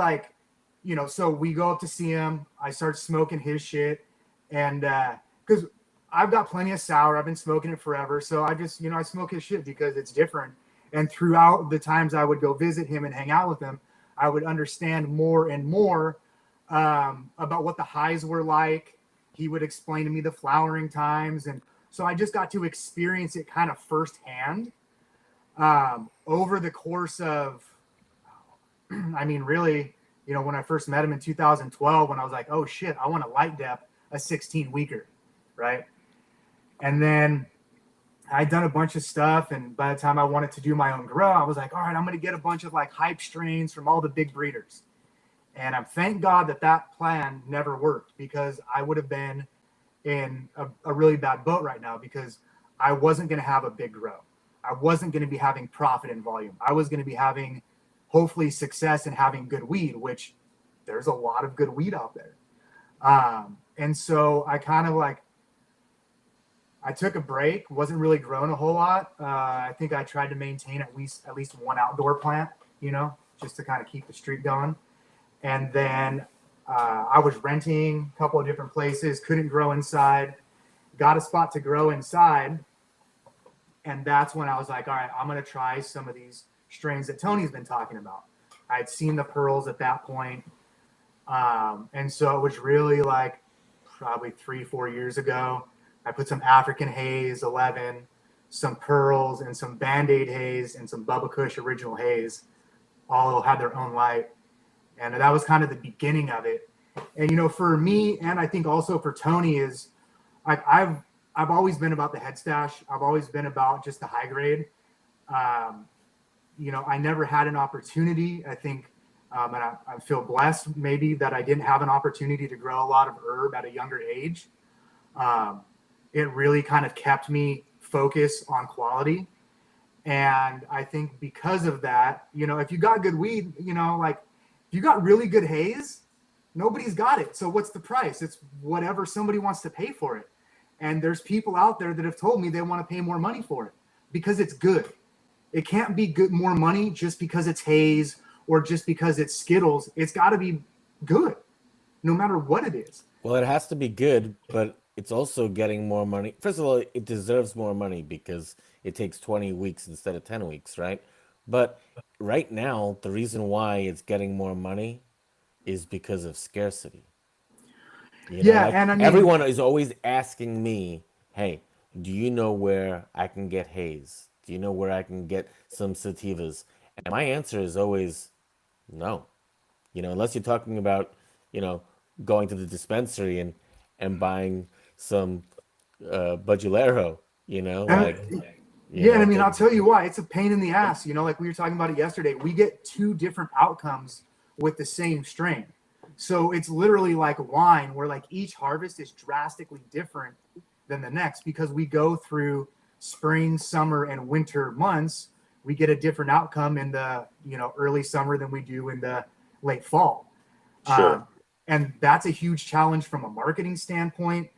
S3: so we go up to see him. I start smoking his shit, and because I've got plenty of sour, I've been smoking it forever. So I just I smoke his shit because it's different. And throughout the times I would go visit him and hang out with him, I would understand more and more about what the highs were like. He would explain to me the flowering times. And so I just got to experience it kind of firsthand over the course of, really, when I first met him in 2012, when I was like, oh shit, I want to light dep a 16 weeker, right? And then I'd done a bunch of stuff, and by the time I wanted to do my own grow, I was like, all right, I'm going to get a bunch of hype strains from all the big breeders. And I'm thank God that plan never worked, because I would have been in a really bad boat right now, because I wasn't going to have a big grow. I wasn't going to be having profit in volume. I was going to be having hopefully success and having good weed, which there's a lot of good weed out there. And so I kind of I took a break, wasn't really growing a whole lot. I think I tried to maintain at least one outdoor plant, just to kind of keep the streak going. And then I was renting a couple of different places, couldn't grow inside, got a spot to grow inside. And that's when I was like, all right, I'm going to try some of these strains that Tony's been talking about. I'd seen the pearls at that point. And so it was really probably 3-4 years ago. I put some African Haze 11, some pearls, and some Band-Aid Haze, and some Bubba Kush Original Haze. All had their own light. And that was kind of the beginning of it. And, for me, and I think also for Tony, is I've always been about the head stash. I've always been about just the high grade. I never had an opportunity. I think, and I feel blessed maybe that I didn't have an opportunity to grow a lot of herb at a younger age. It really kind of kept me focused on quality. And I think because of that, if you got good weed, like if you got really good haze, nobody's got it. So what's the price? It's whatever somebody wants to pay for it. And there's people out there that have told me they want to pay more money for it because it's good. It can't be good more money just because it's haze or just because it's Skittles. It's got to be good, no matter what it is.
S1: Well, it has to be good, but it's also getting more money. First of all, it deserves more money because it takes 20 weeks instead of 10 weeks, right? But right now, the reason why it's getting more money is because of scarcity.
S3: Yeah, and I mean,
S1: everyone is always asking me, hey, do you know where I can get haze? Do you know where I can get some sativas? And my answer is always no. Unless you're talking about, going to the dispensary and buying some Budularo, like,
S3: yeah, and I mean, I'll tell you why. It's a pain in the ass. Like we were talking about it yesterday. We get 2 different outcomes with the same strain. So it's literally like wine, where like each harvest is drastically different than the next because we go through spring, summer, and winter months. We get a different outcome in the early summer than we do in the late fall.
S5: Sure.
S3: And that's a huge challenge from a marketing standpoint.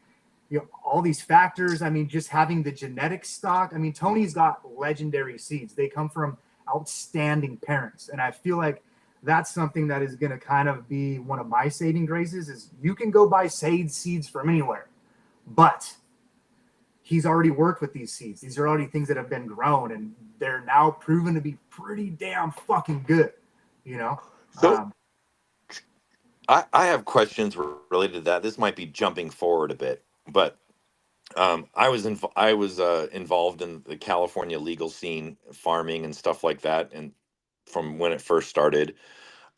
S3: All these factors. I mean, just having the genetic stock. I mean, Tony's got legendary seeds. They come from outstanding parents, and I feel like that's something that is going to kind of be one of my saving graces. Is you can go buy sage seeds from anywhere, but he's already worked with these seeds. These are already things that have been grown, and they're now proven to be pretty damn fucking good.
S5: So I have questions related to that. This might be jumping forward a bit, but I was involved in the California legal scene, farming and stuff like that, and from when it first started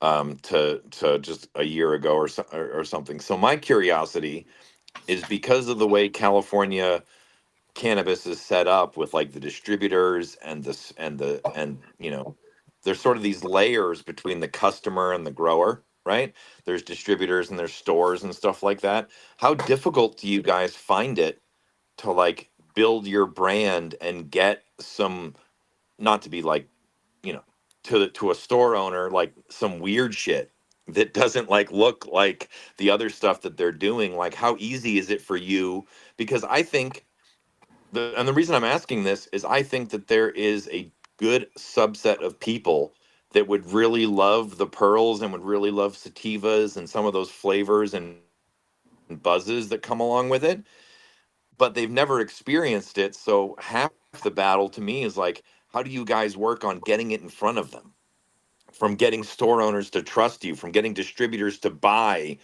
S5: to just a year ago or something. So my curiosity is because of the way California cannabis is set up with like the distributors and there's sort of these layers between the customer and the grower, right? There's distributors and there's stores and stuff like that. How difficult do you guys find it to like build your brand and get some, not to be like, to a store owner, like some weird shit that doesn't like look like the other stuff that they're doing? Like, how easy is it for you? Because I think the reason I'm asking this is I think that there is a good subset of people that would really love the pearls and would really love sativas and some of those flavors and buzzes that come along with it, but they've never experienced it. So half the battle to me is like, how do you guys work on getting it in front of them? From getting store owners to trust you, from getting distributors to buy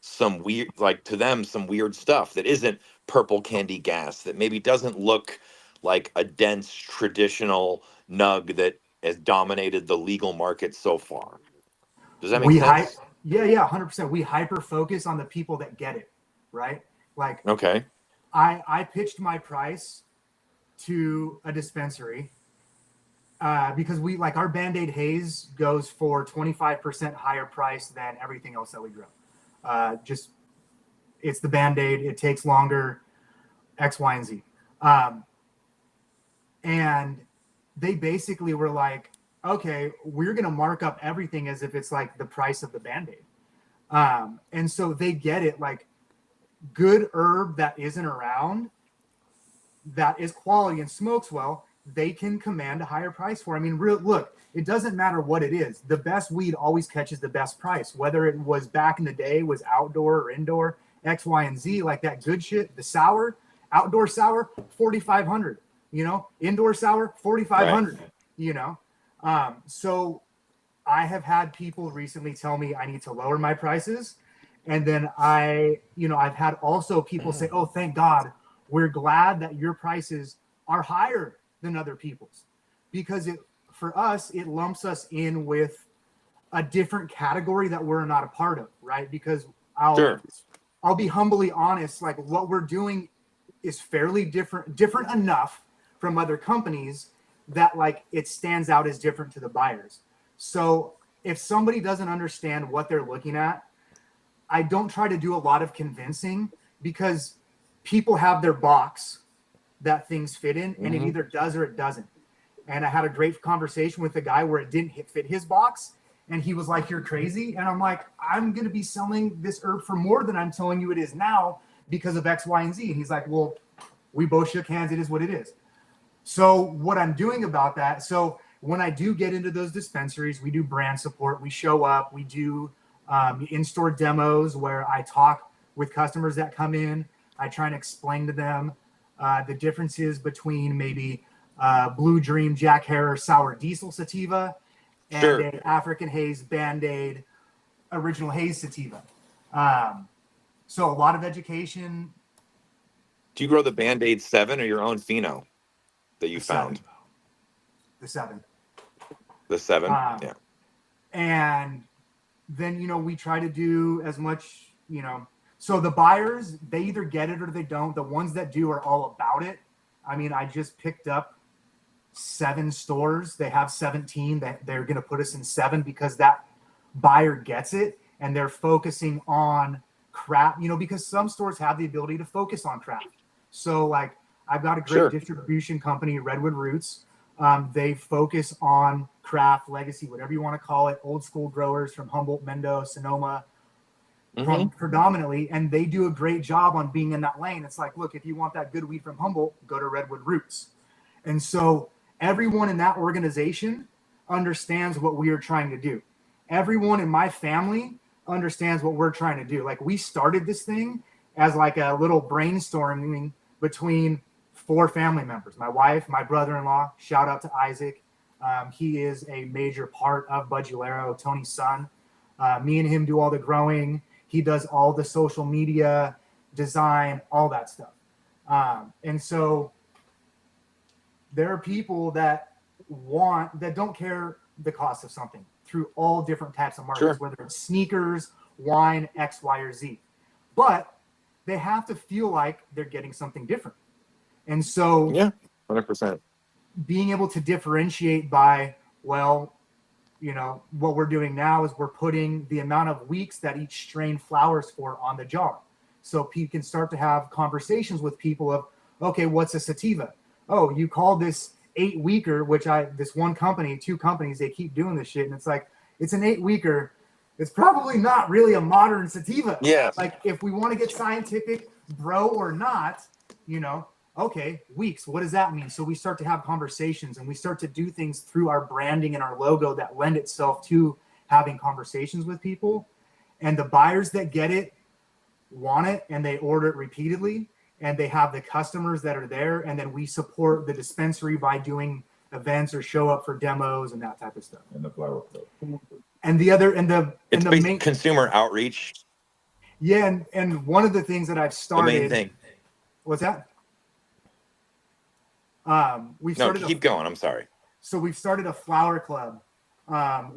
S5: some weird, like to them, some weird stuff that isn't purple candy gas, that maybe doesn't look like a dense traditional nug that has dominated the legal market so far. Does that make sense?
S3: Yeah, 100%. We hyper focus on the people that get it, right? Like,
S5: okay,
S3: I pitched my price to a dispensary because we like our Band-Aid haze goes for 25% higher price than everything else that we grow. Just it's the Band-Aid. It takes longer, X, Y, and Z. And they basically were like, okay, we're going to mark up everything as if it's like the price of the Band-Aid. And so they get it, like good herb that isn't around, that is quality and smokes well, they can command a higher price for. I mean, look, it doesn't matter what it is. The best weed always catches the best price, whether it was back in the day was outdoor or indoor, X, Y, and Z, like that good shit. The sour, outdoor sour, 4,500, indoor sour, 4,500, right. So I have had people recently tell me I need to lower my prices. And then I've had also people say, oh, thank God, we're glad that your prices are higher than other people's, because for us, it lumps us in with a different category that we're not a part of, right? Because I'll be humbly honest, like what we're doing is fairly different enough from other companies that like it stands out as different to the buyers. So if somebody doesn't understand what they're looking at, I don't try to do a lot of convincing, because people have their box that things fit in, and it either does or it doesn't. And I had a great conversation with a guy where it didn't fit his box, and he was like, "You're crazy." And I'm like, "I'm going to be selling this herb for more than I'm telling you it is now because of X, Y, and Z." And he's like, "Well, we both shook hands. It is what it is." So what I'm doing about that, so when I do get into those dispensaries, we do brand support, we show up, we do in-store demos where I talk with customers that come in. I try and explain to them the differences between maybe Blue Dream, Jack Herer, Sour Diesel Sativa, and an African Haze Band-Aid Original Haze Sativa. So a lot of education.
S5: Do you grow the Band-Aid 7 or your own pheno that you found?
S3: The 7.
S5: The 7?
S3: Yeah. And then, we try to do as much, so the buyers, they either get it or they don't. The ones that do are all about it. I mean, I just picked up 7 stores. They have 17 that they're going to put us in 7 because that buyer gets it and they're focusing on craft, because some stores have the ability to focus on craft. So like I've got a great distribution company, Redwood Roots. They focus on craft, legacy, whatever you want to call it, old school growers from Humboldt, Mendo, Sonoma, predominantly, and they do a great job on being in that lane. It's like, look, if you want that good weed from Humboldt, go to Redwood Roots. And so everyone in that organization understands what we are trying to do. Everyone in my family understands what we're trying to do. Like, we started this thing as like a little brainstorming between 4 family members, my wife, my brother-in-law, shout out to Isaac. He is a major part of Budularo, Tony's son. Me and him do all the growing. He does all the social media, design, all that stuff. And so there are people that don't care the cost of something through all different types of markets, whether it's sneakers, wine, X, Y, or Z. But they have to feel like they're getting something different. And so
S5: 100%.
S3: Being able to differentiate by, what we're doing now is we're putting the amount of weeks that each strain flowers for on the jar. So people can start to have conversations with people of, okay, what's a sativa? Oh, you call this 8-weeker, which this one company, 2 companies, they keep doing this shit. And it's like, it's an 8-weeker. It's probably not really a modern sativa.
S5: Yeah.
S3: Like, if we want to get scientific, bro or not, okay, weeks, what does that mean? So we start to have conversations and we start to do things through our branding and our logo that lend itself to having conversations with people. And the buyers that get it want it and they order it repeatedly, and they have the customers that are there. And then we support the dispensary by doing events or show up for demos and that type of stuff.
S2: And the flower club.
S3: And
S5: It's basic consumer outreach.
S3: Yeah. And one of the things that I've started.
S5: The main thing.
S3: What's that?
S5: Keep going. I'm sorry.
S3: So we've started a flower club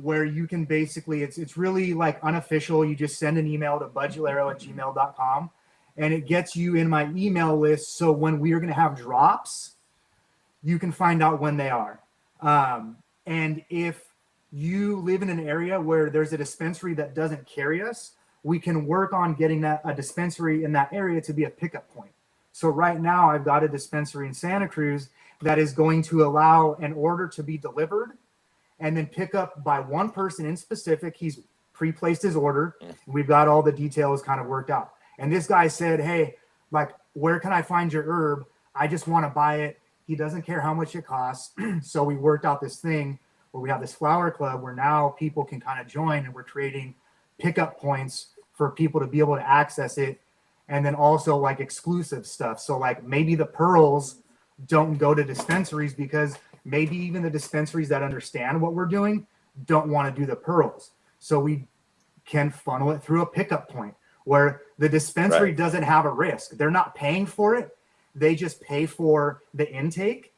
S3: where you can basically, it's really like unofficial. You just send an email to budularo@gmail.com and it gets you in my email list. So when we are going to have drops, you can find out when they are. And if you live in an area where there's a dispensary that doesn't carry us, we can work on getting a dispensary in that area to be a pickup point. So right now I've got a dispensary in Santa Cruz that is going to allow an order to be delivered and then pick up by one person in specific. He's pre-placed his order. We've got all the details kind of worked out. And this guy said, hey, like, where can I find your herb? I just want to buy it. He doesn't care how much it costs. So we worked out this thing where we have this flower club where now people can kind of join, and we're creating pickup points for people to be able to access it. And then also like exclusive stuff. So like maybe the pearls don't go to dispensaries because maybe even the dispensaries that understand what we're doing don't want to do the pearls. So we can funnel it through a pickup point where the dispensary doesn't have a risk. They're not paying for it. They just pay for the intake,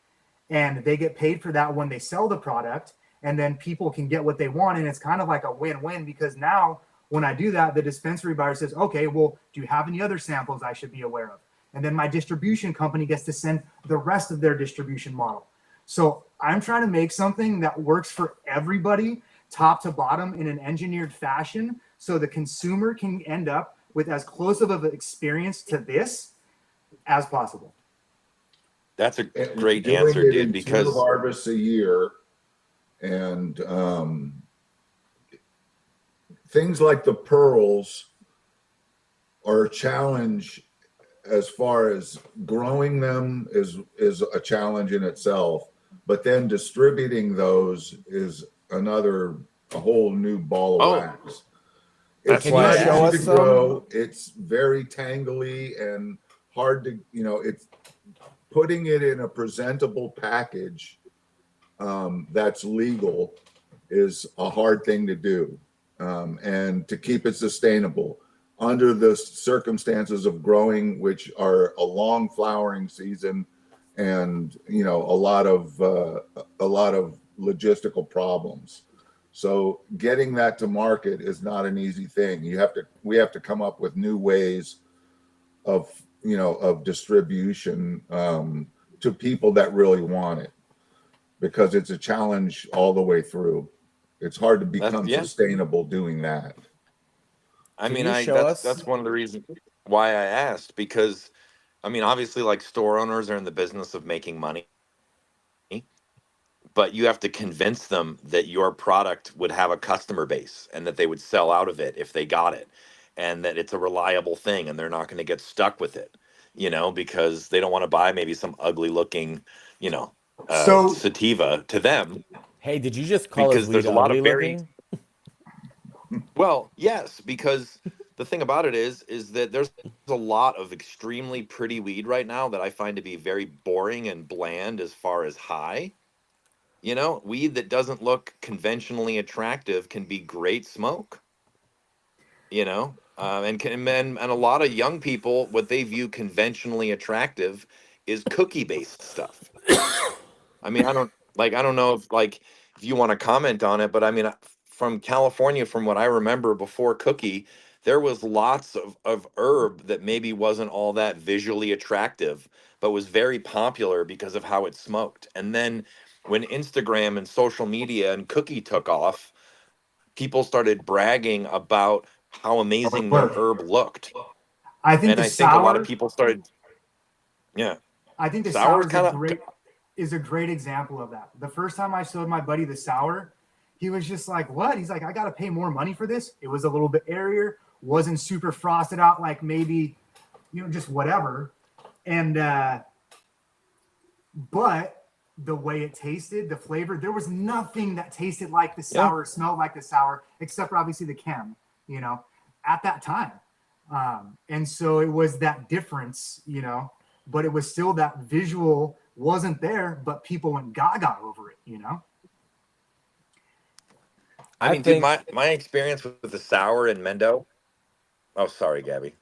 S3: and they get paid for that when they sell the product, and then people can get what they want. And it's kind of like a win-win, because now when I do that, the dispensary buyer says, okay, well, do you have any other samples I should be aware of? And then my distribution company gets to send the rest of their distribution model. So I'm trying to make something that works for everybody, top to bottom, in an engineered fashion, so the consumer can end up with as close of an experience to this as possible.
S5: That's a
S2: And
S5: great
S2: doing
S5: answer,
S2: it
S5: dude,
S2: in 2
S5: because
S2: harvests a year, and things like the pearls are a challenge. As far as growing them is a challenge in itself, but then distributing those is a whole new ball of wax.
S5: that's
S2: It's
S1: Can you
S2: not
S1: show
S2: easy
S1: us
S2: to
S1: some?
S2: grow. It's very tangly and hard to, it's putting it in a presentable package that's legal is a hard thing to do, and to keep it sustainable under the circumstances of growing, which are a long flowering season, and a lot of logistical problems. So getting that to market is not an easy thing. We have to come up with new ways of distribution to people that really want it, because it's a challenge all the way through. It's hard to become sustainable doing that.
S5: I
S1: Can
S5: mean,
S1: you show us?
S5: that's one of the reasons why I asked, because I mean, obviously, like, store owners are in the business of making money, but you have to convince them that your product would have a customer base and that they would sell out of it if they got it, and that it's a reliable thing and they're not going to get stuck with it, because they don't want to buy maybe some ugly looking,
S3: So
S5: sativa to them,
S1: Hey, did you just call his
S5: because
S1: weed
S5: there's a lot
S1: ugly
S5: of very
S1: looking?
S5: well, yes, because the thing about it is that there's a lot of extremely pretty weed right now that I find to be very boring and bland as far as high. Weed that doesn't look conventionally attractive can be great smoke. And a lot of young people, what they view conventionally attractive is cookie based stuff. I mean, I don't know if you want to comment on it, but I mean, from California, from what I remember before cookie, there was lots of herb that maybe wasn't all that visually attractive, but was very popular because of how it smoked. And then when Instagram and social media and cookie took off, people started bragging about how amazing their herb looked.
S3: I think
S5: And
S3: the
S5: I think a lot of
S3: sour,
S5: people started, yeah,
S3: I think the
S5: sour
S3: sour
S5: is kind of,
S3: is a great example of that. The first time I showed my buddy the sour, he was just like, "What?" He's like, "I got to pay more money for this." It was a little bit airier, wasn't super frosted out like maybe, just whatever. And but the way it tasted, the flavor, there was nothing that tasted like the sour, smelled like the sour, except for obviously the chem, at that time. And so it was that difference, but it was still that visual wasn't there, but people went gaga over it,
S5: I mean, dude, my experience with the sour and Mendo. Oh, sorry, Gabby.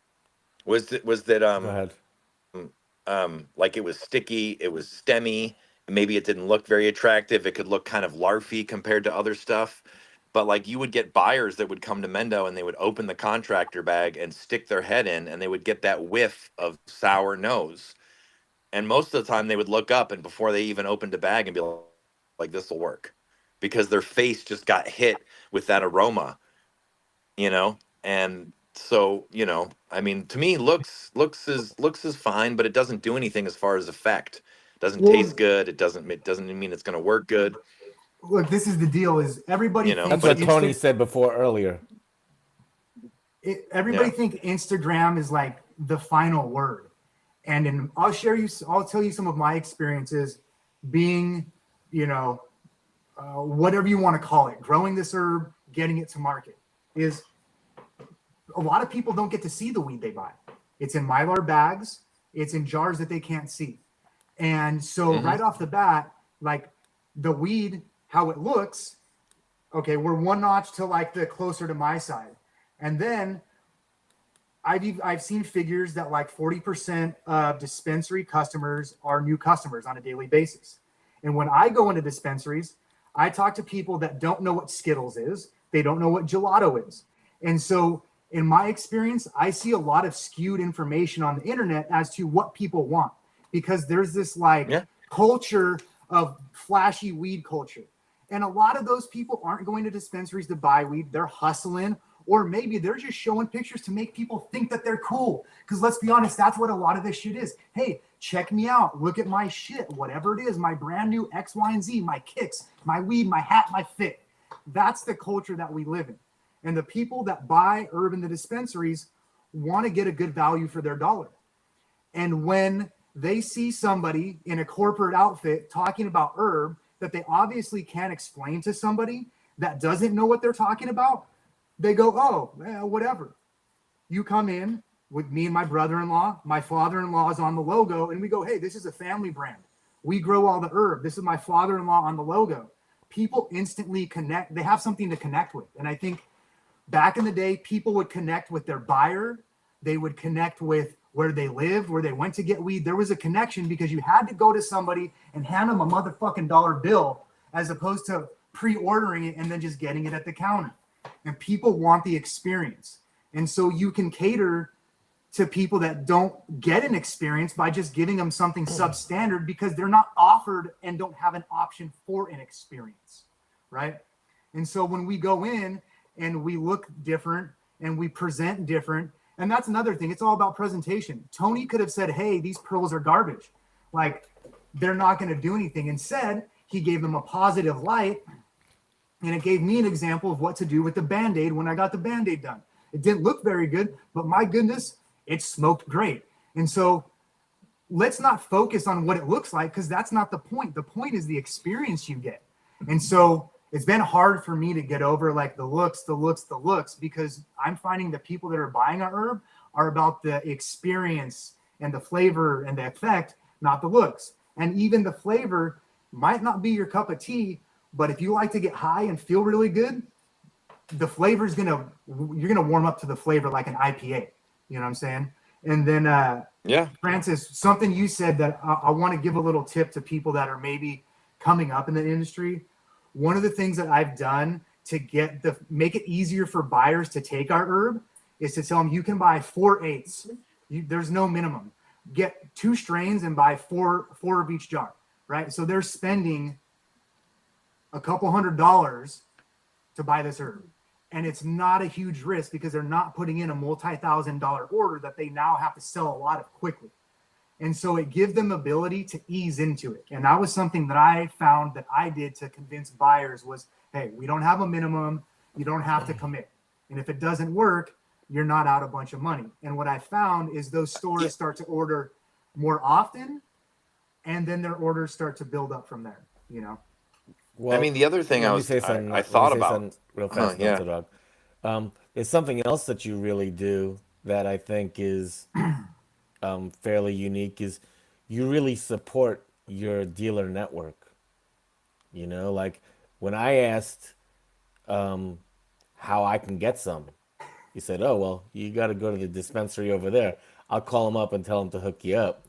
S5: Was that
S1: Go ahead.
S5: like, it was sticky, it was stemmy, maybe it didn't look very attractive. It could look kind of larfy compared to other stuff. But like, you would get buyers that would come to Mendo and they would open the contractor bag and stick their head in, and they would get that whiff of sour nose. And most of the time they would look up, and before they even opened a bag, and be like, this will work, because their face just got hit with that aroma, and so, I mean, to me, looks is fine, but it doesn't do anything as far as effect. It doesn't taste good. It doesn't mean it's going to work good.
S3: Look, this is the deal: is everybody
S1: That's
S3: thinks
S1: what Tony said before earlier.
S3: everybody think Instagram is like the final word. And I'll tell you some of my experiences being, whatever you want to call it, growing this herb, getting it to market, is a lot of people don't get to see the weed they buy. It's in Mylar bags. It's in jars that they can't see. And so right off the bat, like, the weed, how it looks, okay, we're one notch to like the closer to my side. And then I've seen figures that like 40% of dispensary customers are new customers on a daily basis. And when I go into dispensaries, I talk to people that don't know what Skittles is. They don't know what gelato is. And so in my experience, I see a lot of skewed information on the internet as to what people want, because there's this culture of flashy weed culture. And a lot of those people aren't going to dispensaries to buy weed. They're hustling, or maybe they're just showing pictures to make people think that they're cool. Because let's be honest, that's what a lot of this shit is. Hey, check me out. Look at my shit, whatever it is, my brand new X, Y, and Z, my kicks, my weed, my hat, my fit. That's the culture that we live in. And the people that buy herb in the dispensaries want to get a good value for their dollar. And when they see somebody in a corporate outfit talking about herb that they obviously can't explain to somebody that doesn't know what they're talking about, they go, oh, whatever. You come in with me and my brother-in-law, my father-in-law is on the logo, and we go, hey, this is a family brand. We grow all the herb. This is my father-in-law on the logo. People instantly connect. They have something to connect with. And I think back in the day, people would connect with their buyer. They would connect with where they lived, where they went to get weed. There was a connection because you had to go to somebody and hand them a motherfucking dollar bill as opposed to pre-ordering it and then just getting it at the counter. And people want the experience. And so you can cater to people that don't get an experience by just giving them something substandard because they're not offered and don't have an option for an experience, right? And so when we go in and we look different and we present different, and that's another thing. It's all about presentation. Tony could have said, hey, these pearls are garbage. Like, they're not going to do anything. Instead, he gave them a positive light, and it gave me an example of what to do with the Band-Aid when I got the Band-Aid done. It didn't look very good, but my goodness, it smoked great. And so let's not focus on what it looks like because that's not the point. The point is the experience you get. And so it's been hard for me to get over like the looks, because I'm finding the people that are buying our herb are about the experience and the flavor and the effect, not the looks. And even the flavor might not be your cup of tea, but if you like to get high and feel really good, the flavor is you're gonna warm up to the flavor like an IPA. You know what I'm saying? And then,
S5: Yeah.
S3: Francis, something you said that I want to give a little tip to people that are maybe coming up in the industry. One of the things that I've done to make it easier for buyers to take our herb is to tell them you can buy 4/8. There's no minimum. Get 2 strains and buy four of each jar, right? So they're spending a couple $100 to buy this herb. And it's not a huge risk because they're not putting in a multi-$1,000 order that they now have to sell a lot of quickly. And so it gives them ability to ease into it. And that was something that I found that I did to convince buyers was, hey, we don't have a minimum. You don't have to commit. And if it doesn't work, you're not out a bunch of money. And what I found is those stores start to order more often, and then their orders start to build up from there, you know?
S1: Well,
S5: I mean, the other thing I thought about.
S1: Real fast,
S5: yeah.
S1: Notsodog. There's something else that you really do that I think is fairly unique is you really support your dealer network. You know, like when I asked how I can get some, you said, oh, well, you got to go to the dispensary over there. I'll call them up and tell them to hook you up,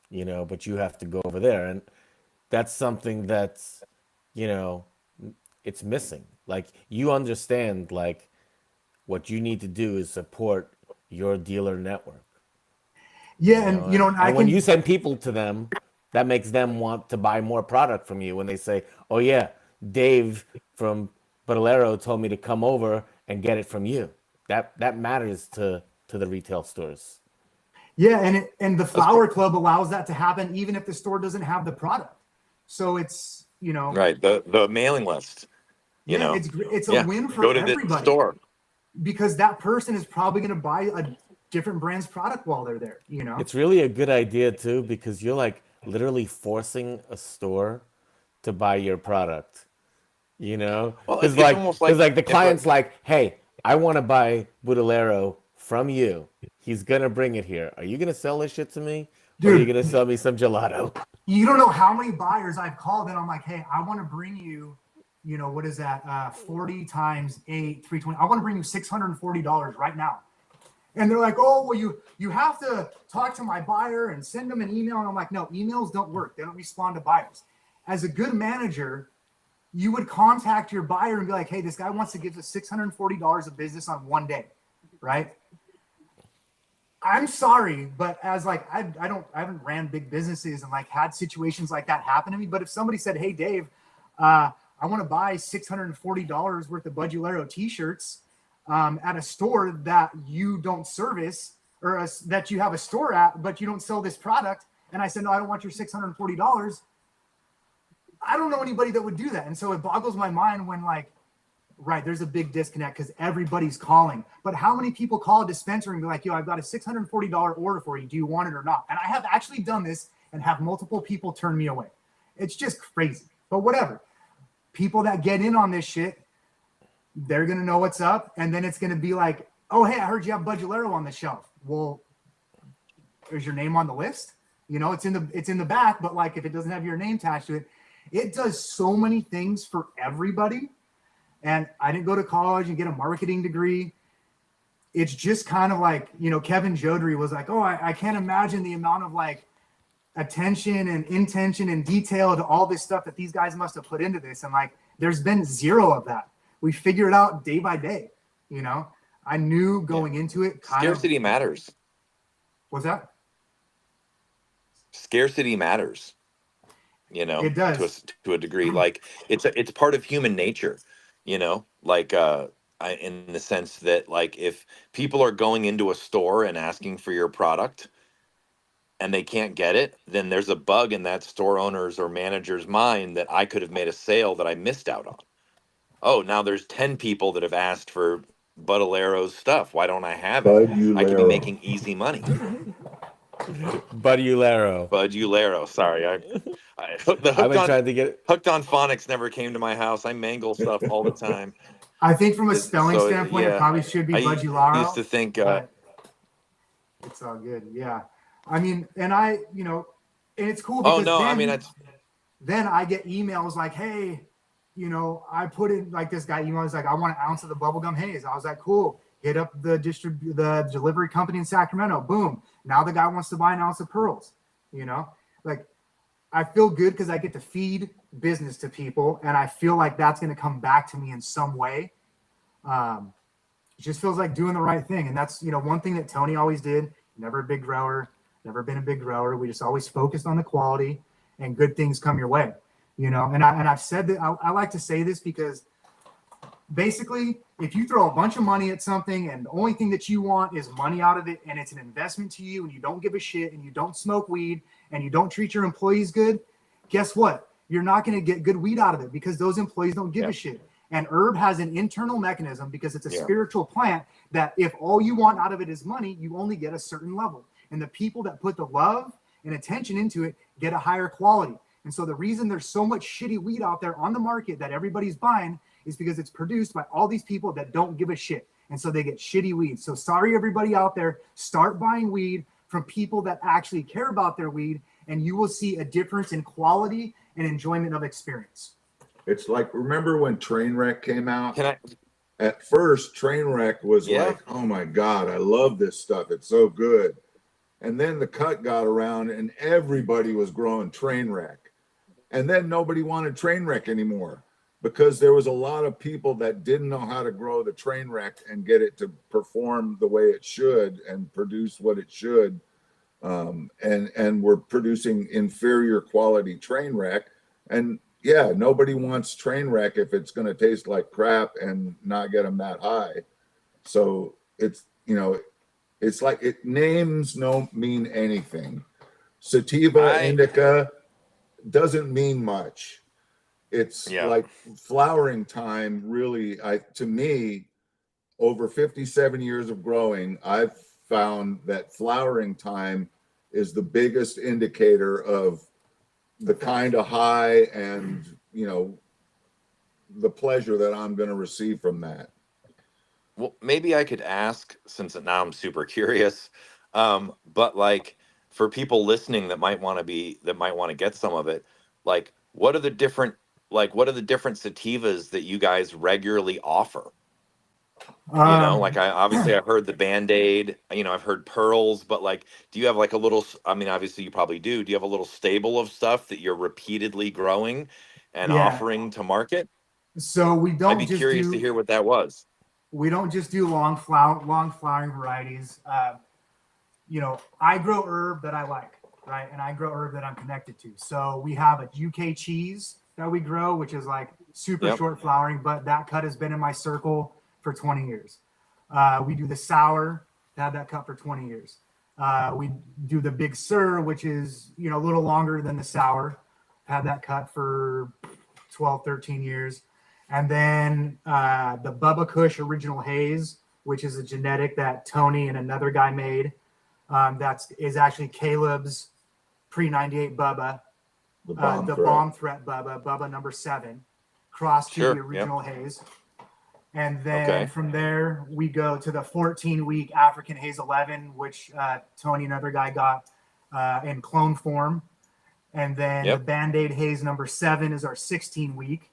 S1: you know, but you have to go over there. And that's something that's, you know, it's missing. Like you understand, like what you need to do is support your dealer network.
S3: Yeah, and you know,
S1: and when you send people to them, that makes them want to buy more product from you. When they say, "Oh yeah, Dave from Budularo told me to come over and get it from you," that matters to the retail stores.
S3: Yeah, and the Flower Club allows that to happen even if the store doesn't have the product. So it's, you know,
S5: Right, the mailing list. You know,
S3: it's a win for
S5: go to
S3: everybody.
S5: the store.
S3: Because that person is probably going to buy a different brand's product while they're there, you know?
S1: It's really a good idea too, because you're like literally forcing a store to buy your product, you know?
S5: Well,
S1: Because
S5: it's almost like
S1: the client's like, hey, I want to buy Budularo from you. He's going to bring it here. Are you going to sell this shit to me? Or are you going to sell me some gelato?
S3: You don't know how many buyers I've called and I'm like, hey, I want to bring you, you know, what is that? 40 times 8, 320. I want to bring you $640 right now. And they're like, oh, well, you have to talk to my buyer and send them an email. And I'm like, no, emails don't work. They don't respond to buyers. As a good manager, you would contact your buyer and be like, hey, this guy wants to give us $640 of business on one day, right? I'm sorry, but as like I haven't ran big businesses and like had situations like that happen to me. But if somebody said, "Hey, Dave, I want to buy $640 worth of Budularo T-shirts at a store that you don't service or that you have a store at, but you don't sell this product," and I said, "No, I don't want your $640." I don't know anybody that would do that, and so it boggles my mind when like. Right, there's a big disconnect because everybody's calling. But how many people call a dispensary and be like, "Yo, I've got a $640 order for you. Do you want it or not?" And I have actually done this and have multiple people turn me away. It's just crazy. But whatever. People that get in on this shit, they're gonna know what's up, and then it's gonna be like, "Oh, hey, I heard you have Budularo on the shelf." Well, is your name on the list? You know, it's in the back, but like if it doesn't have your name attached to it, it does so many things for everybody. And I didn't go to college and get a marketing degree. It's just kind of like, you know, Kevin Jodry was like, "Oh, I can't imagine the amount of like attention and intention and detail to all this stuff that these guys must have put into this." And like, there's been zero of that. We figure it out day by day. You know, I knew going into it.
S5: Scarcity matters.
S3: What's that?
S5: Scarcity matters. You know,
S3: it does
S5: to a degree. Like it's part of human nature. You know, like in the sense that like if people are going into a store and asking for your product and they can't get it, then there's a bug in that store owner's or manager's mind that I could have made a sale that I missed out on. Oh, now there's 10 people that have asked for Budularo's stuff. Why don't I have it? I could be making easy money.
S1: Budularo.
S5: Sorry,
S1: I've been trying to get
S5: hooked on phonics. Never came to my house. I mangle stuff all the time.
S3: I think from a spelling standpoint, it probably should be Budularo.
S5: I used to think
S3: it's all good. Yeah, I mean, and you know, and it's cool.
S5: Oh
S3: because
S5: no,
S3: then,
S5: I mean,
S3: then I get emails like, "Hey, you know, I put in like this guy emails like, I want an ounce of the bubblegum haze." I was like, "Cool." Hit up the delivery company in Sacramento. Boom. Now the guy wants to buy an ounce of pearls. You know, like I feel good because I get to feed business to people, and I feel like that's going to come back to me in some way. It just feels like doing the right thing, and that's, you know, one thing that Tony always did. Never a big grower, never been a big grower. We just always focused on the quality, and good things come your way. You know, and I've said that I like to say this because basically, if you throw a bunch of money at something and the only thing that you want is money out of it, and it's an investment to you, and you don't give a shit, and you don't smoke weed, and you don't treat your employees good, guess what? You're not going to get good weed out of it because those employees don't give a shit. And herb has an internal mechanism because it's a spiritual plant that if all you want out of it is money, you only get a certain level. And the people that put the love and attention into it get a higher quality. And so the reason there's so much shitty weed out there on the market that everybody's buying is because it's produced by all these people that don't give a shit. And so they get shitty weed. So sorry, everybody out there, start buying weed from people that actually care about their weed, and you will see a difference in quality and enjoyment of experience.
S2: It's like, remember when Trainwreck came out? At first, Trainwreck was like, "Oh my God, I love this stuff. It's so good." And then the cut got around and everybody was growing Trainwreck. And then nobody wanted Trainwreck anymore, because there was a lot of people that didn't know how to grow the Trainwreck and get it to perform the way it should and produce what it should. And we're producing inferior quality Trainwreck. And yeah, nobody wants Trainwreck if it's going to taste like crap and not get them that high. So it's, you know, it's like names don't mean anything. Sativa indica doesn't mean much. It's like flowering time. Really, to me, over 57 years of growing, I've found that flowering time is the biggest indicator of the kind of high and, you know, the pleasure that I'm going to receive from that.
S5: Well, maybe I could ask, since now I'm super curious, but like for people listening that might want to get some of it, like what are the different sativas that you guys regularly offer? You know, like I heard the Band-Aid, you know, I've heard pearls, but like, do you have like a little, I mean, obviously you probably do. Do you have a little stable of stuff that you're repeatedly growing and offering to market?
S3: So we don't.
S5: I'd be curious to hear what that was.
S3: We don't just do long flowering varieties. I grow herb that I like, right? And I grow herb that I'm connected to. So we have a UK cheese that we grow, which is like super
S5: Yep.
S3: short flowering, but that cut has been in my circle for 20 years. We do the sour, had that cut for 20 years. We do the Big Sur, which is, a little longer than the sour, had that cut for 12, 13 years. And then the Bubba Kush Original Haze, which is a genetic that Tony and another guy made. That is actually Caleb's pre-98 Bubba,
S2: The bomb
S3: the
S2: threat.
S3: bomb threat Bubba number 7, crossed to
S5: Sure,
S3: the original haze. And then
S5: Okay.
S3: from there, we go to the 14-week African Haze 11, which Tony, another guy, got in clone form. And then
S5: Yep.
S3: the Band-Aid Haze number 7 is our 16-week.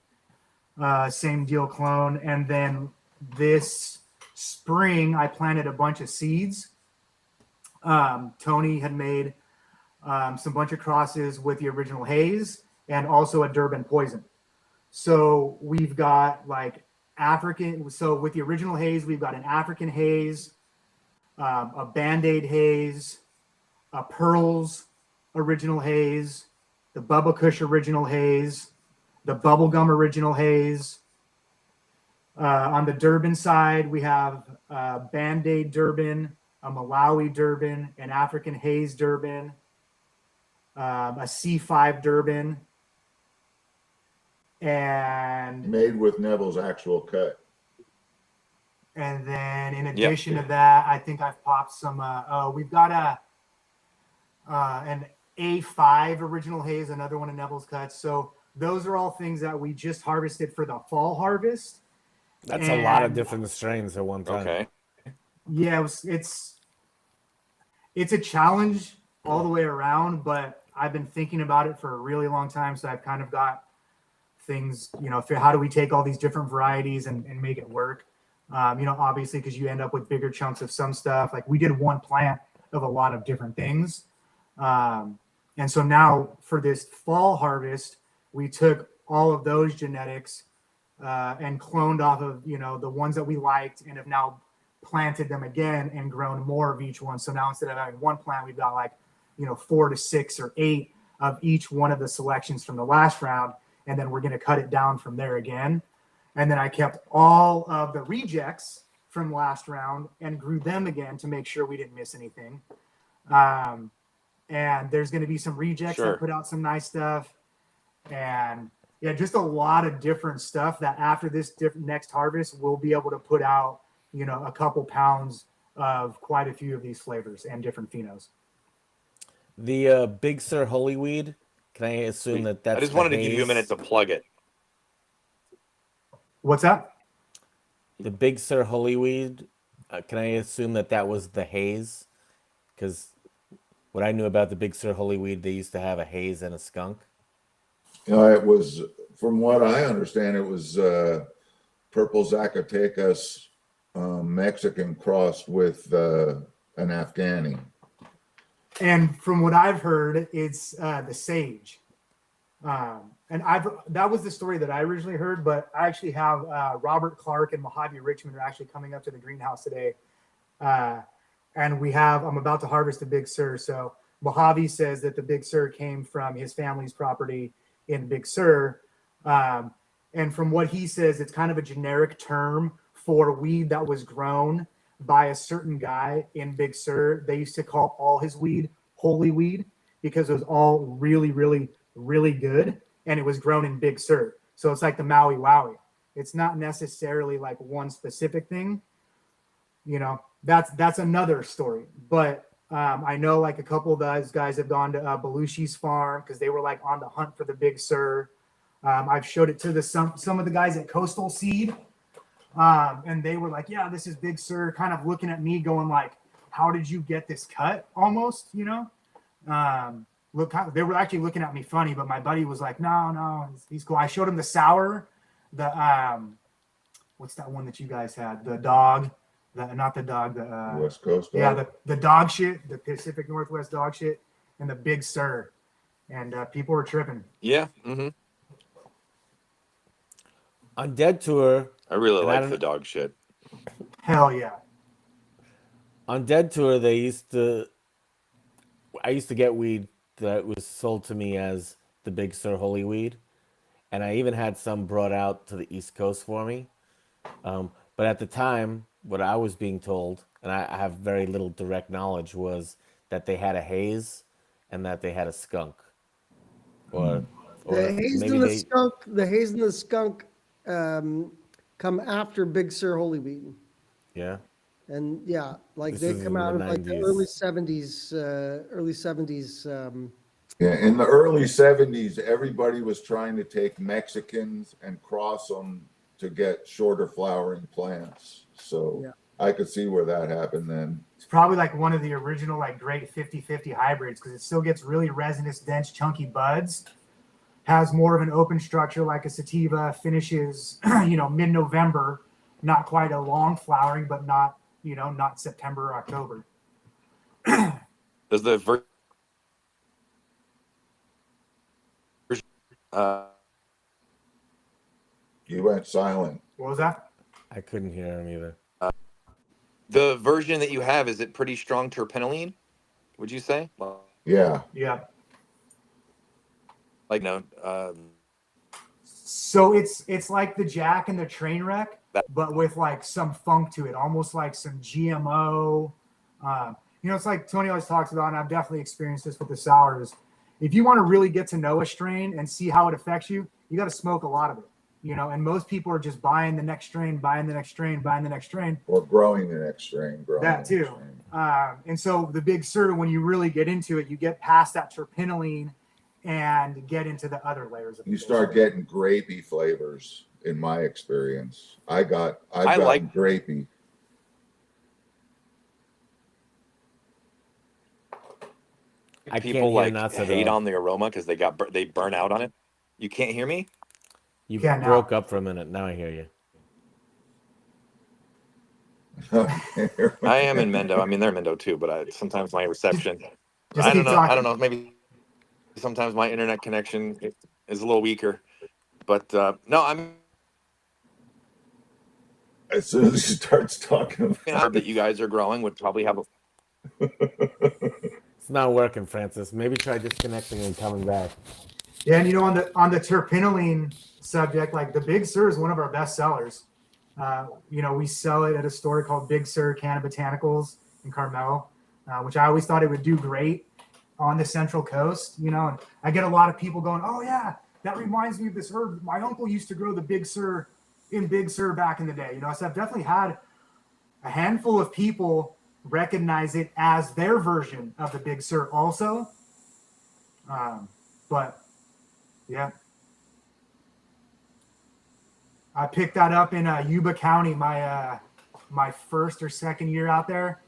S3: Same deal, clone. And then this spring, I planted a bunch of seeds. Tony had made some bunch of crosses with the original haze and also a Durban poison. So we've got like African. So with the original haze, we've got an African haze, a Band-Aid haze, a Pearls original haze, the Bubba Kush original haze, the Bubblegum original haze. On the Durban side, we have Band-Aid Durban, a Malawi Durban, an African Haze Durban, a C5 Durban, and
S2: Made with Neville's actual cut.
S3: then in addition to that, I think I've popped some. We've got an A5 Original Haze, another one of Neville's cuts. So those are all things that we just harvested for the fall harvest.
S1: That's a lot of
S3: And-
S1: different strains at one time.
S5: Okay.
S3: Yeah, it's a challenge all the way around, but I've been thinking about it for a really long time. So I've kind of got things, how do we take all these different varieties and make it work? Obviously, because you end up with bigger chunks of some stuff. Like we did one plant of a lot of different things. And so now for this fall harvest, we took all of those genetics and cloned off of, the ones that we liked and have now planted them again and grown more of each one. So now instead of having one plant, we've got like, 4 to 6 or 8 of each one of the selections from the last round. And then we're going to cut it down from there again. And then I kept all of the rejects from last round and grew them again to make sure we didn't miss anything. And there's going to be some rejects
S5: Sure.
S3: that put out some nice stuff. And yeah, just a lot of different stuff that after this next harvest, we'll be able to put out, a couple pounds of quite a few of these flavors and different phenos.
S1: The Big Sur Holy Weed, can I assume that that's
S5: I just
S1: the
S5: wanted to give you a
S1: haze?
S5: minute to plug it.
S3: What's that?
S1: The Big Sur Holy Weed, can I assume that that was the haze? Because what I knew about the Big Sur Holy Weed, they used to have a haze and a skunk.
S2: It was, from what I understand, it was purple Zacatecas Mexican crossed with an Afghani.
S3: And from what I've heard, it's the sage. And that was the story that I originally heard, but I actually have Robert Clark and Mojave Richmond are actually coming up to the greenhouse today. And I'm about to harvest the Big Sur. So Mojave says that the Big Sur came from his family's property in Big Sur. And from what he says, it's kind of a generic term for weed that was grown by a certain guy in Big Sur. They used to call all his weed holy weed because it was all really, really, really good. And it was grown in Big Sur. So it's like the Maui Wowie. It's not necessarily like one specific thing. That's another story. But I know like a couple of those guys have gone to Belushi's farm because they were like on the hunt for the Big Sur. I've showed it to some of the guys at Coastal Seed. And they were like, yeah, this is Big Sur, kind of looking at me going like, how did you get this cut almost, they were actually looking at me funny, but my buddy was like, no, he's cool. I showed him the sour, what's that one that you guys had? The dog, not the dog, the
S2: West Coast.
S3: yeah, the dog shit, the Pacific Northwest dog shit, and the Big Sur. And people were tripping.
S5: Yeah. Mm-hmm.
S1: On Dead Tour,
S5: I really
S1: And I
S5: like
S1: don't-
S5: the dog shit.
S3: Hell yeah.
S1: on Dead Tour, they used to I used to get weed that was sold to me as the Big Sur holy weed, and I even had some brought out to the East Coast for me. But at the time, what I was being told, and I have very little direct knowledge, was that they had a haze and that they had a skunk, or
S4: The haze
S1: maybe
S4: and the
S1: they.
S4: skunk, the haze and the skunk come after Big Sur Holy Weed.
S1: Yeah.
S4: And yeah, like
S1: This
S4: they
S1: is
S4: come
S1: in
S4: out
S1: the
S4: of like the
S1: 90s.
S4: early 70s, early 70s.
S2: Yeah, in the early 70s, everybody was trying to take Mexicans and cross them to get shorter flowering plants. So
S4: Yeah.
S2: I could see where that happened then.
S3: It's probably like one of the original like great 50-50 hybrids because it still gets really resinous, dense, chunky buds. Has more of an open structure like a sativa. Finishes, mid-November. Not quite a long flowering, but not September or October.
S5: Does the version
S2: You went silent.
S3: What was that?
S1: I couldn't hear him either.
S5: the version that you have, is it pretty strong terpenoline? Would you say?
S2: Yeah.
S3: Yeah.
S5: Like no.
S3: So it's like the Jack and the Trainwreck, but with like some funk to it, almost like some GMO. It's like Tony always talks about, and I've definitely experienced this with the sours. If you want to really get to know a strain and see how it affects you, you got to smoke a lot of it. And most people are just buying the next strain, buying the next strain, buying the next strain.
S2: Or growing the next strain.
S3: That too. And so the Big Sur, when you really get into it, you get past that terpenoline and get into the other layers of
S2: You start getting grapey flavors, in my experience. I've got grapey.
S1: I
S5: People
S1: can't hear
S5: like
S1: Notsodog.
S5: hate on the aroma because they burn out on it. You can't hear me?
S1: You
S3: Yeah, now.
S1: broke up for a minute. Now I hear you.
S5: I am in Mendo. I mean, they're in Mendo too, but sometimes my reception.
S3: Just
S5: I don't
S3: keep
S5: know.
S3: talking.
S5: I don't know. Maybe sometimes my internet connection is a little weaker. But no, I'm
S2: As soon as he starts talking about
S5: that you guys are growing would probably have a.
S1: It's not working, Francis. Maybe try disconnecting and coming back.
S3: Yeah, and on the terpenoline subject, like the Big Sur is one of our best sellers. We sell it at a store called Big Sur Canna Botanicals in Carmel, which I always thought it would do great on the Central Coast. And I get a lot of people going, "Oh yeah, that reminds me of this herb. My uncle used to grow the Big Sur in Big Sur back in the day." So I've definitely had a handful of people recognize it as their version of the Big Sur also. But yeah. I picked that up in Yuba County, my first or second year out there.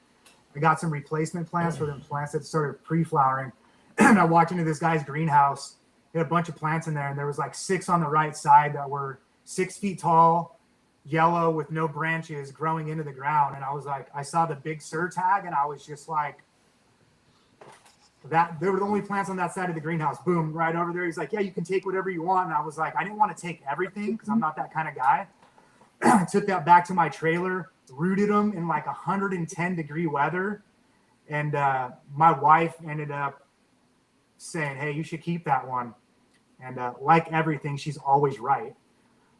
S3: I got some replacement plants for the plants that started pre-flowering. And I walked into this guy's greenhouse. He had a bunch of plants in there, and there was like 6 on the right side that were 6 feet tall, yellow with no branches growing into the ground. And I was like, I saw the Big Sur tag, and I was just like, that they were the only plants on that side of the greenhouse. Boom, right over there. He's like, "Yeah, you can take whatever you want." And I was like, I didn't want to take everything because I'm not that kind of guy. I took that back to my trailer, rooted them in like 110-degree weather, and my wife ended up saying, "Hey, you should keep that one." And like everything, she's always right.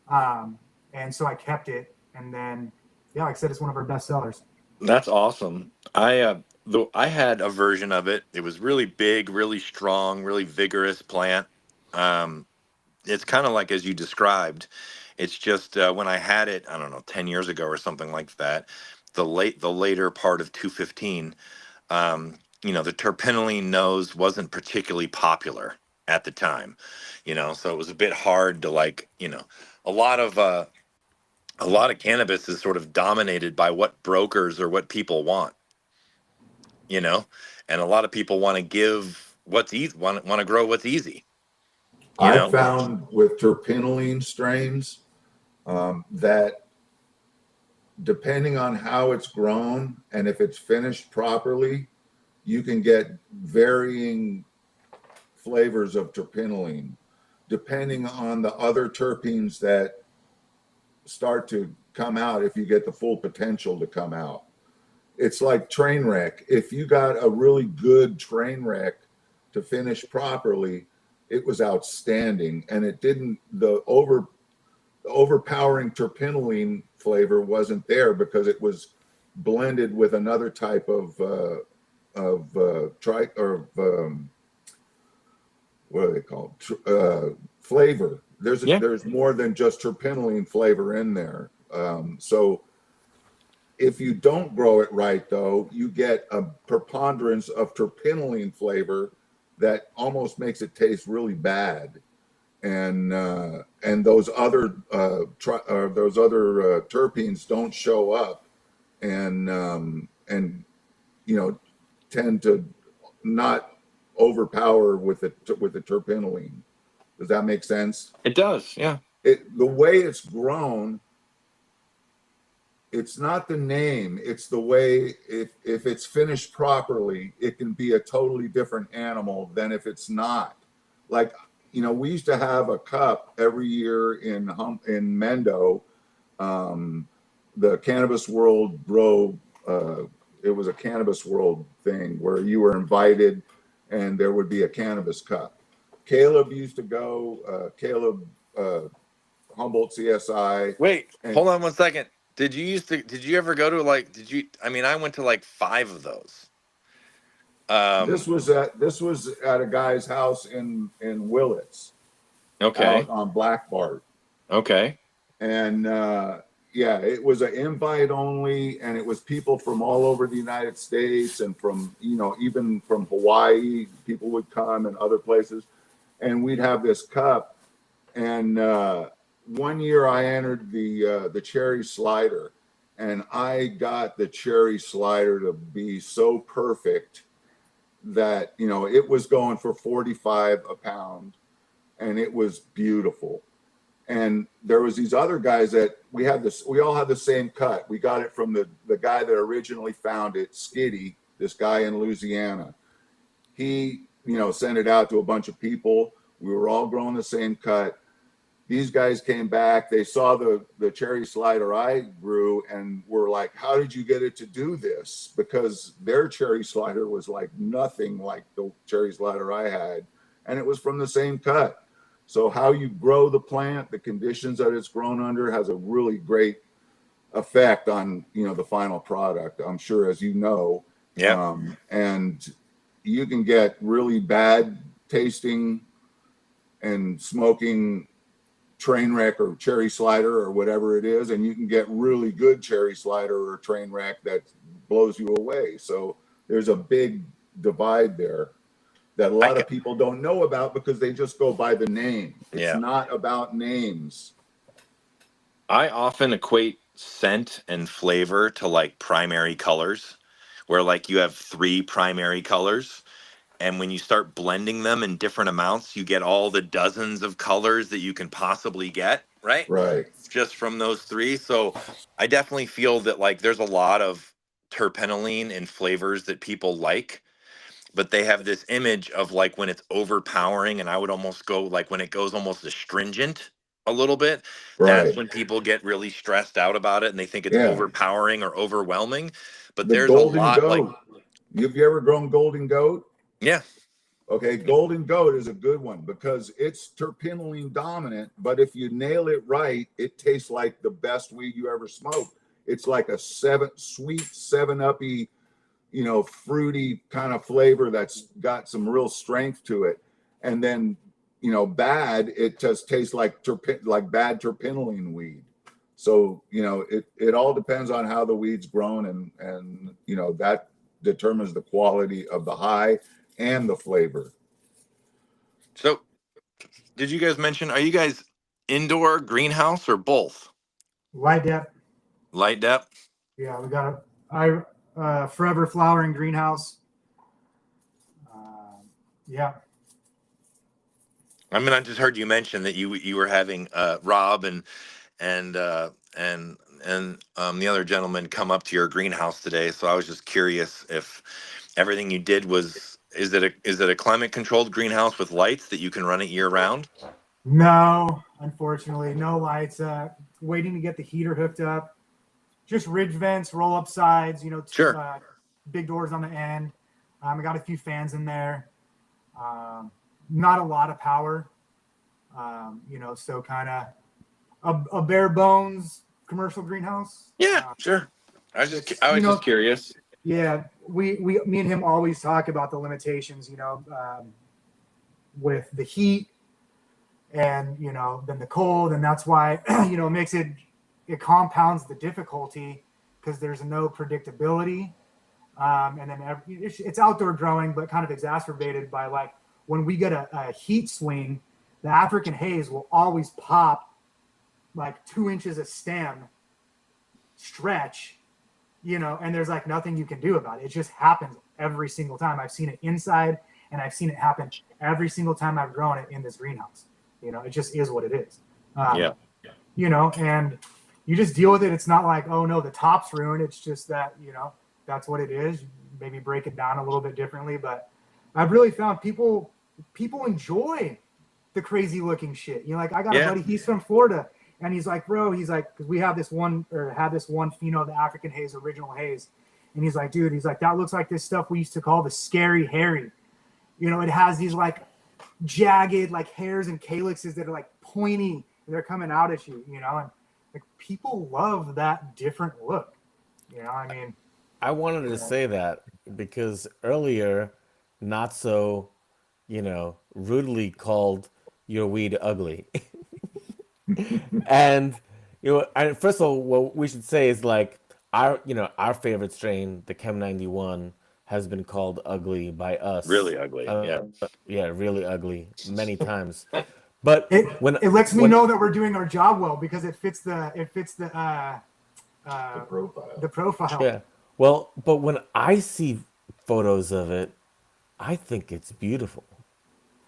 S3: And so I kept it, and then yeah, like I said, it's one of our best sellers.
S5: That's awesome. I had a version of it. It was really big, really strong, really vigorous plant. It's kind of like as you described. It's just when I had it, I don't know, 10 years ago or something like that. The later part of 215. The terpenoline nose wasn't particularly popular at the time. So it was a bit hard to a lot of cannabis is sort of dominated by what brokers or what people want. And a lot of people want to give what's easy, want to grow what's easy.
S2: I found with terpenoline strains that depending on how it's grown and if it's finished properly, you can get varying flavors of terpenoline depending on the other terpenes that start to come out if you get the full potential to come out. it's like train wreck. If you got a really good train wreck to finish properly, it was outstanding, and it didn't. The overpowering terpenoline flavor wasn't there because it was blended with another type of what are they called? Flavor. There's more than just terpenoline flavor in there. So if you don't grow it right, though, you get a preponderance of terpenoline flavor that almost makes it taste really bad. And those other terpenes don't show up, and tend to not overpower with the terpenoline. Does that make sense?
S5: It does, yeah.
S2: The way it's grown, it's not the name, it's the way, if it's finished properly, it can be a totally different animal than if it's not. Like, we used to have a cup every year in Mendo. The Cannabis World Grow, it was a Cannabis World thing where you were invited and there would be a cannabis cup. Caleb used to go, Humboldt CSI.
S5: Wait, hold on 1 second. Did you ever go to I went to like 5 of those.
S2: This was at a guy's house in Willits.
S5: Okay.
S2: Out on Black Bart.
S5: Okay.
S2: And it was an invite only, and it was people from all over the United States and from, even from Hawaii, people would come, and other places. And we'd have this cup. And one year I entered the cherry slider, and I got the cherry slider to be so perfect that, it was going for $45 a pound, and it was beautiful. And there was these other guys that we all had the same cut. We got it from the guy that originally found it, Skitty, this guy in Louisiana. He, sent it out to a bunch of people. We were all growing the same cut. These guys came back, they saw the cherry slider I grew, and were like, how did you get it to do this? Because their cherry slider was like nothing like the cherry slider I had, and it was from the same cut. So how you grow the plant, the conditions that it's grown under, has a really great effect on, the final product, I'm sure, as you know.
S5: Yeah.
S2: And you can get really bad tasting and smoking train wreck or cherry slider or whatever it is, and you can get really good cherry slider or train wreck that blows you away. So there's a big divide there that a lot of people don't know about because they just go by the name. It's not about names.
S5: I often equate scent and flavor to like primary colors, where like you have 3 primary colors, and when you start blending them in different amounts, you get all the dozens of colors that you can possibly get, right?
S2: Right.
S5: Just from those 3. So I definitely feel that like there's a lot of terpenoline and flavors that people like, but they have this image of like when it's overpowering, and I would almost go like when it goes almost astringent a little bit, that's when people get really stressed out about it and they think it's overpowering or overwhelming. But
S2: The
S5: there's
S2: golden
S5: a lot
S2: goat. Have you ever grown golden goat?
S5: Yeah.
S2: Okay, golden goat is a good one because it's terpenoline dominant, but if you nail it right, it tastes like the best weed you ever smoked. It's like a sweet 7-uppy, fruity kind of flavor that's got some real strength to it. And then, bad, it just tastes like bad terpenoline weed. So, it all depends on how the weed's grown, and that determines the quality of the high and the flavor.
S5: So did you guys mention, are you guys indoor, greenhouse, or both?
S3: Light depth.
S5: Light depth?
S3: Yeah, we got a forever flowering greenhouse. Yeah.
S5: I mean, I just heard you mention that you were having Rob and the other gentleman come up to your greenhouse today. So I was just curious if everything you did is it a climate controlled greenhouse with lights that you can run it year round?
S3: No, unfortunately, no lights. Waiting to get the heater hooked up. just ridge vents, roll up sides,
S5: Sure.
S3: big doors on the end. I got a few fans in there. Not a lot of power. So kind of a bare bones commercial greenhouse.
S5: Yeah, sure. I was just curious.
S3: Yeah, me and him always talk about the limitations, with the heat and, then the cold. And that's why, it compounds the difficulty because there's no predictability. And then it's outdoor growing, but kind of exacerbated by like when we get a heat swing, the African haze will always pop like 2 inches of stem stretch, and there's like nothing you can do about it. It just happens every single time. I've seen it inside and I've seen it happen every single time I've grown it in this greenhouse. It just is what it is.
S5: Yeah.
S3: And you just deal with it. It's not like, oh no, the top's ruined. It's just that, that's what it is. Maybe break it down a little bit differently, but I've really found people enjoy the crazy looking shit. Like I got a buddy, he's from Florida, and he's like, bro, because we have this one pheno, the African haze, original haze. And he's like, dude, that looks like this stuff we used to call the scary hairy. It has these like jagged like hairs and calyxes that are like pointy and they're coming out at you, and like people love that different look.
S1: I wanted to say that because earlier, not so, rudely called your weed ugly. And first of all, what we should say is like our favorite strain, the Chem 91, has been called ugly by us.
S5: Really ugly.
S1: Yeah, really ugly many times. But
S3: it lets me know that we're doing our job well because it fits the profile.
S1: Yeah. Well, but when I see photos of it, I think it's beautiful.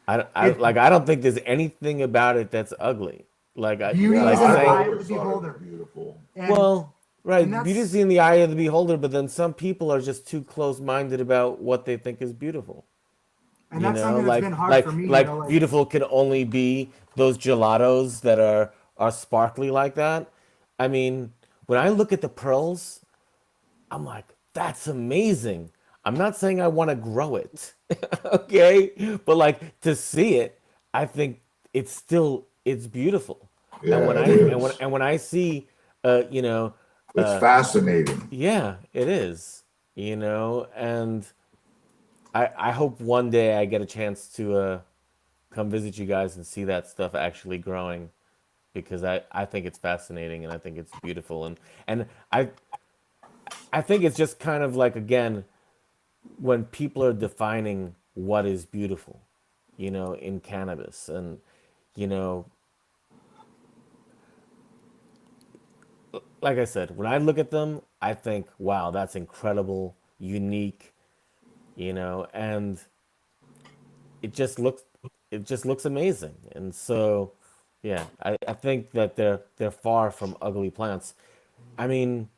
S1: I don't think there's anything about it that's ugly.
S3: Beauty
S1: like
S3: is in the
S1: saying,
S3: eye of the beholder.
S2: Beautiful.
S1: Right,
S3: and
S1: beauty's in the eye of the beholder, but then some people are just too close-minded about what they think is beautiful.
S3: And that's something that's been hard for me.
S1: Beautiful can only be those gelatos that are sparkly like that. I mean, when I look at the pearls, I'm like, that's amazing. I'm not saying I want to grow it, okay? But like to see it, I think it's beautiful.
S2: Yeah,
S1: and when I see,
S2: it's fascinating.
S1: yeah, it is, and I hope one day I get a chance to come visit you guys and see that stuff actually growing, because I think it's fascinating and I think it's beautiful, and I think it's just kind of like, again, when people are defining what is beautiful, in cannabis, and like I said, when I look at them, I think, wow, that's incredible, unique, and it just looks amazing. And so, yeah, I think that they're far from ugly plants. I mean,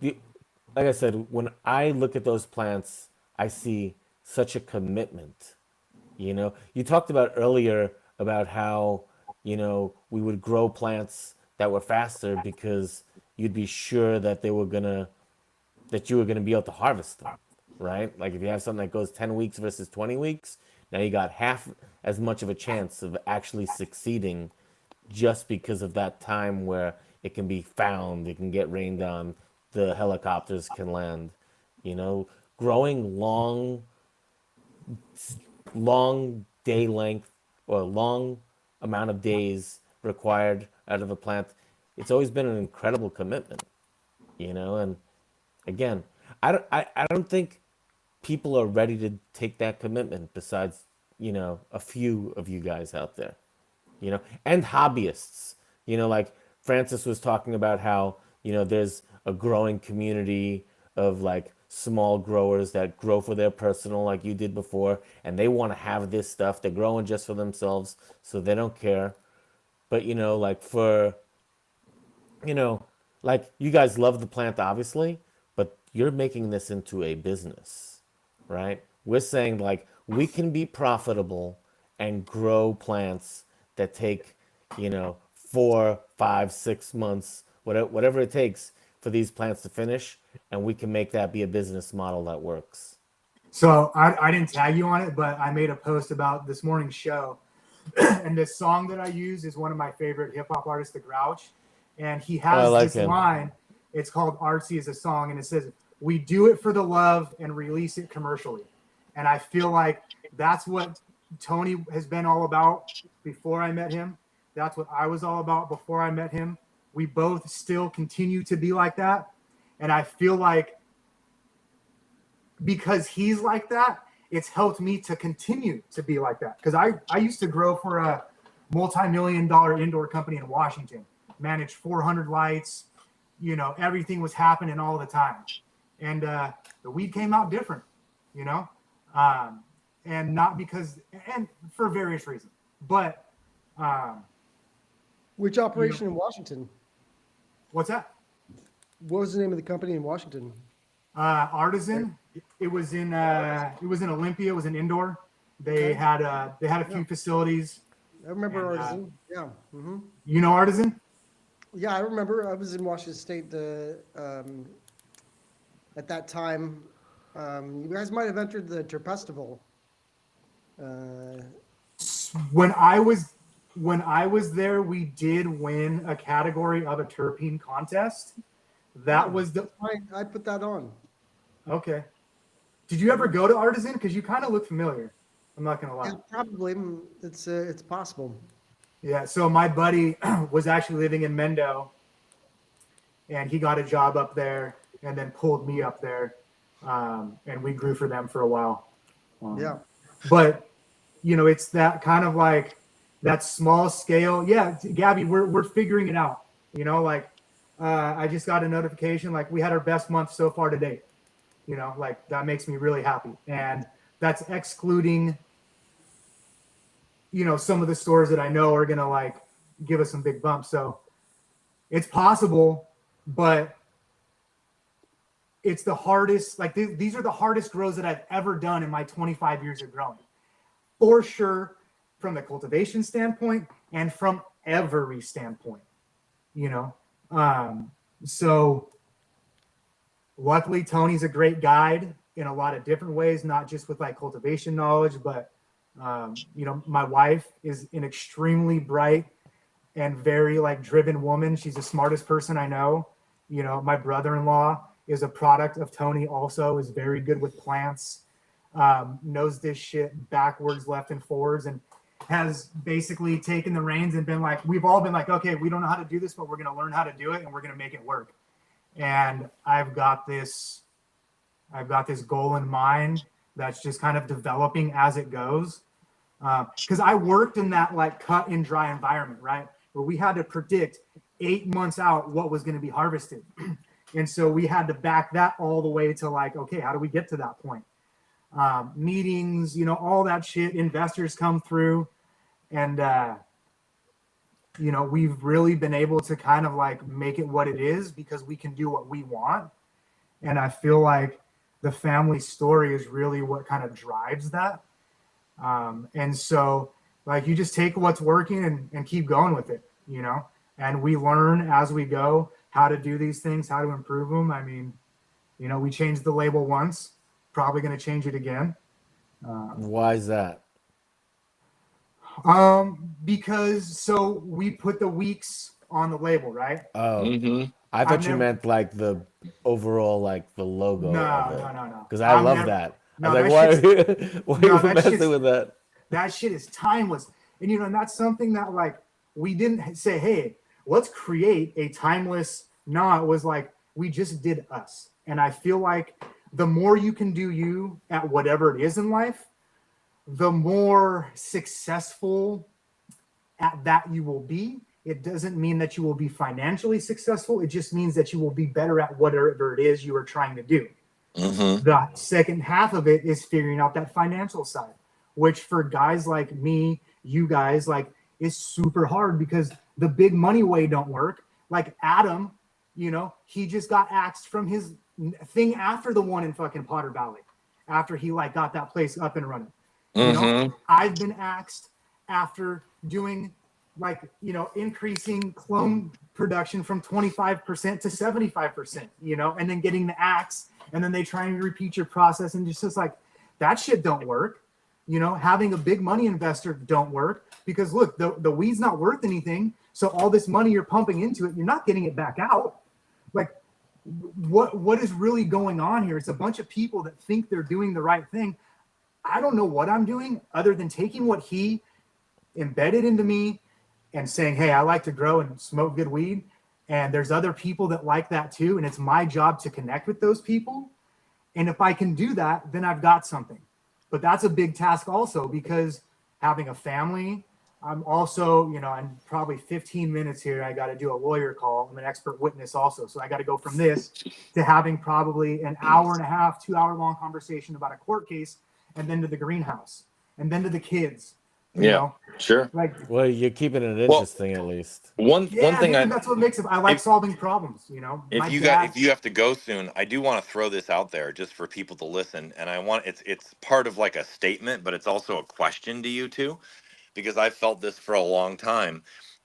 S1: like I said, when I look at those plants, I see such a commitment. You talked about earlier about how, we would grow plants that were faster because you'd be sure that you were gonna be able to harvest them, right? Like if you have something that goes 10 weeks versus 20 weeks, now you got half as much of a chance of actually succeeding just because of that time where it can be found, it can get rained on, the helicopters can land. Growing long day length or long amount of days required out of a plant, it's always been an incredible commitment, and again, I don't think people are ready to take that commitment besides, a few of you guys out there, and hobbyists, like Francis was talking about how, there's a growing community of like small growers that grow for their personal, like you did before, and they want to have this stuff. They're growing just for themselves, so they don't care. But like like you guys love the plant, obviously, but you're making this into a business, right? We're saying like we can be profitable and grow plants that take, 4, 5, 6 months, whatever it takes for these plants to finish, and we can make that be a business model that works.
S3: So I didn't tag you on it, but I made a post about this morning's show. And this song that I use is one of my favorite hip hop artists, The Grouch. And he has
S1: like
S3: this
S1: him.
S3: line. It's called Artsy as a Song. And it says, "We do it for the love and release it commercially." And I feel like that's what Tony has been all about before I met him. That's what I was all about before I met him. We both still continue to be like that. And I feel like because he's like that, it's helped me to continue to be like that. Because I used to grow for a multi-million-dollar indoor company in Washington, managed 400 lights, everything was happening all the time. And the weed came out different, and not because, and for various reasons. But
S4: Which operation in Washington?
S3: what's that?
S4: What was the name of the company in Washington?
S3: Artisan. It was in Olympia. It was an indoor. They had a few facilities.
S4: I remember
S3: And,
S4: Artisan. Yeah. Hmm.
S3: You know Artisan?
S4: Yeah, I remember. I was in Washington State at that time. You guys might have entered the Terpestival.
S3: When I was there, we did win a category of a terpene contest. That was the
S4: I put that on.
S3: okay. Did you ever go to Artisan? Because you kind of look familiar. I'm not gonna lie.
S4: Yeah, probably. It's possible.
S3: Yeah. So my buddy was actually living in Mendo, and he got a job up there, and then pulled me up there, and we grew for them for a while.
S4: Yeah.
S3: But it's that kind of like that small scale. Yeah, Gabby, we're figuring it out. I just got a notification like we had our best month so far to date. That makes me really happy. And that's excluding, some of the stores that I know are going to give us some big bumps. So it's possible, but it's the hardest, these are the hardest grows that I've ever done in my 25 years of growing. For sure, from the cultivation standpoint and from every standpoint, so luckily Tony's a great guide in a lot of different ways, not just with cultivation knowledge, but my wife is an extremely bright and very driven woman. She's the smartest person I know. My brother-in-law is a product of Tony, also is very good with plants, knows this shit backwards, left and forwards, and has basically taken the reins and been we've all been okay, we don't know how to do this, but we're going to learn how to do it and we're going to make it work. And I've got this goal in mind that's just kind of developing as it goes. Because I worked in that cut and dry environment, right? Where we had to predict 8 months out what was going to be harvested. And so we had to back that all the way to okay, how do we get to that point? Meetings, all that shit, investors come through, and we've really been able to kind of make it what it is because we can do what we want. And I feel like the family story is really what kind of drives that. And so you just take what's working and keep going with it, and we learn as we go how to do these things, how to improve them. I mean, we changed the label once, probably going to change it again.
S1: Why is that?
S3: Because we put the weeks on the label, right?
S1: Oh,
S5: Mm-hmm.
S1: I thought you
S3: never-
S1: meant the overall the logo.
S3: No.
S1: Because I love
S3: never-
S1: that.
S3: No,
S1: I was
S3: that
S1: why are you
S3: that
S1: messing
S3: shit's-
S1: with that?
S3: That shit is timeless. And and that's something that we didn't say, hey, let's create a timeless. No, it was we just did us. And I feel like the more you can do you at whatever it is in life, the more successful at that you will be. It doesn't mean that you will be financially successful. It just means that you will be better at whatever it is you are trying to do.
S5: Mm-hmm.
S3: The second half of it is figuring out that financial side, which for guys like me, you guys, is super hard because the big money way don't work. Adam, he just got axed from his thing after the one in fucking Potter Valley, after he got that place up and running.
S5: Mm-hmm.
S3: I've been axed after doing like, you know, increasing clone production from 25% to 75%, you know, and then getting the axe, and then they try and repeat your process, and just like that shit don't work. You know, having a big money investor don't work, because look, the weed's not worth anything. So all this money you're pumping into it, you're not getting it back out. Like, what is really going on here? It's a bunch of people that think they're doing the right thing. I don't know what I'm doing other than taking what he embedded into me and saying, hey, I like to grow and smoke good weed. And there's other people that like that too. And it's my job to connect with those people. And if I can do that, then I've got something. But that's a big task also, because having a family, I'm also, you know, I'm probably 15 minutes here. I got to do a lawyer call. I'm an expert witness also. So I got to go from this to having probably an hour and a half, 2 hour long conversation about a court case, and then to the greenhouse, and then to the kids. You know?
S5: Sure.
S3: Like,
S1: Well, you're keeping it interesting at least.
S5: One thing
S3: dude, that's what makes it. I like solving problems. You know,
S5: if you have to go soon, I do want to throw this out there just for people to listen, and I want it's part of like a statement, but it's also a question to you too, because I've felt this for a long time,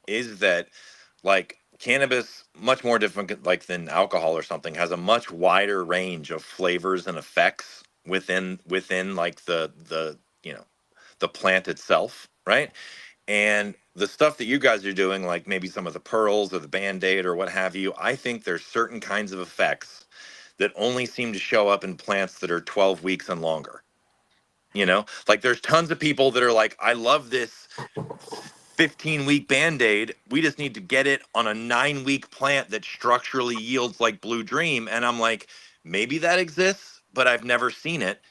S5: is that like cannabis, much more different like than alcohol or something, has a much wider range of flavors and effects within like the you know, the plant itself, right? And the stuff that you guys are doing, like maybe some of the pearls or the Band-Aid or what have you, I think there's certain kinds of effects that only seem to show up in plants that are 12 weeks and longer. You know, like there's tons of people that are like, I love this 15-week Band-Aid. We just need to get it on a 9-week plant that structurally yields like Blue Dream. And I'm like, maybe that exists, but I've never seen it.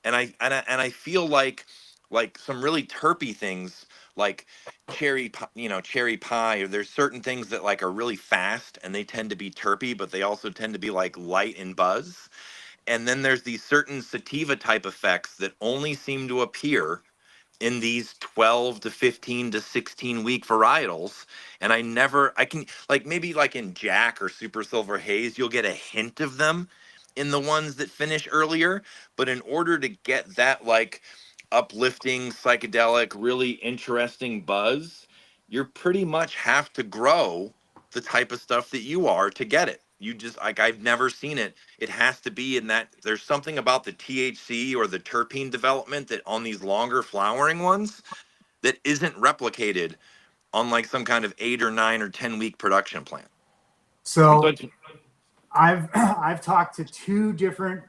S5: And I feel like some really terpy things like cherry pie, or there's certain things that like are really fast and they tend to be terpy, but they also tend to be like light in buzz. And then there's these certain sativa type effects that only seem to appear in these 12 to 15 to 16 week varietals. And I can like, maybe like in Jack or Super Silver Haze, you'll get a hint of them in the ones that finish earlier. But in order to get that like uplifting, psychedelic, really interesting buzz, you pretty much have to grow the type of stuff that you are to get it. You just like, I've never seen it. It has to be in that. There's something about the THC or the terpene development that on these longer flowering ones that isn't replicated on like some kind of 8 or 9 or 10 week production plant.
S3: So I've talked to 2 different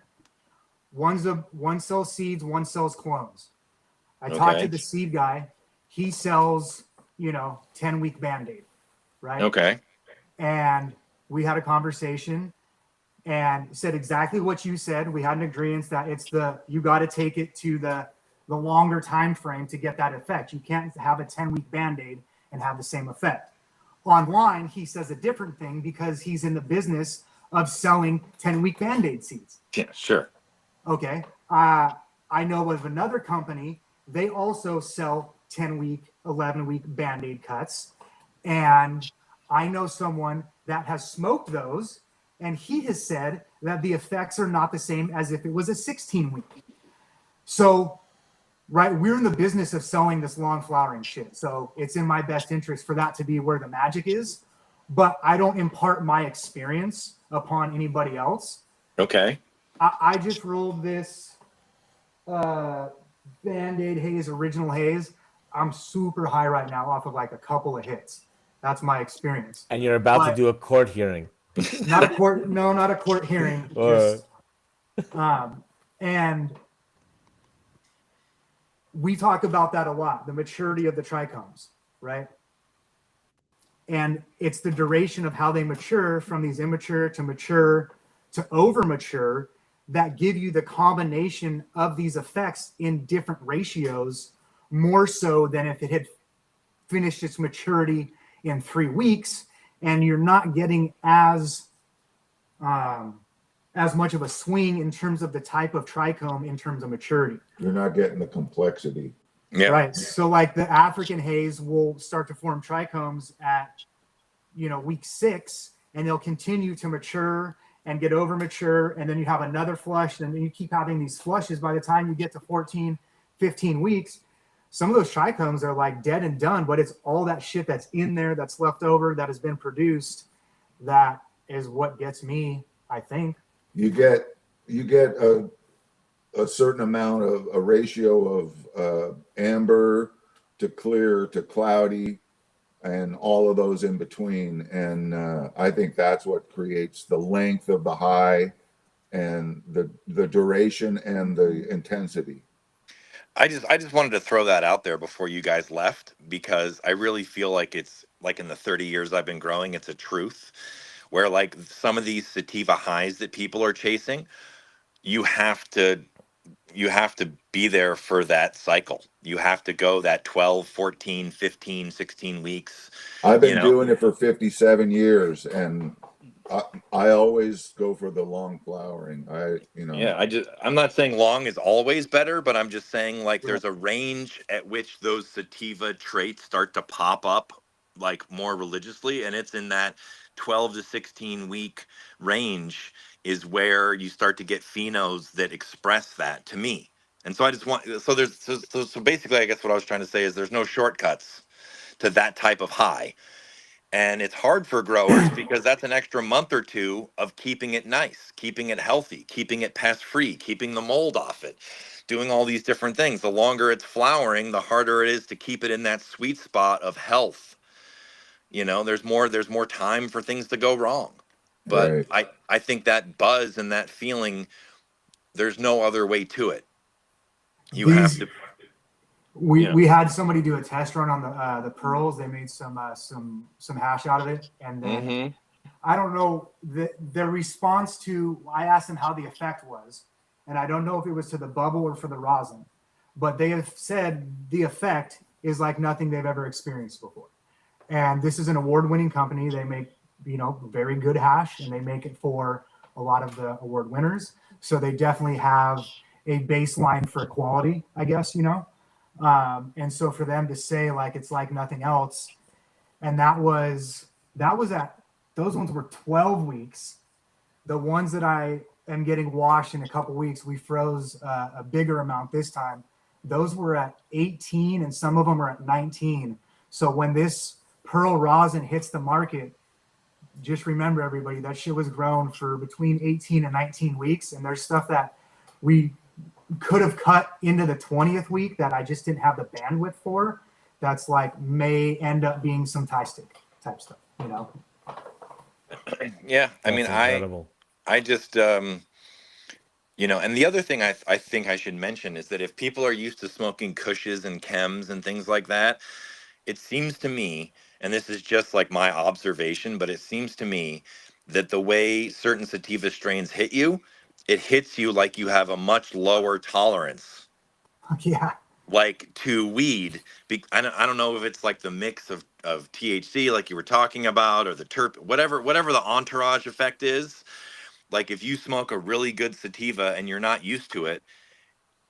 S3: one sells seeds, one sells clones. I talked to the seed guy. He sells, you know, 10-week Band-Aid, right?
S5: Okay.
S3: And we had a conversation and said exactly what you said. We had an agreement that you got to take it to the longer time frame to get that effect. You can't have a 10-week Band-Aid and have the same effect. Online, he says a different thing because he's in the business of selling 10-week Band-Aid seeds.
S5: Yeah, sure.
S3: Okay. I know of another company, they also sell 10-week, 11-week Band-Aid cuts. And I know someone that has smoked those, and he has said that the effects are not the same as if it was a 16-week. So, right, we're in the business of selling this long flowering shit. So it's in my best interest for that to be where the magic is. But I don't impart my experience upon anybody else.
S5: Okay.
S3: I just rolled this Band-Aid Haze, Original Haze. I'm super high right now off of like a couple of hits. That's my experience.
S1: And you're about to do a court hearing.
S3: Not a court hearing. Just, and we talk about that a lot, the maturity of the trichomes, right? And it's the duration of how they mature from these immature to mature to over mature that give you the combination of these effects in different ratios, more so than if it had finished its maturity in 3 weeks, and you're not getting as much of a swing in terms of the type of trichome in terms of maturity.
S2: You're not getting the complexity.
S5: Yeah.
S3: Right. So like the African haze will start to form trichomes at, you know, week 6, and they'll continue to mature and get over mature. And then you have another flush, and then you keep having these flushes by the time you get to 14, 15 weeks. some of those trichomes are like dead and done, but it's all that shit that's in there that's left over that has been produced. That is what gets me, I think.
S2: You get a certain amount of a ratio of amber to clear to cloudy and all of those in between. And I think that's what creates the length of the high and the duration and the intensity.
S5: I just wanted to throw that out there before you guys left, because I really feel like it's like in the 30 years I've been growing, it's a truth where like some of these sativa highs that people are chasing, you have to be there for that cycle. You have to go that 12, 14, 15, 16 weeks.
S2: I've been doing it for 57 years, and I always go for the long flowering.
S5: I'm not saying long is always better, but I'm just saying like there's a range at which those sativa traits start to pop up like more religiously, and it's in that 12 to 16 week range is where you start to get phenos that express that to me. And so I just want, so basically I guess what I was trying to say is there's no shortcuts to that type of high. And it's hard for growers because that's an extra month or two of keeping it nice, keeping it healthy, keeping it pest free, keeping the mold off it, doing all these different things. The longer it's flowering, the harder it is to keep it in that sweet spot of health. There's more time for things to go wrong. But right. I think that buzz and that feeling, there's no other way to it.
S3: We had somebody do a test run on the pearls. They made some hash out of it, and then I don't know the response to. I asked them how the effect was, and I don't know if it was to the bubble or for the rosin, but they have said the effect is like nothing they've ever experienced before. And this is an award-winning company. They make very good hash, and they make it for a lot of the award winners. So they definitely have a baseline for quality, I guess. And so for them to say like it's like nothing else, and that was at those ones were 12 weeks. The ones that I am getting washed in a couple weeks, we froze a bigger amount this time. Those were at 18, and some of them are at 19. So when this pearl rosin hits the market, just remember everybody, that shit was grown for between 18 and 19 weeks, and there's stuff that we could have cut into the 20th week that I just didn't have the bandwidth for. That's like may end up being some tie stick type stuff,
S5: Yeah, I mean, incredible. I just and the other thing I think I should mention is that if people are used to smoking Kushes and chems and things like that, it seems to me, and this is just like my observation, but it seems to me that the way certain sativa strains hit you, it hits you like you have a much lower tolerance.
S3: Yeah.
S5: Like to weed. I don't know if it's like the mix of THC like you were talking about, or the terp, whatever the entourage effect is. Like if you smoke a really good sativa and you're not used to it,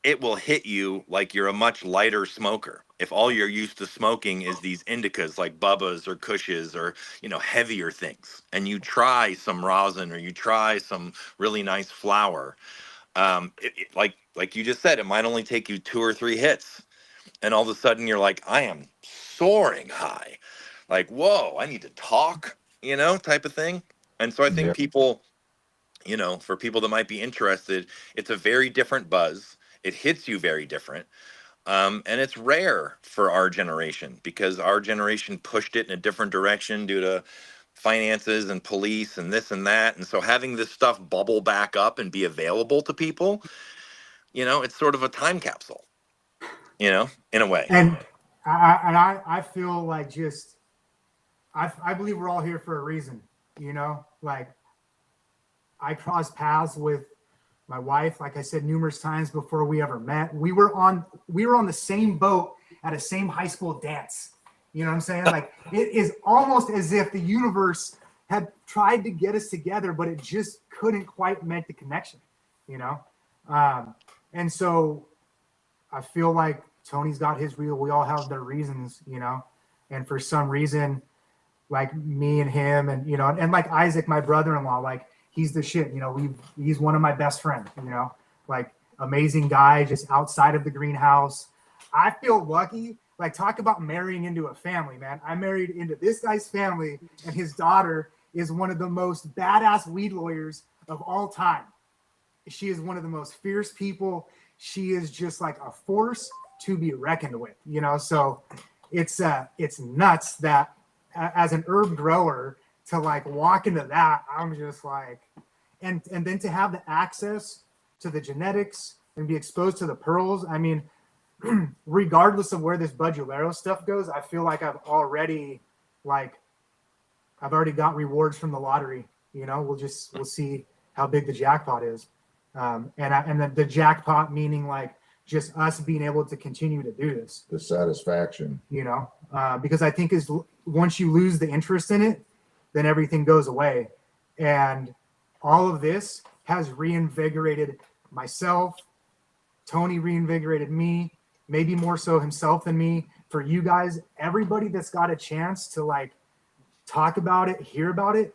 S5: it will hit you like you're a much lighter smoker. If all you're used to smoking is these indicas like Bubbas or Kushes or, heavier things, and you try some rosin or you try some really nice flower, like you just said, it might only take you 2 or 3 hits. And all of a sudden you're like, I am soaring high. Like, whoa, I need to talk, type of thing. And so I think people, for people that might be interested, it's a very different buzz. It hits you very different. And it's rare for our generation because our generation pushed it in a different direction due to finances and police and this and that. And so having this stuff bubble back up and be available to people, it's sort of a time capsule, in a way.
S3: And I feel like I believe we're all here for a reason, like I crossed paths with my wife, like I said, numerous times before we ever met. We were on the same boat at a same high school dance. You know what I'm saying? Like it is almost as if the universe had tried to get us together, but it just couldn't quite make the connection, and so I feel like Tony's got his real, we all have their reasons, and for some reason, like me and him and, and like Isaac, my brother-in-law, like he's the shit, he's one of my best friends, like amazing guy, just outside of the greenhouse. I feel lucky. Like, talk about marrying into a family, man. I married into this guy's family, and his daughter is one of the most badass weed lawyers of all time. She is one of the most fierce people. She is just like a force to be reckoned with, you know? So it's nuts that as an herb grower to like walk into that, I'm just like, and then to have the access to the genetics and be exposed to the pearls. I mean, regardless of where this Budularo stuff goes, I feel like I've already got rewards from the lottery. You know, we'll see how big the jackpot is. And the jackpot meaning like just us being able to continue to do this.
S2: The satisfaction.
S3: You know, because I think once you lose the interest in it, then everything goes away. And all of this has reinvigorated myself. Tony reinvigorated me, maybe more so himself than me. For you guys, everybody that's got a chance to like talk about it, hear about it,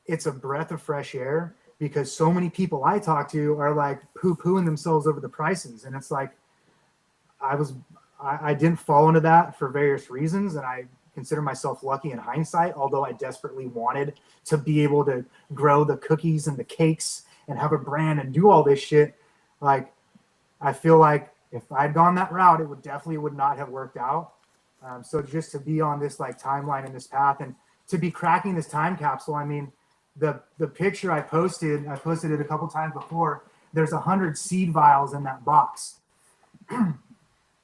S3: it's a breath of fresh air, because so many people I talk to are like poo-pooing themselves over the prices. And it's like, I didn't fall into that for various reasons. And I consider myself lucky in hindsight, although I desperately wanted to be able to grow the cookies and the cakes and have a brand and do all this shit. Like, I feel like if I'd gone that route, it would not have worked out. So just to be on this like timeline and this path, and to be cracking this time capsule, I mean, the picture I posted it a couple times before. There's 100 seed vials in that box.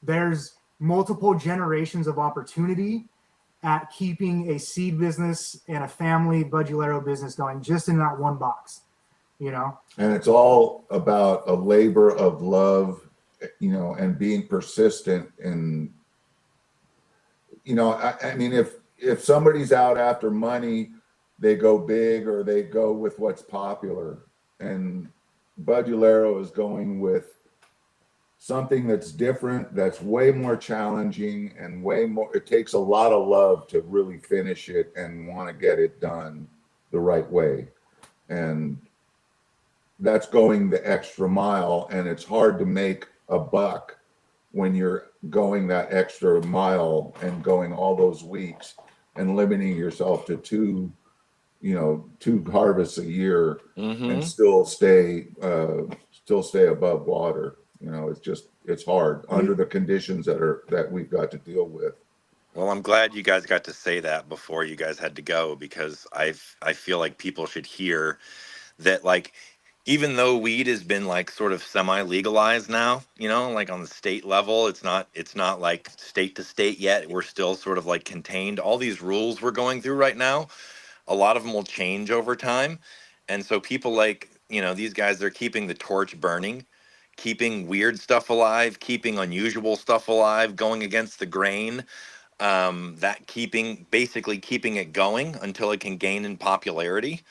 S3: There's multiple generations of opportunity at keeping a seed business and a family Budularo business going just in that one box, you know?
S2: And it's all about a labor of love, you know, and being persistent. And, you know, I mean, if somebody's out after money, they go big or they go with what's popular. And Budularo is going with something that's different, that's way more challenging and way more, it takes a lot of love to really finish it and want to get it done the right way. And that's going the extra mile. And it's hard to make a buck when you're going that extra mile and going all those weeks and limiting yourself to two harvests a year, and still stay above water. You know, it's hard under the conditions that we've got to deal with.
S5: Well, I'm glad you guys got to say that before you guys had to go, because I feel like people should hear that, like, even though weed has been like sort of semi-legalized now, you know, like on the state level, it's not like state to state yet. We're still sort of like contained. All these rules we're going through right now, a lot of them will change over time. And so people like, you know, these guys, they're keeping the torch burning, keeping weird stuff alive, keeping unusual stuff alive, going against the grain, basically keeping it going until it can gain in popularity,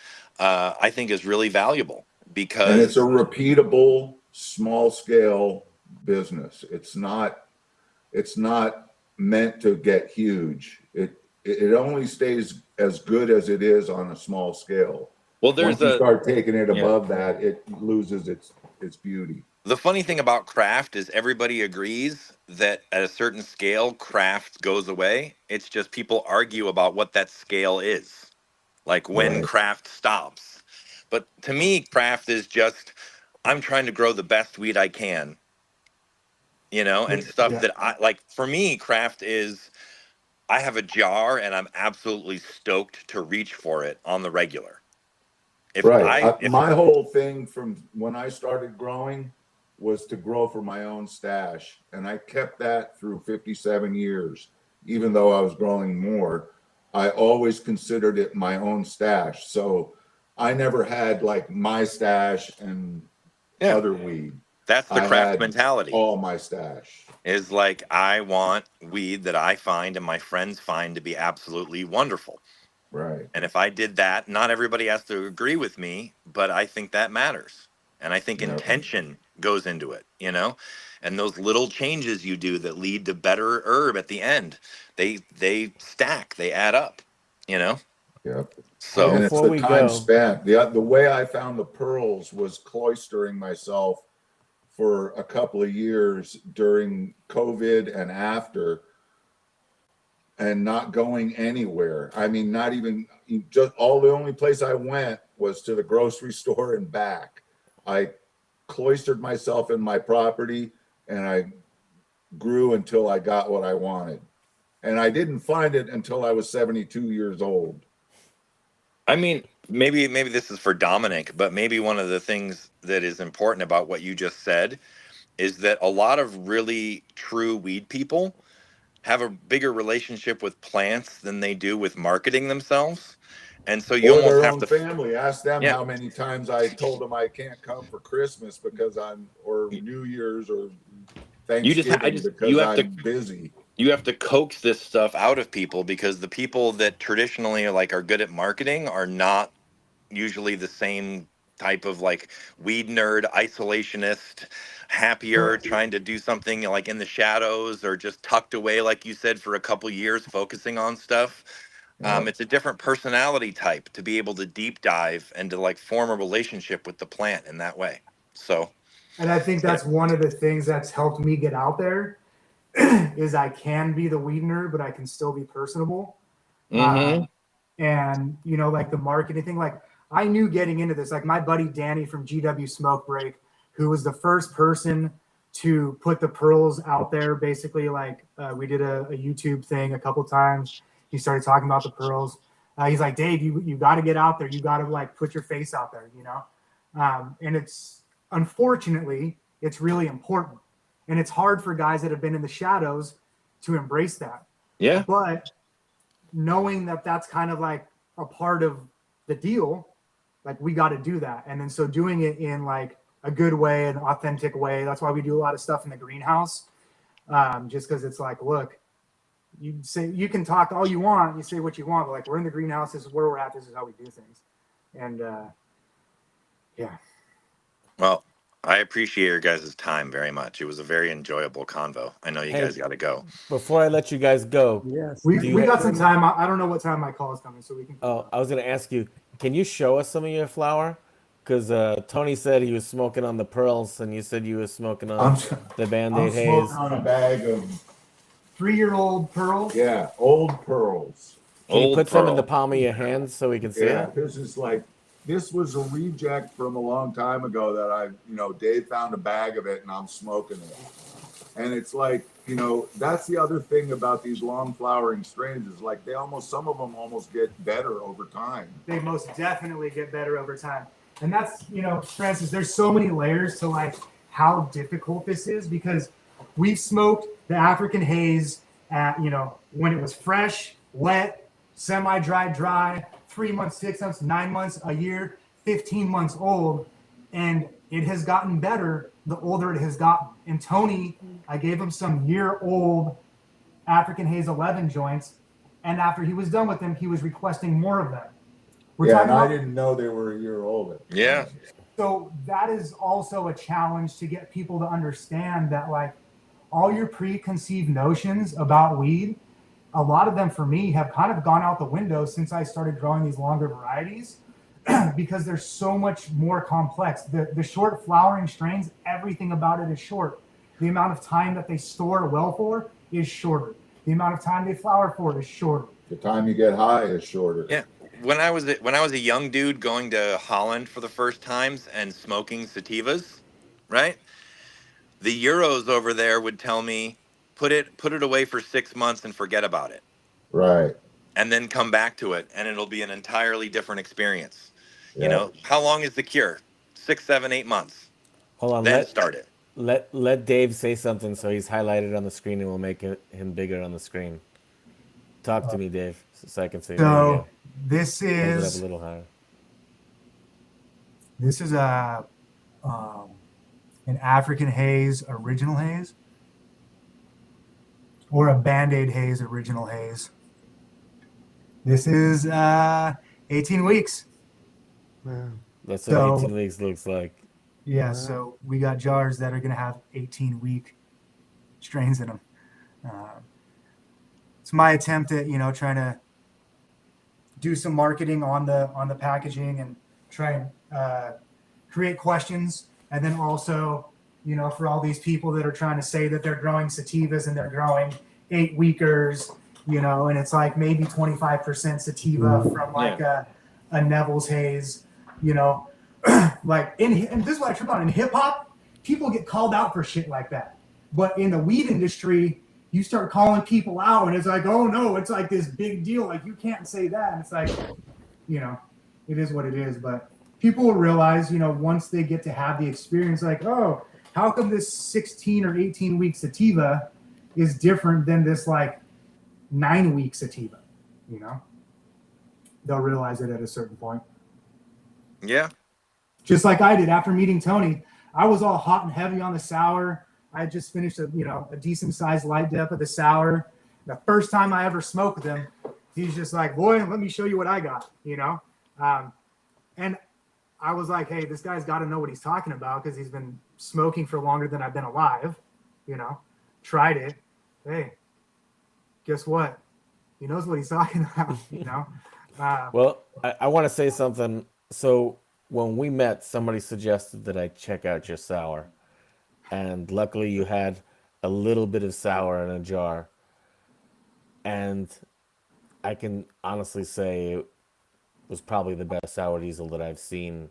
S5: I think is really valuable, because...
S2: And it's a repeatable, small scale business. It's not meant to get huge. It only stays as good as it is on a small scale.
S5: Well,
S2: once you start taking it above that, it loses its beauty.
S5: The funny thing about craft is everybody agrees that at a certain scale, craft goes away. It's just people argue about what that scale is, like when craft stops. But to me, craft is just, I'm trying to grow the best weed I can, you know, and stuff that I like. For me, craft is, I have a jar and I'm absolutely stoked to reach for it on the regular.
S2: My whole thing from when I started growing was to grow for my own stash. And I kept that through 57 years. Even though I was growing more, I always considered it my own stash. So I never had like my stash and other weed.
S5: That's the craft mentality.
S2: All my stash
S5: is like, I want weed that I find and my friends find to be absolutely wonderful.
S2: Right.
S5: And if I did that, not everybody has to agree with me, but I think that matters. And I think intention goes into it, you know, and those little changes you do that lead to better herb at the end, they stack, they add up, you know?
S2: Yep.
S5: So
S2: and it's the time spent. The way I found the pearls was cloistering myself for a couple of years during COVID and after, and not going anywhere. I mean, not even just the only place I went was to the grocery store and back. I cloistered myself in my property and I grew until I got what I wanted. And I didn't find it until I was 72 years old.
S5: I mean, maybe this is for Dominic, but maybe one of the things that is important about what you just said is that a lot of really true weed people have a bigger relationship with plants than they do with marketing themselves. And so you
S2: Or
S5: almost
S2: their
S5: have
S2: own
S5: to,
S2: family. Ask them
S5: yeah,
S2: how many times I told them I can't come for Christmas because or New Year's or Thanksgiving because I'm busy.
S5: you have to coax this stuff out of people, because the people that traditionally are good at marketing are not usually the same type of weed nerd, isolationist, happier, trying to do something in the shadows or just tucked away, like you said, for a couple years, focusing on stuff. It's a different personality type to be able to deep dive and to form a relationship with the plant in that way. So,
S3: And I think that's one of the things that's helped me get out there is I can be the weed nerd, but I can still be personable.
S5: mm-hmm.
S3: And the marketing thing, I knew getting into this, my buddy Danny from GW Smoke Break, who was the first person to put the pearls out there. Basically, we did a YouTube thing a couple times. He started talking about the pearls. He's like, Dave, you got to get out there. You got to put your face out there, and it's unfortunately, it's really important. And it's hard for guys that have been in the shadows to embrace that.
S5: Yeah.
S3: But knowing that that's kind of a part of the deal, we got to do that. And then so doing it in a good way, an authentic way. That's why we do a lot of stuff in the greenhouse. Just because it's look, you can talk all you want, you say what you want, but we're in the greenhouse, this is where we're at, this is how we do things. And yeah.
S5: Well, I appreciate your guys' time very much. It was a very enjoyable convo. I know you guys got to go.
S1: Before I let you guys go,
S4: Yes.
S3: We got some time. I don't know what time my call is coming, so we can.
S1: oh, I was going to ask you, can you show us some of your flower? Because Tony said he was smoking on the pearls, and you said you were smoking on the Band-Aid haze.
S2: I'm smoking on a bag of
S3: 3-year-old pearls.
S2: Yeah, old pearls.
S1: Can you
S5: Old
S1: put some in
S5: pearl.
S1: the palm of your hands so we can see
S2: Yeah,
S1: it?
S2: this was a reject from a long time ago that Dave found a bag of it and I'm smoking it. And it's that's the other thing about these long flowering strains is some of them almost get better over time.
S3: They most definitely get better over time. And that's, Francis, there's so many layers to how difficult this is, because we've smoked the African haze at, when it was fresh, wet, semi-dry, dry, 3 months, 6 months, 9 months, a year, 15 months old. And it has gotten better the older it has gotten. And Tony, I gave him some year-old African Haze 11 joints. And after he was done with them, he was requesting more of them.
S2: I didn't know they were a year old.
S5: Yeah.
S3: So that is also a challenge to get people to understand that all your preconceived notions about weed, a lot of them for me have kind of gone out the window since I started growing these longer varieties because they're so much more complex. The short flowering strains, everything about it is short. The amount of time that they store well for is shorter. The amount of time they flower for is shorter.
S2: The time you get high is shorter.
S5: Yeah. When I was a young dude going to Holland for the first times and smoking sativas, right? The Euros over there would tell me, put it away for 6 months and forget about it.
S2: Right.
S5: And then come back to it, and it'll be an entirely different experience.
S2: Yeah.
S5: How long is the cure? 6, 7, 8 months.
S1: Hold on.
S5: Then start it.
S1: Let Dave say something so he's highlighted on the screen, and we'll make him bigger on the screen. Talk to me, Dave, so I can see.
S3: So this
S1: Hold it up
S3: is
S1: a little higher.
S3: This is an African Haze original haze, or a Band-Aid Haze original haze. This is 18 weeks.
S4: Wow.
S1: That's what 18 weeks looks like.
S3: Yeah, so we got jars that are going to have 18-week strains in them. It's my attempt at trying to do some marketing on the packaging and try and create questions, and then also you know, for all these people that are trying to say that they're growing sativas and they're growing 8-weekers, you know, and it's like maybe 25% sativa from like a Neville's haze, you know, like and this is what I trip on in hip hop, people get called out for shit like that. But in the weed industry, you start calling people out and it's like, oh no, it's like this big deal. Like you can't say that. And it's like, you know, it is what it is. But people will realize, you know, once they get to have the experience, like, oh, how come this 16 or 18 week sativa is different than this like 9-week sativa? You know, they'll realize it at a certain point.
S5: Yeah.
S3: Just like I did after meeting Tony. I was all hot and heavy on the sour. I had just finished a decent sized light dep of the sour. The first time I ever smoked with him, he's just like, boy, let me show you what I got, you know? And I was like, hey, this guy's got to know what he's talking about because he's been smoking for longer than I've been alive, you know? Tried it. Hey, guess what? He knows what he's talking about, you know?
S1: Well, I want to say something. So when we met, somebody suggested that I check out your sour. And luckily you had a little bit of sour in a jar. And I can honestly say it was probably the best sour diesel that I've seen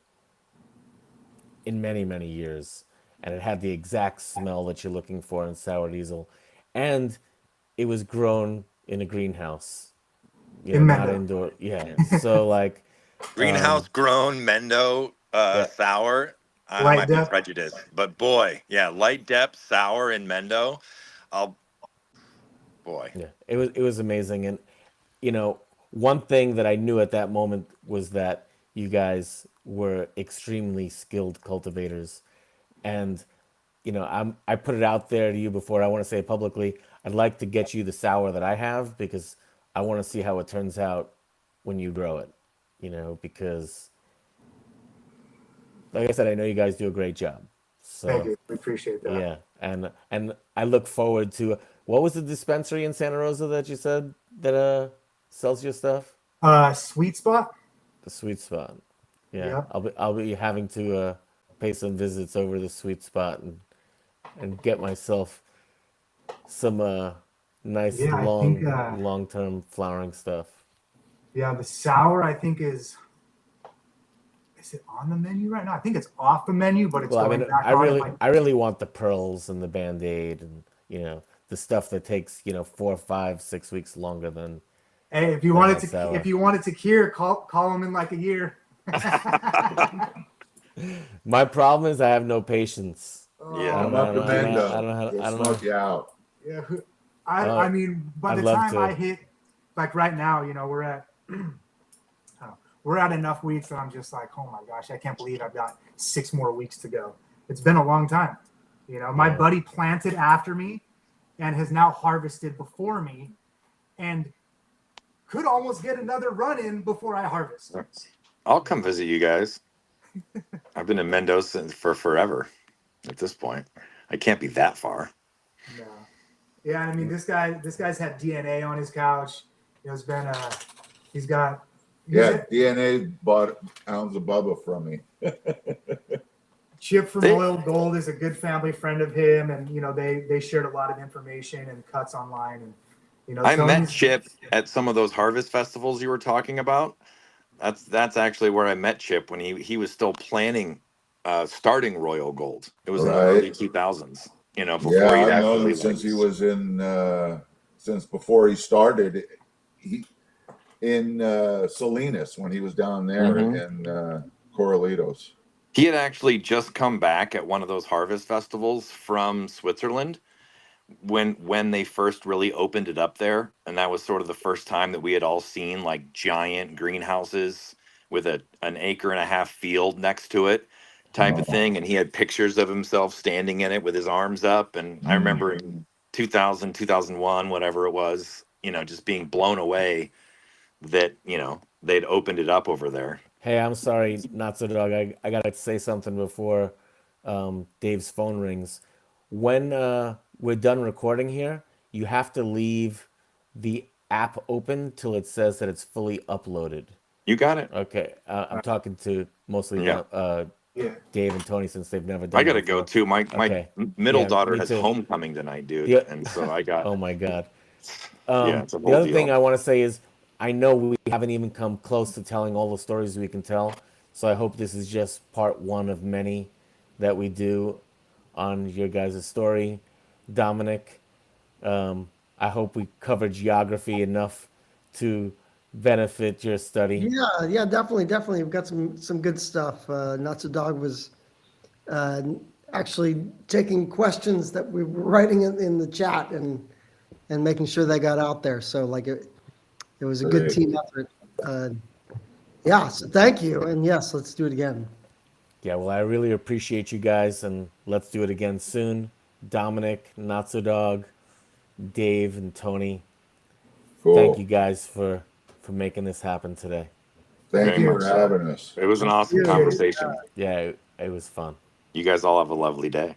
S1: in many, many years. And it had the exact smell that you're looking for in sour diesel. And it was grown in a greenhouse. You know, not indoor. Yeah. So like
S5: Greenhouse grown Mendo sour. I
S3: Light
S5: might be
S3: dep.
S5: prejudiced, but boy, yeah, light depth sour in Mendo.
S1: Yeah, it was amazing. And you know, one thing that I knew at that moment was that you guys were extremely skilled cultivators. And you know, I put it out there to you before. I want to say it publicly. I'd like to get you the sour that I have because I want to see how it turns out when you grow it. You know, because like I said, I know you guys do a great job. So
S3: Thank you. We appreciate that.
S1: yeah, and I look forward to what was the dispensary in Santa Rosa that you said that sells your stuff?
S3: Sweet Spot.
S1: The Sweet Spot. Yeah,
S3: Yeah.
S1: I'll be having to pay some visits over the Sweet Spot and get myself some nice
S3: Yeah, I think,
S1: long-term flowering stuff.
S3: Yeah, the sour I think is it on the menu right now? I think it's off the menu, but it's
S1: Well, I
S3: going
S1: mean,
S3: back on. Like,
S1: I really want the pearls and the Band-Aid and you know the stuff that takes 4, 5, 6 weeks longer than.
S3: hey, if you
S1: than
S3: wanted
S1: that
S3: to,
S1: sour.
S3: if you wanted to cure, call them in like a year.
S1: My problem is I have no patience.
S5: Yeah.
S1: I
S2: I'm
S1: don't
S2: up to
S1: know. I
S2: Mendo.
S1: don't know. I
S2: We'll
S1: don't know.
S2: smoke you out.
S3: Yeah, I mean, by
S1: I'd
S3: the
S1: love
S3: time
S1: to.
S3: I hit, like right now, we're at enough weeks that I'm just like, oh my gosh, I can't believe I've got 6 more weeks to go. It's been a long time. You know, my buddy planted after me and has now harvested before me and could almost get another run in before I harvest.
S5: I'll come visit you guys. I've been in Mendoza for forever at this point. I can't be that far.
S3: No. Yeah, I mean, this guy's had DNA on his couch. It's been
S2: Yeah, DNA bought ounce of Bubba from me.
S3: Chip from Royal Gold is a good family friend of him, and they shared a lot of information and cuts online. And
S5: I met Chip at some of those harvest festivals you were talking about. That's actually where I met Chip when he was still planning starting Royal Gold. It was in the early 2000s. Before
S2: Yeah,
S5: he'd
S2: I know
S5: actually
S2: that since he was since before he started, in Salinas when he was down there in Corralitos.
S5: He had actually just come back at one of those harvest festivals from Switzerland when they first really opened it up there, and that was sort of the first time that we had all seen like giant greenhouses with an 1.5 acre field next to it type of thing, and he had pictures of himself standing in it with his arms up. And I remember in 2000 2001 whatever it was, just being blown away that they'd opened it up over there.
S1: Hey, I'm sorry, Notsodog. I gotta say something before Dave's phone rings. When we're done recording here, you have to leave the app open till it says that it's fully uploaded.
S5: You got it.
S1: Okay, I'm talking to mostly
S3: Yeah.
S1: Dave and Tony since they've never done.
S5: I gotta
S1: it
S5: go
S1: before.
S5: too. My
S1: Okay.
S5: middle
S1: Yeah,
S5: daughter
S1: me
S5: has
S1: too.
S5: homecoming tonight, dude,
S1: Yeah.
S5: and so I got
S1: Oh my God.
S5: yeah, it's a
S1: The
S5: whole
S1: other thing
S5: deal.
S1: I want to say is I know we haven't even come close to telling all the stories we can tell. So I hope this is just part one of many that we do on your guys' story. Dominic, I hope we covered geography enough to benefit your study.
S4: Yeah, definitely. We've got some good stuff. Notsodog was uh, actually taking questions that we were writing in the chat and making sure they got out there. So like it was a good
S2: Great.
S4: team effort. Uh, yeah, so thank you. And yes, let's do it again.
S1: Yeah, well, I really appreciate you guys, and let's do it again soon. Dominic, Notsodog, Dave, and Tony, thank you
S2: Cool.
S1: guys for making this happen today.
S2: Thank
S5: Very
S2: you
S5: much
S2: for
S5: so.
S2: having us.
S5: It was an awesome
S4: you.
S5: conversation.
S1: Yeah, it was fun.
S5: You guys all have a lovely day.